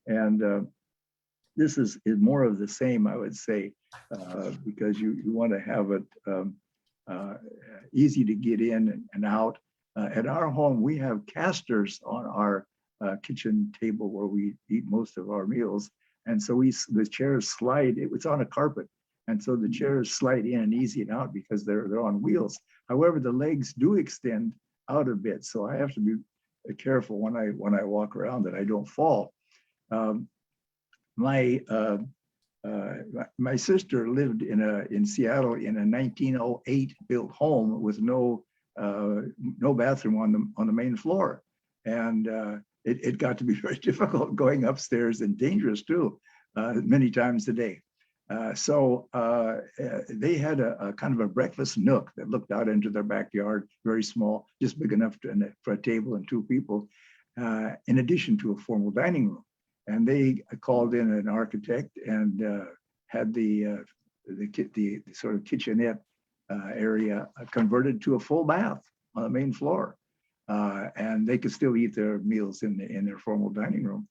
And this is more of the same, I would say, because you want to have it easy to get in and out. At our home, we have casters on our kitchen table where we eat most of our meals. And so the chairs slide, it's on a carpet. And so the chairs slide in and easy and out because they're on wheels. However, the legs do extend out a bit. So I have to be careful when I walk around that I don't fall. My sister lived in Seattle in a 1908 built home with no bathroom on the main floor. And it got to be very difficult going upstairs and dangerous too, many times a day. So they had a kind of a breakfast nook that looked out into their backyard, very small, just big enough for a table and 2 people, in addition to a formal dining room. And they called in an architect and had the sort of kitchenette area converted to a full bath on the main floor. And they could still eat their meals in their formal dining room.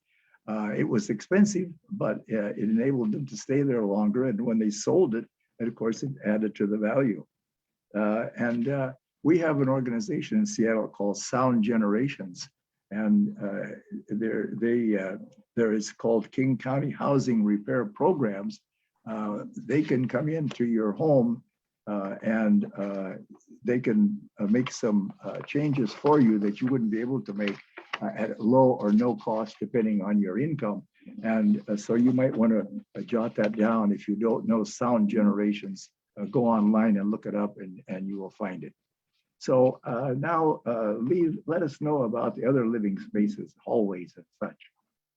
It was expensive, but it enabled them to stay there longer. And when they sold it, and of course, it added to the value. And we have an organization in Seattle called Sound Generations. And there is called King County Housing Repair Programs. They can come into your home and they can make some changes for you that you wouldn't be able to make at low or no cost, depending on your income. And so you might want to jot that down. If you don't know Sound Generations, go online and look it up and you will find it. So now, Lee, let us know about the other living spaces, hallways and such.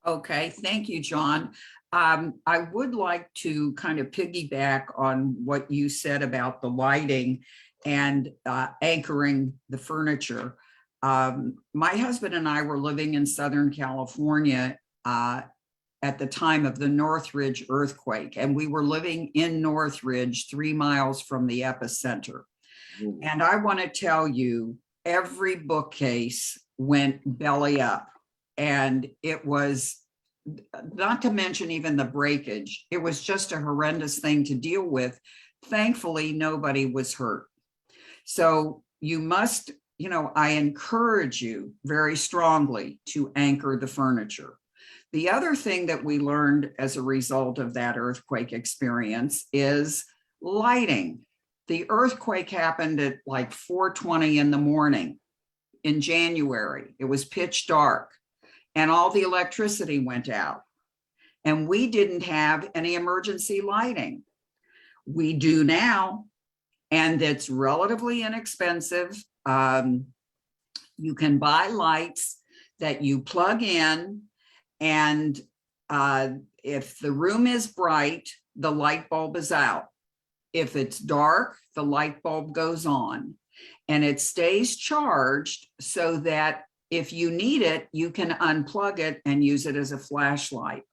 Okay, thank you, John. I would like to kind of piggyback on what you said about the lighting and anchoring the furniture. My husband and I were living in Southern California at the time of the Northridge earthquake, and we were living in Northridge, 3 miles from the epicenter. And I want to tell you, every bookcase went belly up, and it was, not to mention even the breakage, it was just a horrendous thing to deal with. Thankfully, nobody was hurt. So you must, I encourage you very strongly to anchor the furniture. The other thing that we learned as a result of that earthquake experience is lighting. The earthquake happened at like 4:20 in the morning in January. It was pitch dark and all the electricity went out. and we didn't have any emergency lighting. We do now, and it's relatively inexpensive. You can buy lights that you plug in, and if the room is bright, the light bulb is out. If it's dark, the light bulb goes on, and it stays charged so that if you need it, you can unplug it and use it as a flashlight.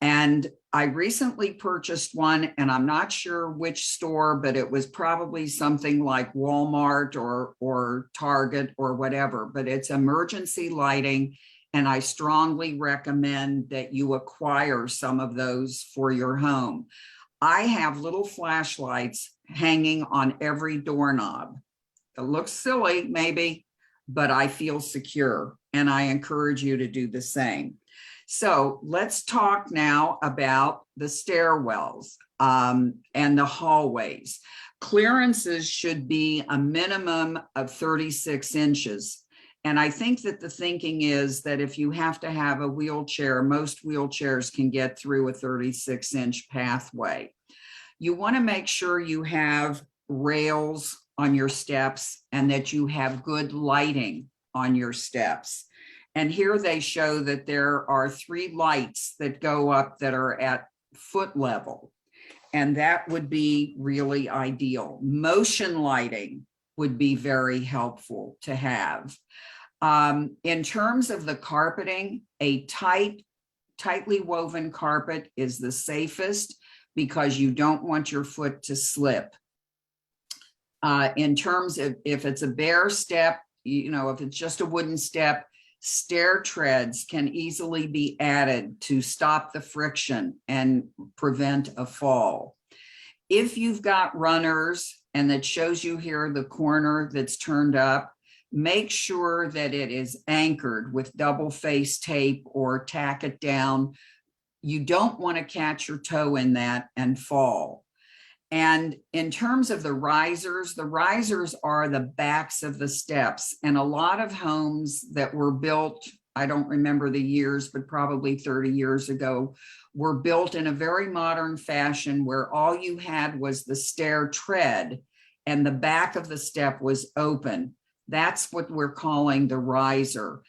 And I recently purchased one, and I'm not sure which store, but it was probably something like Walmart or Target or whatever, but it's emergency lighting. And I strongly recommend that you acquire some of those for your home. I have little flashlights hanging on every doorknob. It looks silly, maybe, but I feel secure, and I encourage you to do the same. So let's talk now about the stairwells and the hallways. Clearances should be a minimum of 36 inches. And I think that the thinking is that if you have to have a wheelchair, most wheelchairs can get through a 36-inch pathway. You want to make sure you have rails on your steps and that you have good lighting on your steps. And here they show that there are 3 lights that go up that are at foot level. And that would be really ideal. Motion lighting would be very helpful to have. In terms of the carpeting, a tightly woven carpet is the safest because you don't want your foot to slip. In terms of if it's a bare step, if it's just a wooden step, stair treads can easily be added to stop the friction and prevent a fall. If you've got runners, and that shows you here the corner that's turned up, make sure that it is anchored with double-face tape or tack it down. You don't want to catch your toe in that and fall. And in terms of the risers are the backs of the steps. And a lot of homes that were built, I don't remember the years, but probably 30 years ago, were built in a very modern fashion where all you had was the stair tread and the back of the step was open. That's what we're calling the riser.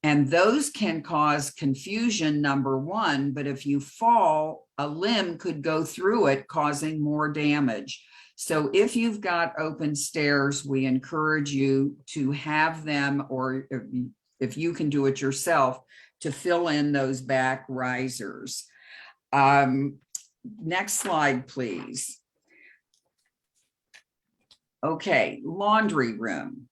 And those can cause confusion, number one, but if you fall, a limb could go through it, causing more damage. So if you've got open stairs, we encourage you to have them, or if you can do it yourself, to fill in those back risers. Next slide, please. Okay, laundry room.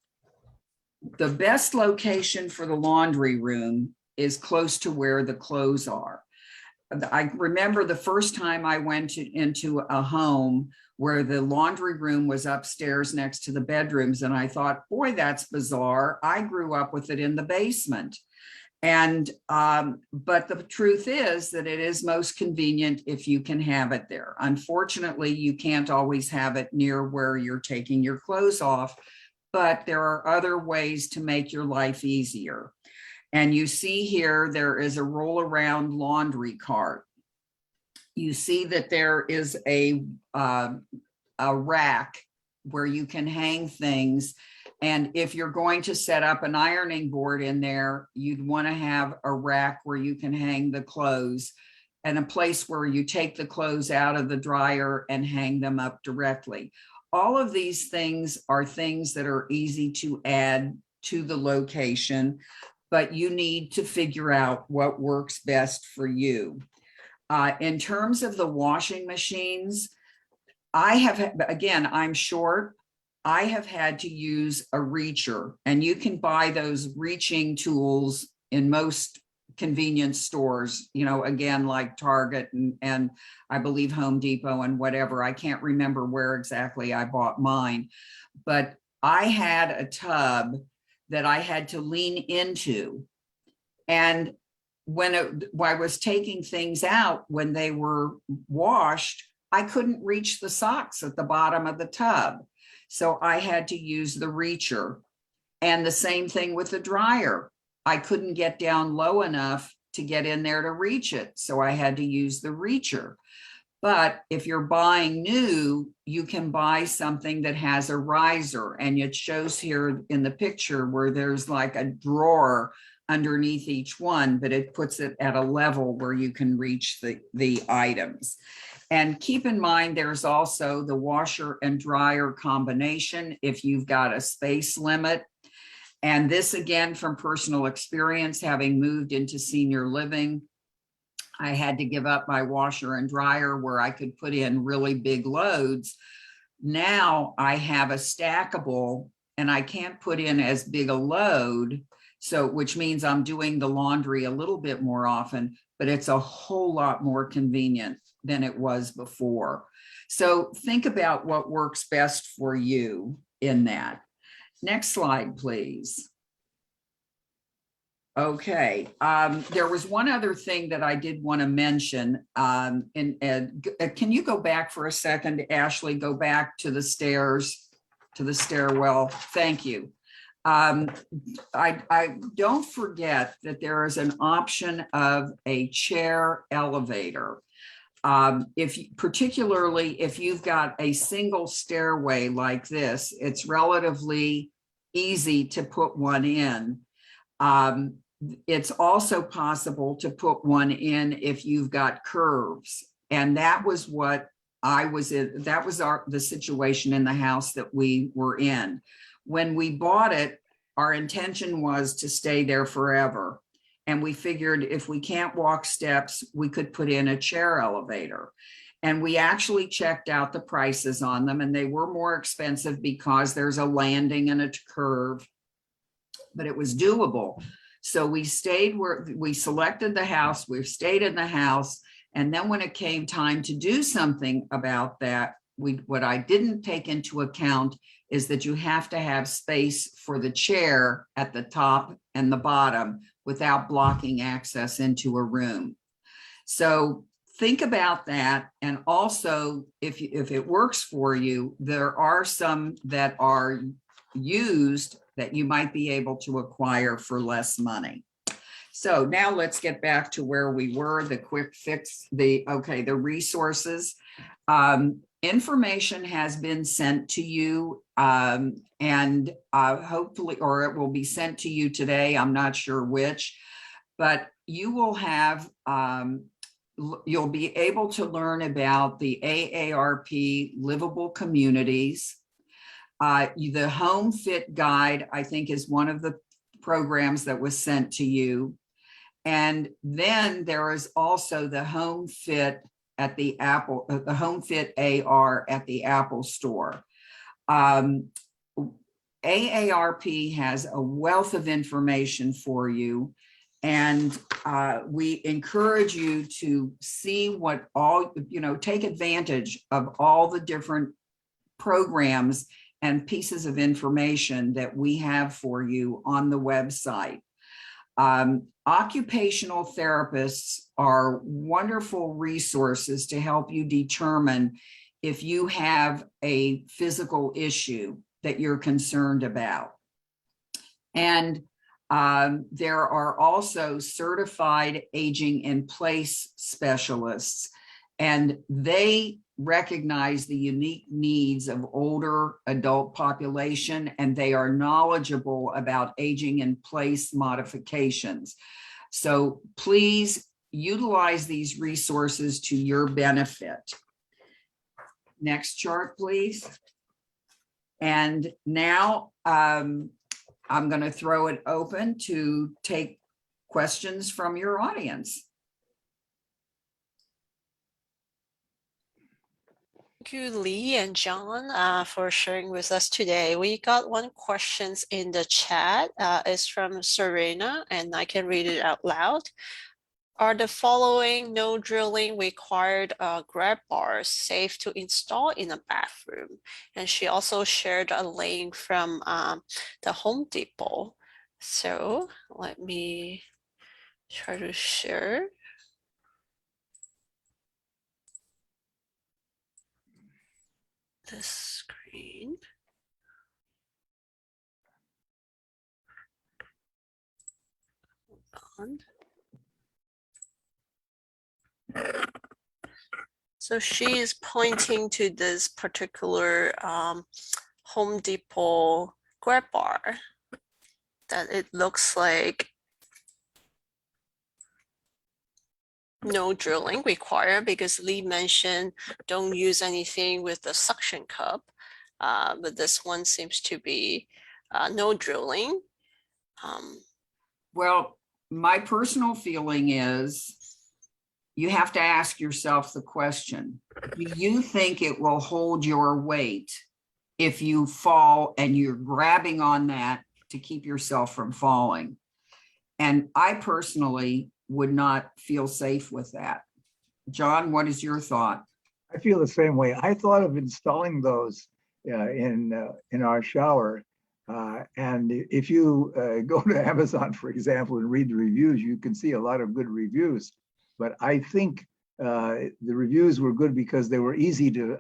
The best location for the laundry room is close to where the clothes are. I remember the first time I went into a home where the laundry room was upstairs next to the bedrooms, and I thought, boy, that's bizarre. I grew up with it in the basement. And but the truth is that it is most convenient if you can have it there. Unfortunately, you can't always have it near where you're taking your clothes off, but there are other ways to make your life easier. And you see here, there is a roll around laundry cart. You see that there is a rack where you can hang things. And if you're going to set up an ironing board in there, you'd want to have a rack where you can hang the clothes and a place where you take the clothes out of the dryer and hang them up directly. All of these things are things that are easy to add to the location, but you need to figure out what works best for you. In terms of the washing machines, I'm short. I have had to use a reacher, and you can buy those reaching tools in most convenience stores, again, like Target and I believe Home Depot and whatever. I can't remember where exactly I bought mine, but I had a tub that I had to lean into. And when I was taking things out, when they were washed, I couldn't reach the socks at the bottom of the tub. So I had to use the reacher. And the same thing with the dryer. I couldn't get down low enough to get in there to reach it. So I had to use the reacher. But if you're buying new, you can buy something that has a riser, and it shows here in the picture where there's like a drawer underneath each one, but it puts it at a level where you can reach the items. And keep in mind, there's also the washer and dryer combination if you've got a space limit. And this, again, from personal experience, having moved into senior living, I had to give up my washer and dryer where I could put in really big loads. Now I have a stackable and I can't put in as big a load. So, which means I'm doing the laundry a little bit more often, but it's a whole lot more convenient than it was before. So think about what works best for you in that. Next slide, please. Okay, there was one other thing that I did want to mention. Can you go back for a second, Ashley? Go back to the stairs, to the stairwell. Thank you. I don't forget that there is an option of a chair elevator. Particularly if you've got a single stairway like this, it's relatively easy to put one in. It's also possible to put one in if you've got curves. And that was what I was in. That was the situation in the house that we were in. When we bought it, our intention was to stay there forever. And we figured if we can't walk steps, we could put in a chair elevator. And we actually checked out the prices on them, and they were more expensive because there's a landing and a curve, but it was doable. So we stayed where we selected the house, we've stayed in the house. And then when it came time to do something about that, what I didn't take into account is that you have to have space for the chair at the top and the bottom without blocking access into a room. So think about that. And also, if it works for you, there are some that are used that you might be able to acquire for less money. So now let's get back to where we were, the quick fix, the resources. Information has been sent to you and hopefully, or it will be sent to you today. I'm not sure which, but you will have, you'll be able to learn about the AARP livable communities. The Home Fit Guide, I think, is one of the programs that was sent to you. And then there is also the Home Fit at the Apple, the Home Fit AR at the Apple Store. AARP has a wealth of information for you. And we encourage you to see what all, take advantage of all the different programs and pieces of information that we have for you on the website. Occupational therapists are wonderful resources to help you determine if you have a physical issue that you're concerned about. And there are also certified aging in place specialists, and they recognize the unique needs of older adult population, and they are knowledgeable about aging in place modifications. So please utilize these resources to your benefit. Next chart, please. And now I'm going to throw it open to take questions from your audience. Thank you, Lee and John, for sharing with us today. We got one question in the chat. It's from Serena, and I can read it out loud. Are the following no drilling required grab bars safe to install in a bathroom? And she also shared a link from the Home Depot. So let me try to share. The screen. Hold on. So she is pointing to this particular Home Depot grab bar that it looks like no drilling required, because Lee mentioned don't use anything with the suction cup, but this one seems to be no drilling. Well, my personal feeling is you have to ask yourself the question, do you think it will hold your weight if you fall and you're grabbing on that to keep yourself from falling? And I personally would not feel safe with that. John, what is your thought? I feel the same way. I thought of installing those in our shower. And if you go to Amazon, for example, and read the reviews, you can see a lot of good reviews. But I think the reviews were good because they were easy to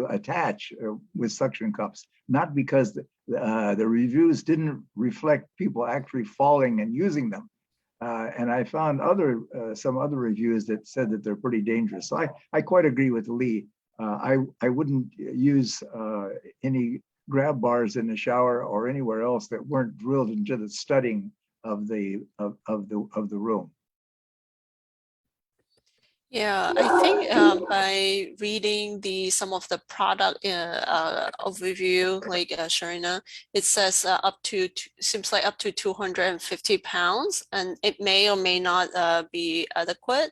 attach with suction cups, not because the reviews didn't reflect people actually falling and using them. And I found some other reviews that said that they're pretty dangerous. So I quite agree with Lee. I wouldn't use any grab bars in the shower or anywhere else that weren't drilled into the studding of the room. Yeah, I think by reading some of the product overview, like Sharina, it says seems like up to 250 pounds, and it may or may not be adequate,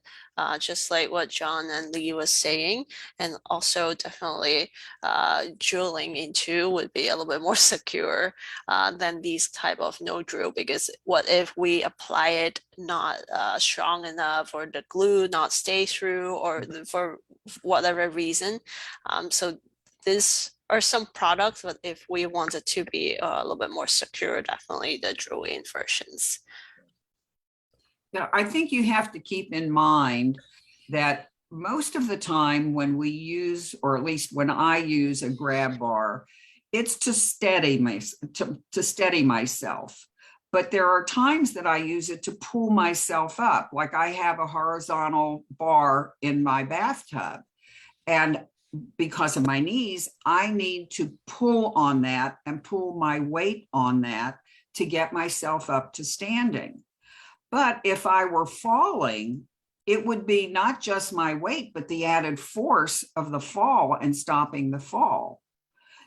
just like what John and Lee was saying. And also definitely drilling into would be a little bit more secure than these type of no drill, because what if we apply it not strong enough, or the glue not stay through, or for whatever reason. So these are some products, but if we want it to be a little bit more secure, definitely the drill-in versions. Now, I think you have to keep in mind that most of the time when we use, or at least when I use a grab bar, it's to steady myself. But there are times that I use it to pull myself up. Like I have a horizontal bar in my bathtub, and because of my knees, I need to pull on that and pull my weight on that to get myself up to standing. But if I were falling, it would be not just my weight, but the added force of the fall and stopping the fall.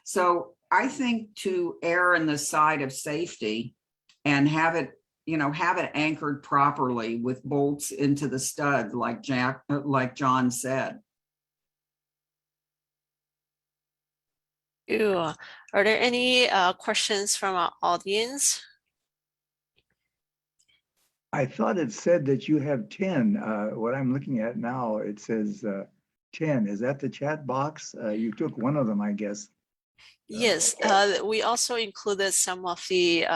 So I think to err on the side of safety and have it anchored properly with bolts into the stud, like John said. Ew. Are there any questions from our audience? I thought it said that you have 10. What I'm looking at now, it says 10. Is that the chat box? You took one of them, I guess. Yes, we also included some of the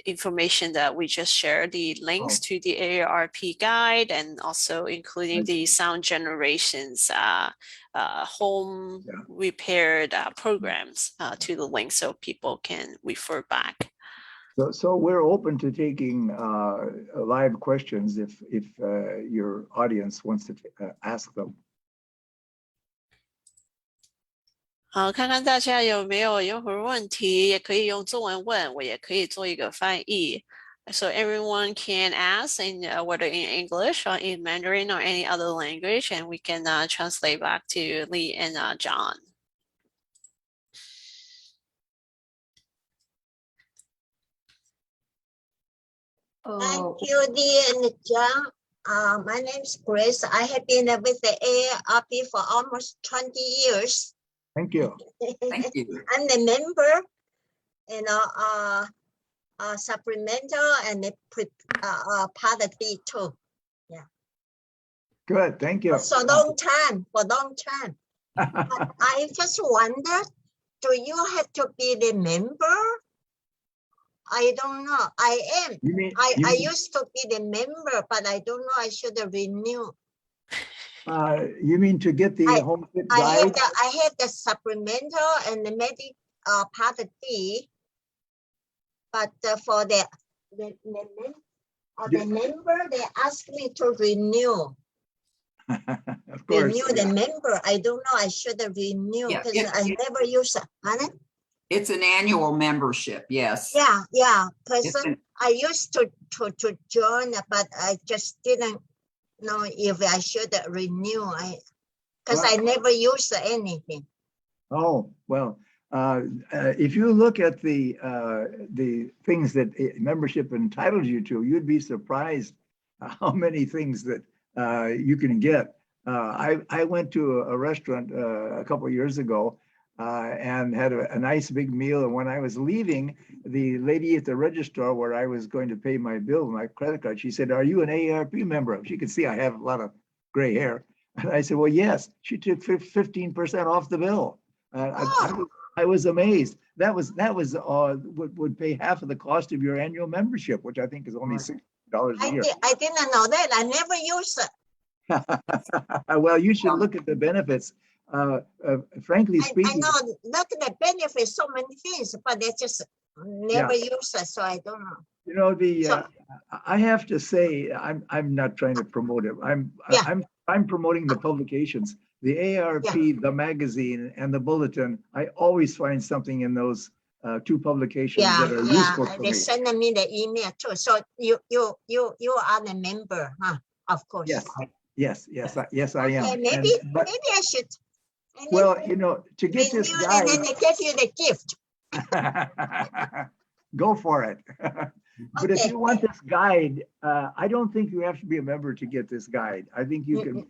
information that we just shared, the links to the AARP guide, and also including the sound generations home repaired programs to the link, so people can refer back. So we're open to taking live questions if your audience wants to ask them. 好，看看大家有没有任何问题，也可以用中文问，我也可以做一个翻译。So everyone can ask, whether in English or in Mandarin or any other language, and we can translate back to Lee and John. Thank you, Lee and John. My name is Grace. I have been with the AARP for almost 20 years. Thank you. Thank you. I'm the member, supplemental and part of B too. Yeah. Good. Thank you. For long time. I just wondered, do you have to be the member? I don't know. I am. I used to be the member, but I don't know. I should renew. You mean to get the home fit guide? I had the supplemental and the medic part D, but for the member, they asked me to renew. Of course. Renew the member. I don't know. I should have renewed Yeah, because I never use it. Honey? It's an annual membership, yes. Yeah. Because It's an- I used to join, but I just didn't know if I should renew. Because I never use anything. Oh, well, if you look at the things that membership entitles you to, you'd be surprised how many things that you can get. I went to a restaurant a couple of years ago and had a nice big meal. And when I was leaving, the lady at the registrar where I was going to pay my bill, my credit card, she said, "Are you an AARP member?" She could see I have a lot of gray hair. And I said, "Well, yes." She took 15% off the bill. I was amazed. That would pay half of the cost of your annual membership, which I think is only $60 a year. I didn't know that. I never use it. Well, you should look at the benefits. Frankly speaking, I know, look at the benefits, so many things, but they just never use it, so I don't know. You know, I have to say, I'm not trying to promote it. I'm promoting the publications, the AARP, the magazine, and the bulletin. I always find something in those two publications that are useful for they me. send me the email too. So you are the member, huh? Of course. Yes, I am. Okay, maybe I should. Well, you know, to get this guide, and then they give you the gift. go for it. But if you want this guide, I don't think you have to be a member to get this guide. I think you can,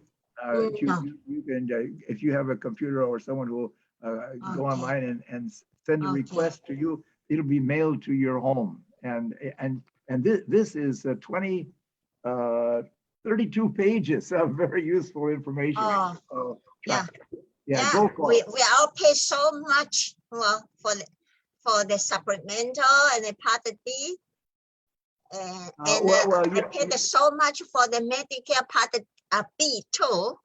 you can, if you have a computer or someone who will go online and send a request to you, it'll be mailed to your home. And this is 32 pages of very useful information. Go for it. We all pay so much for the supplemental and the Part D. I paid so much for the Medicare Part B too,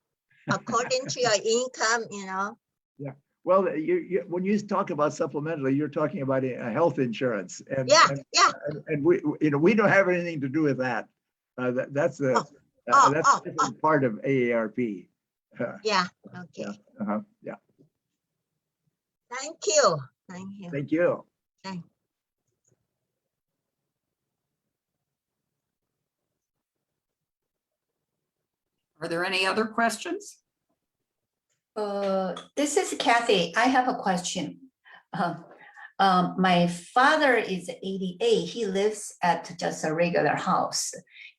according to your income, you know. Yeah. Well, when you talk about supplemental, you're talking about a health insurance, and we don't have anything to do with that. That's a different part of AARP. Yeah. Okay. Yeah. Thank you. Thank you. Are there any other questions? This is Kathy. I have a question. My father is 88. He lives at just a regular house.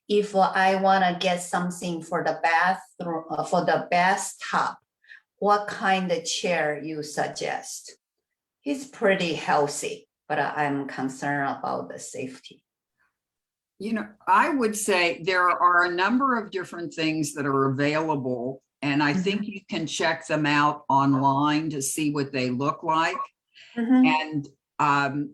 If I want to get something for the bathroom, for the bathtub, what kind of chair you suggest? He's pretty healthy, but I'm concerned about the safety. You know, I would say there are a number of different things that are available, and I think you can check them out online to see what they look like. And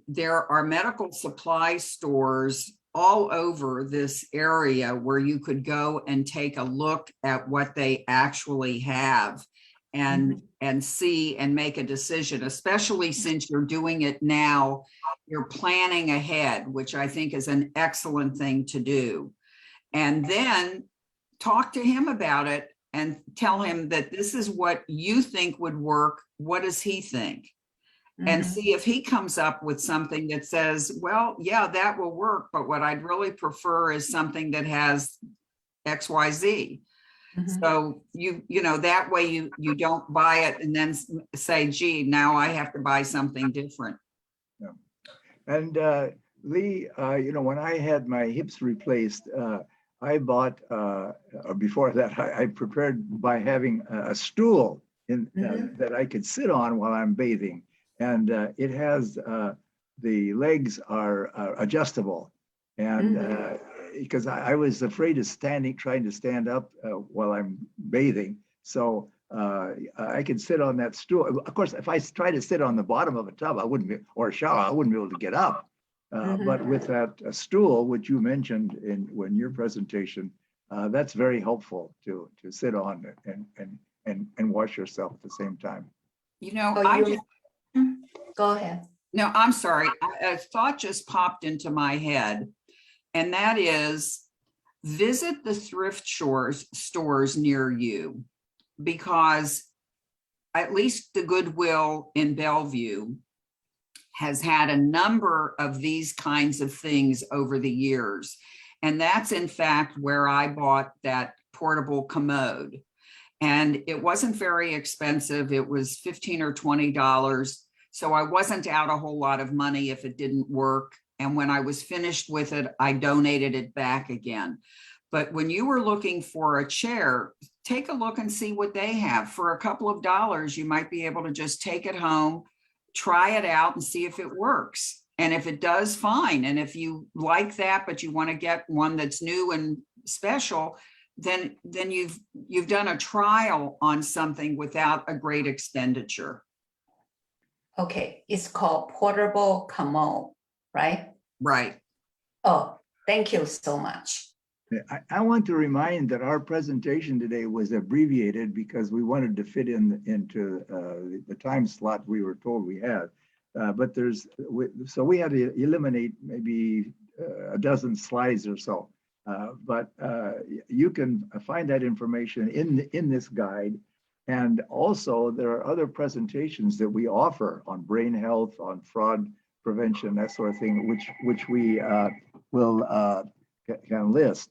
there are medical supply stores all over this area where you could go and take a look at what they actually have and see and make a decision, especially since you're doing it now. You're planning ahead, which I think is an excellent thing to do. And then talk to him about it and tell him that this is what you think would work. What does he think? And see if he comes up with something that says, well, yeah, that will work, but what I'd really prefer is something that has XYZ. So you know, that way you don't buy it and then say, gee, now I have to buy something different. Yeah. And Lee, you know, when I had my hips replaced, I bought, before that, I prepared by having a stool that I could sit on while I'm bathing. And it has, the legs are adjustable. And because I was afraid of trying to stand up while I'm bathing. So I could sit on that stool. Of course, if I try to sit on the bottom of a tub, I wouldn't be, or a shower, I wouldn't be able to get up. But with that stool, which you mentioned in your presentation, that's very helpful to sit on and wash yourself at the same time. You know, Go ahead. No, I'm sorry. A thought just popped into my head, and that is, visit the thrift stores near you, because at least the Goodwill in Bellevue has had a number of these kinds of things over the years. And that's in fact where I bought that portable commode. And it wasn't very expensive. It was $15 or $20. So I wasn't out a whole lot of money if it didn't work. And when I was finished with it, I donated it back again. But when you were looking for a chair, take a look and see what they have. For a couple of dollars, you might be able to just take it home, try it out and see if it works. And if it does, fine. And if you like that, but you want to get one that's new and special, then you've done a trial on something without a great expenditure. Okay, it's called portable commode, right? Right. Oh, thank you so much. I want to remind that our presentation today was abbreviated because we wanted to fit into the time slot we were told we had. But so we had to eliminate maybe a dozen slides or so. But you can find that information in this guide. And also there are other presentations that we offer on brain health, on fraud prevention, that sort of thing, which we will can list.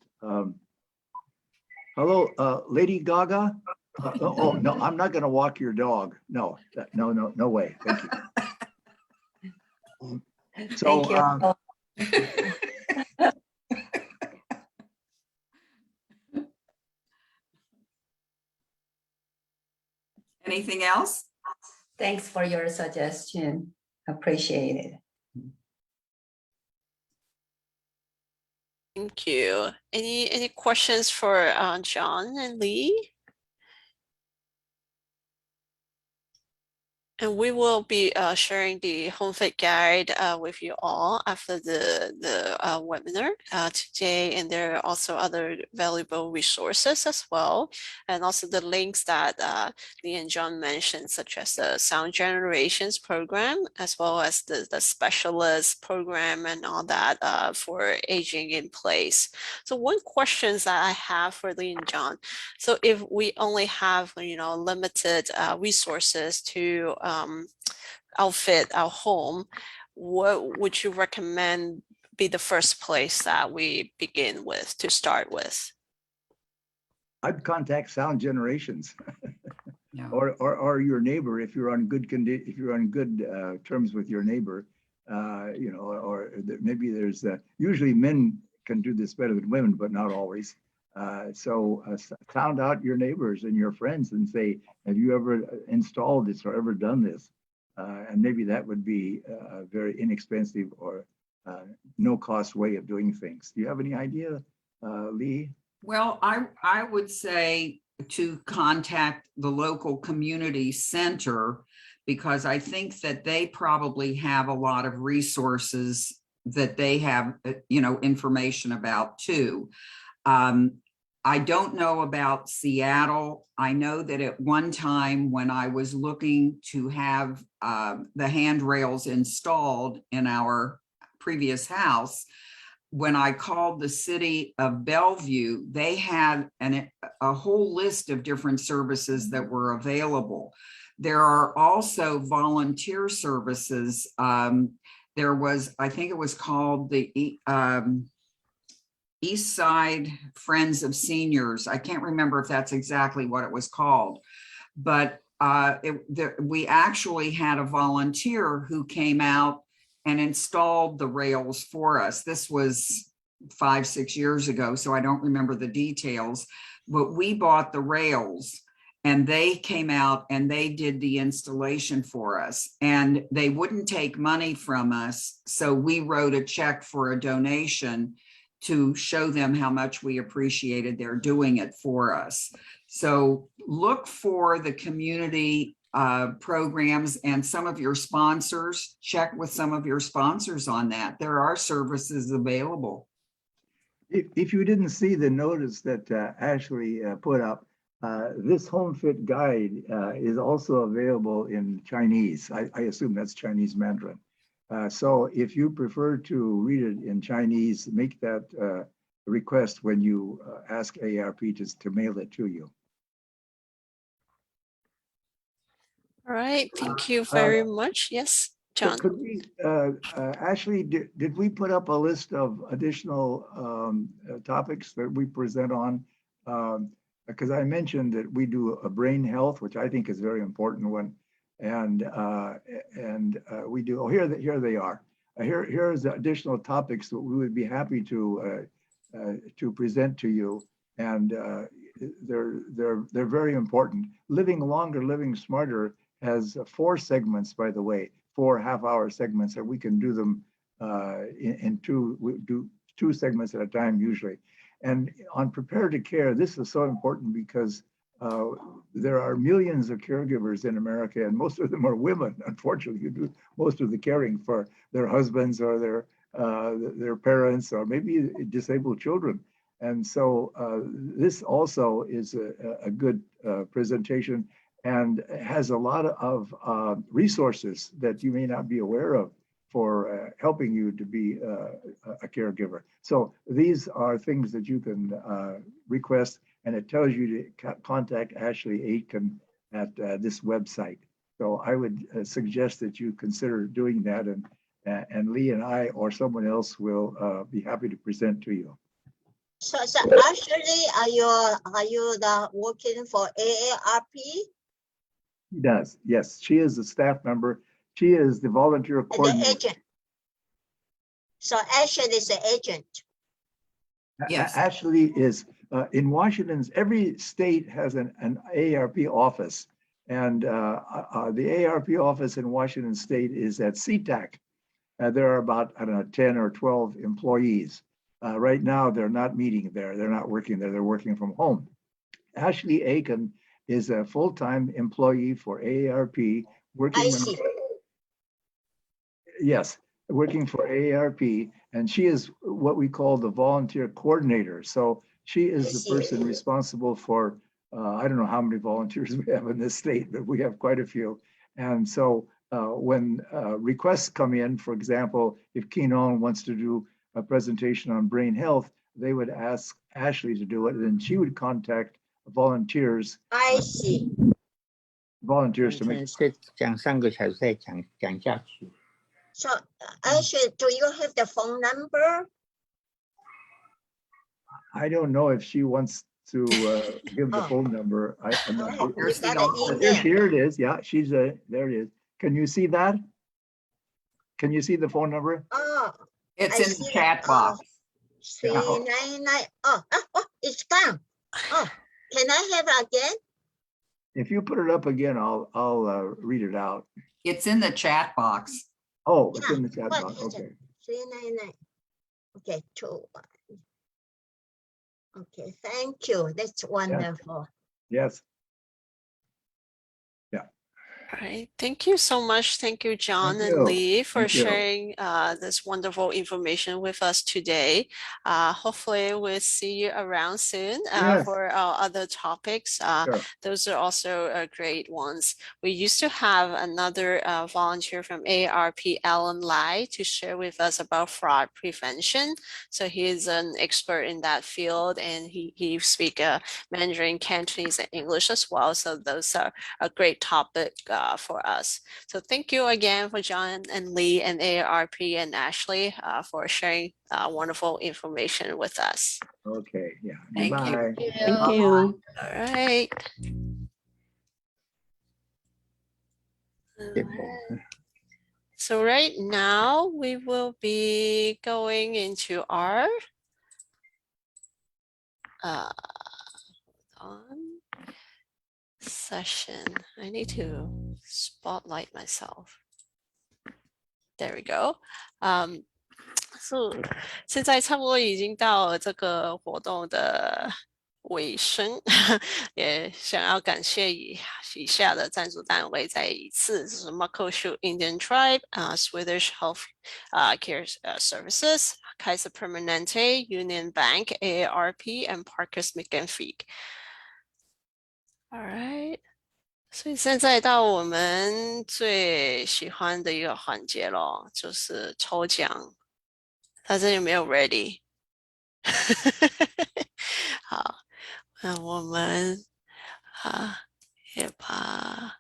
Hello, Lady Gaga. Oh no, I'm not going to walk your dog. No way. Thank you. So, Thank you. Anything else? Thanks for your suggestion. Appreciate it. Thank you. Any questions for John and Lee? And we will be sharing the home fit guide with you all after the webinar today. And there are also other valuable resources as well. And also the links that Lee and John mentioned, such as the Sound Generations program, as well as the specialist program and all that for aging in place. So one question that I have for Lee and John. So if we only have, limited resources to outfit our home, what would you recommend be the first place that we begin with to start with? I'd contact Sound Generations. Yeah. or your neighbor if you're on good terms with your neighbor, or maybe there's usually men can do this better than women, but not always. So sound out your neighbors and your friends and say, have you ever installed this or ever done this? And maybe that would be a very inexpensive or no cost way of doing things. Do you have any idea, Lee? Well, I would say to contact the local community center, because I think that they probably have a lot of resources that they have, information about too. I don't know about Seattle. I know that at one time when I was looking to have the handrails installed in our previous house, when I called the city of Bellevue, they had a whole list of different services that were available. There are also volunteer services. There was, I think it was called the East Side Friends of Seniors. I can't remember if that's exactly what it was called, but we actually had a volunteer who came out and installed the rails for us. This was 5-6 years ago, so I don't remember the details, but we bought the rails and they came out and they did the installation for us, and they wouldn't take money from us. So we wrote a check for a donation to show them how much we appreciated their doing it for us. So look for the community programs and some of your sponsors. Check with some of your sponsors on that. There are services available. If you didn't see the notice that Ashley put up, this home fit guide is also available in Chinese. I assume that's Chinese Mandarin. So if you prefer to read it in Chinese, make that request when you ask AARP to mail it to you. All right, thank you very much. Yes, John. Could we, Ashley, did we put up a list of additional topics that we present on? Because I mentioned that we do a brain health, which I think is a very important one, and we do. Oh, here they are. Here's the additional topics that we would be happy to present to you, and they're very important. Living Longer, Living Smarter has 4 segments, by the way, 4 half-hour segments that we can do them we do 2 segments at a time usually. And on Prepare to Care, this is so important because there are millions of caregivers in America, and most of them are women, unfortunately, who do most of the caring for their husbands or their parents or maybe disabled children. And so this also is a good presentation and has a lot of resources that you may not be aware of for helping you to be a caregiver. So these are things that you can request, and it tells you to contact Ashley Aitken at this website. So I would suggest that you consider doing that, and Lee and I or someone else will be happy to present to you. So actually, are you working for AARP? She does, yes. She is a staff member. She is the volunteer coordinator. The agent. So Ashley is the agent. Yes. Ashley is in Washington's. Every state has an AARP office, and the AARP office in Washington State is at SeaTac. There are about, I don't know, 10 or 12 employees. Right now, they're not meeting there. They're not working there. They're working from home. Ashley Aitken is a full-time employee for AARP, working. Yes, working for AARP, and she is what we call the volunteer coordinator. So she is the person responsible for, I don't know how many volunteers we have in this state, but we have quite a few. And so when requests come in, for example, if Keenon wants to do a presentation on brain health, they would ask Ashley to do it, and then she would contact volunteers. I see. Volunteers to make. So Ashley, do you have the phone number? I don't know if she wants to give the phone number. Here it is. Yeah, she's there it is. Can you see that? Can you see the phone number? Oh, it's in the chat box. 399. Oh, it's gone. Oh, can I have it again? If you put it up again, I'll read it out. It's in the chat box. Oh, it's in the chat box. Okay. 399. Okay, 21. Okay, thank you. That's wonderful. Yes. All right, thank you so much. Thank you, John and Lee, for sharing this wonderful information with us today. Hopefully we'll see you around soon for our other topics. Those are also great ones. We used to have another volunteer from AARP, Alan Lai, to share with us about fraud prevention. So he is an expert in that field, and he speaks Mandarin, Cantonese, and English as well. So those are a great topic for us. So thank you again for John and Lee and AARP and Ashley for sharing wonderful information with us. Okay, yeah. Thank Bye. you. Thank you. All right. So right now we will be going into our session. I need to spotlight myself. There we go. So 现在差不多已经到了这个活动的尾声，也想要感谢以下的赞助单位再一次，就是 Muckleshoot Indian Tribe, Swedish Health Care Services, Kaiser Permanente, Union Bank, AARP, and Parkers McGenfield. All right. 所以现在到我们最喜欢的一个环节咯，就是抽奖。大家有没有 ready？好，那我们也把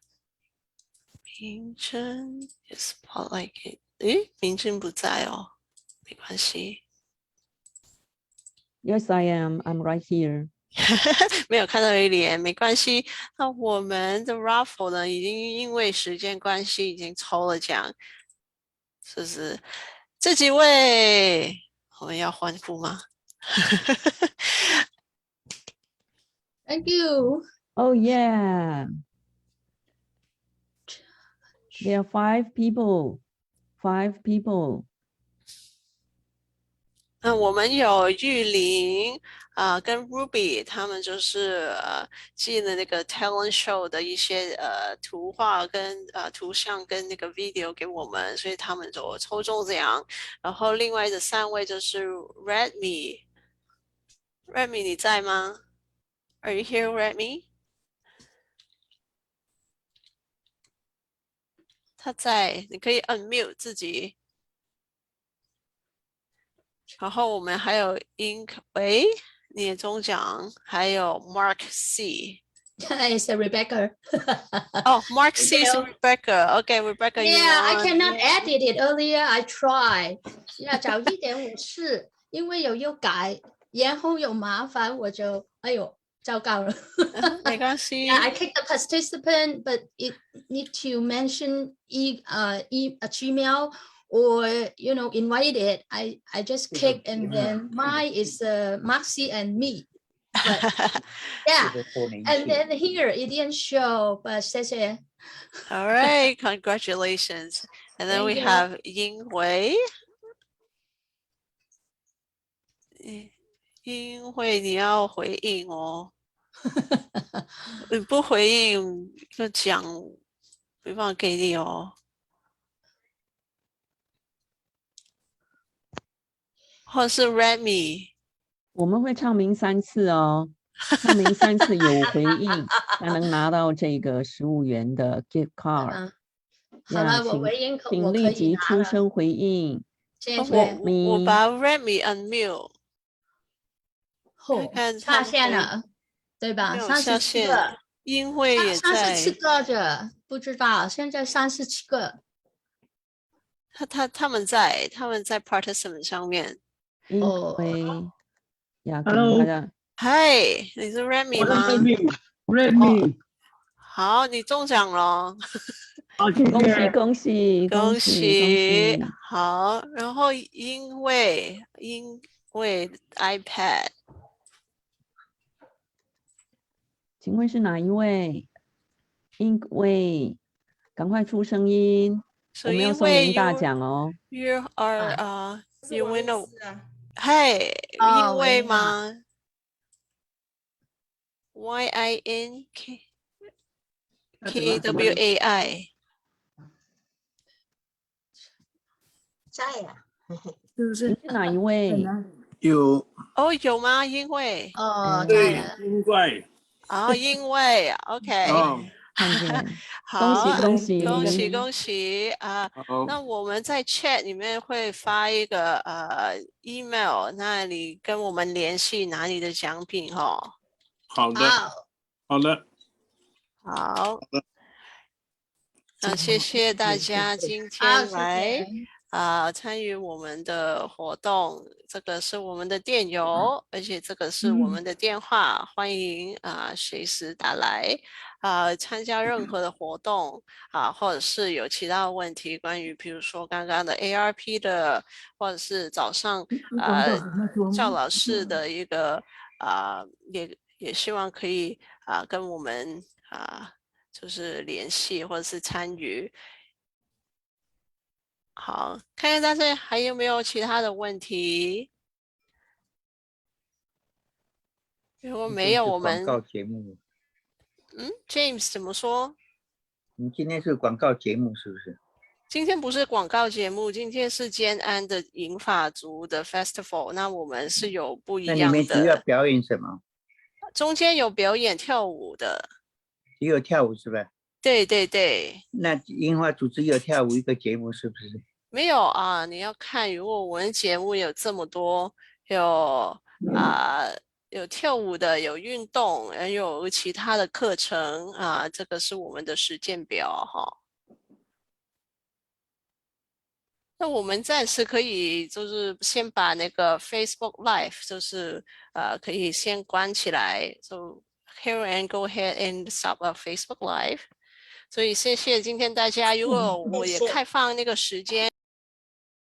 明真也 spotlight 给，诶，明真不在哦，没关系。Yes, I am. I'm right here. 没有看到一脸，没关系。那我们的 raffle 呢，已经因为时间关系已经抽了奖，是不是？这几位我们要欢呼吗？Thank you. Oh yeah. There are 5 people. 5 people. 那我们有玉玲跟 Ruby， 他们就是寄了那个 talent show 的一些图画跟图像跟那个 video 给我们，所以他们就抽中奖。然后另外的3位就是 Redmi 你在吗 ？Are you here, Redmi？ 他在，你可以 unmute 自己。然后我们还有 Ink 喂，你也中奖，还有 Mark C。 It's Rebecca. Oh, Mark C is Rebecca. Okay, Rebecca. Yeah, I cannot edit it earlier. I try. 要早一点我试，因为有改，然后有麻烦，我就哎呦糟糕了。没关系。Yeah, I clicked the participant, but it need to mention Gmail. Or invited. I just click and then mine is Maxi and me. But, yeah, and then here it didn't show, but says it. All right, congratulations. And then we have Ying Hui. 因为你要回应哦，你不回应就奖没办法给你哦。或是 Redmi， 我们会唱名3次哦，唱名3次有回应才能拿到这个15元的 gift card。好了，我回应，请立即出声回应。我把 Redmi unmute， 看看下线了，对吧？37个，因为也在37个的，不知道现在37个。他们在 participant 上面。因为呀，大家，嗨，你是 Redmi 吗 ？Redmi， 好，你中奖了，恭喜！好，然后因为 iPad， 请问是哪一位？因为赶快出声音，我们要送您大奖哦。You are you win a 嘿，因为吗 ？YINKWAI 在呀，是哪一位？有哦，有吗？因为对，因为因为 OK。好，恭喜那我们在 chat 里面会发一个email， 那你跟我们联系拿你的奖品哦。好的。那谢谢大家今天来参与我们的活动，这个是我们的电邮，而且这个是我们的电话，欢迎随时打来参加任何的活动或者是有其他的问题，关于比如说刚刚的 ARP 的，或者是早上赵老师的一个也希望可以跟我们就是联系或者是参与。好，看看大家还有没有其他的问题？如果没有，我们广告节目。James 怎么说？你今天是广告节目是不是？今天不是广告节目，今天是建安的银发族的 Festival。那我们是有不一样的。那你们主要表演什么？中间有表演跳舞的。只有跳舞是吧？对对对。那银发族只有跳舞一个节目是不是？没有你要看，如果我们节目有这么多，有有跳舞的，有运动，也有其他的课程这个是我们的时间表哈。那我们暂时可以就是先把那个 Facebook Live 就是可以先关起来。So here and go ahead and stop Facebook Live。所以谢谢今天大家，如果我也开放那个时间。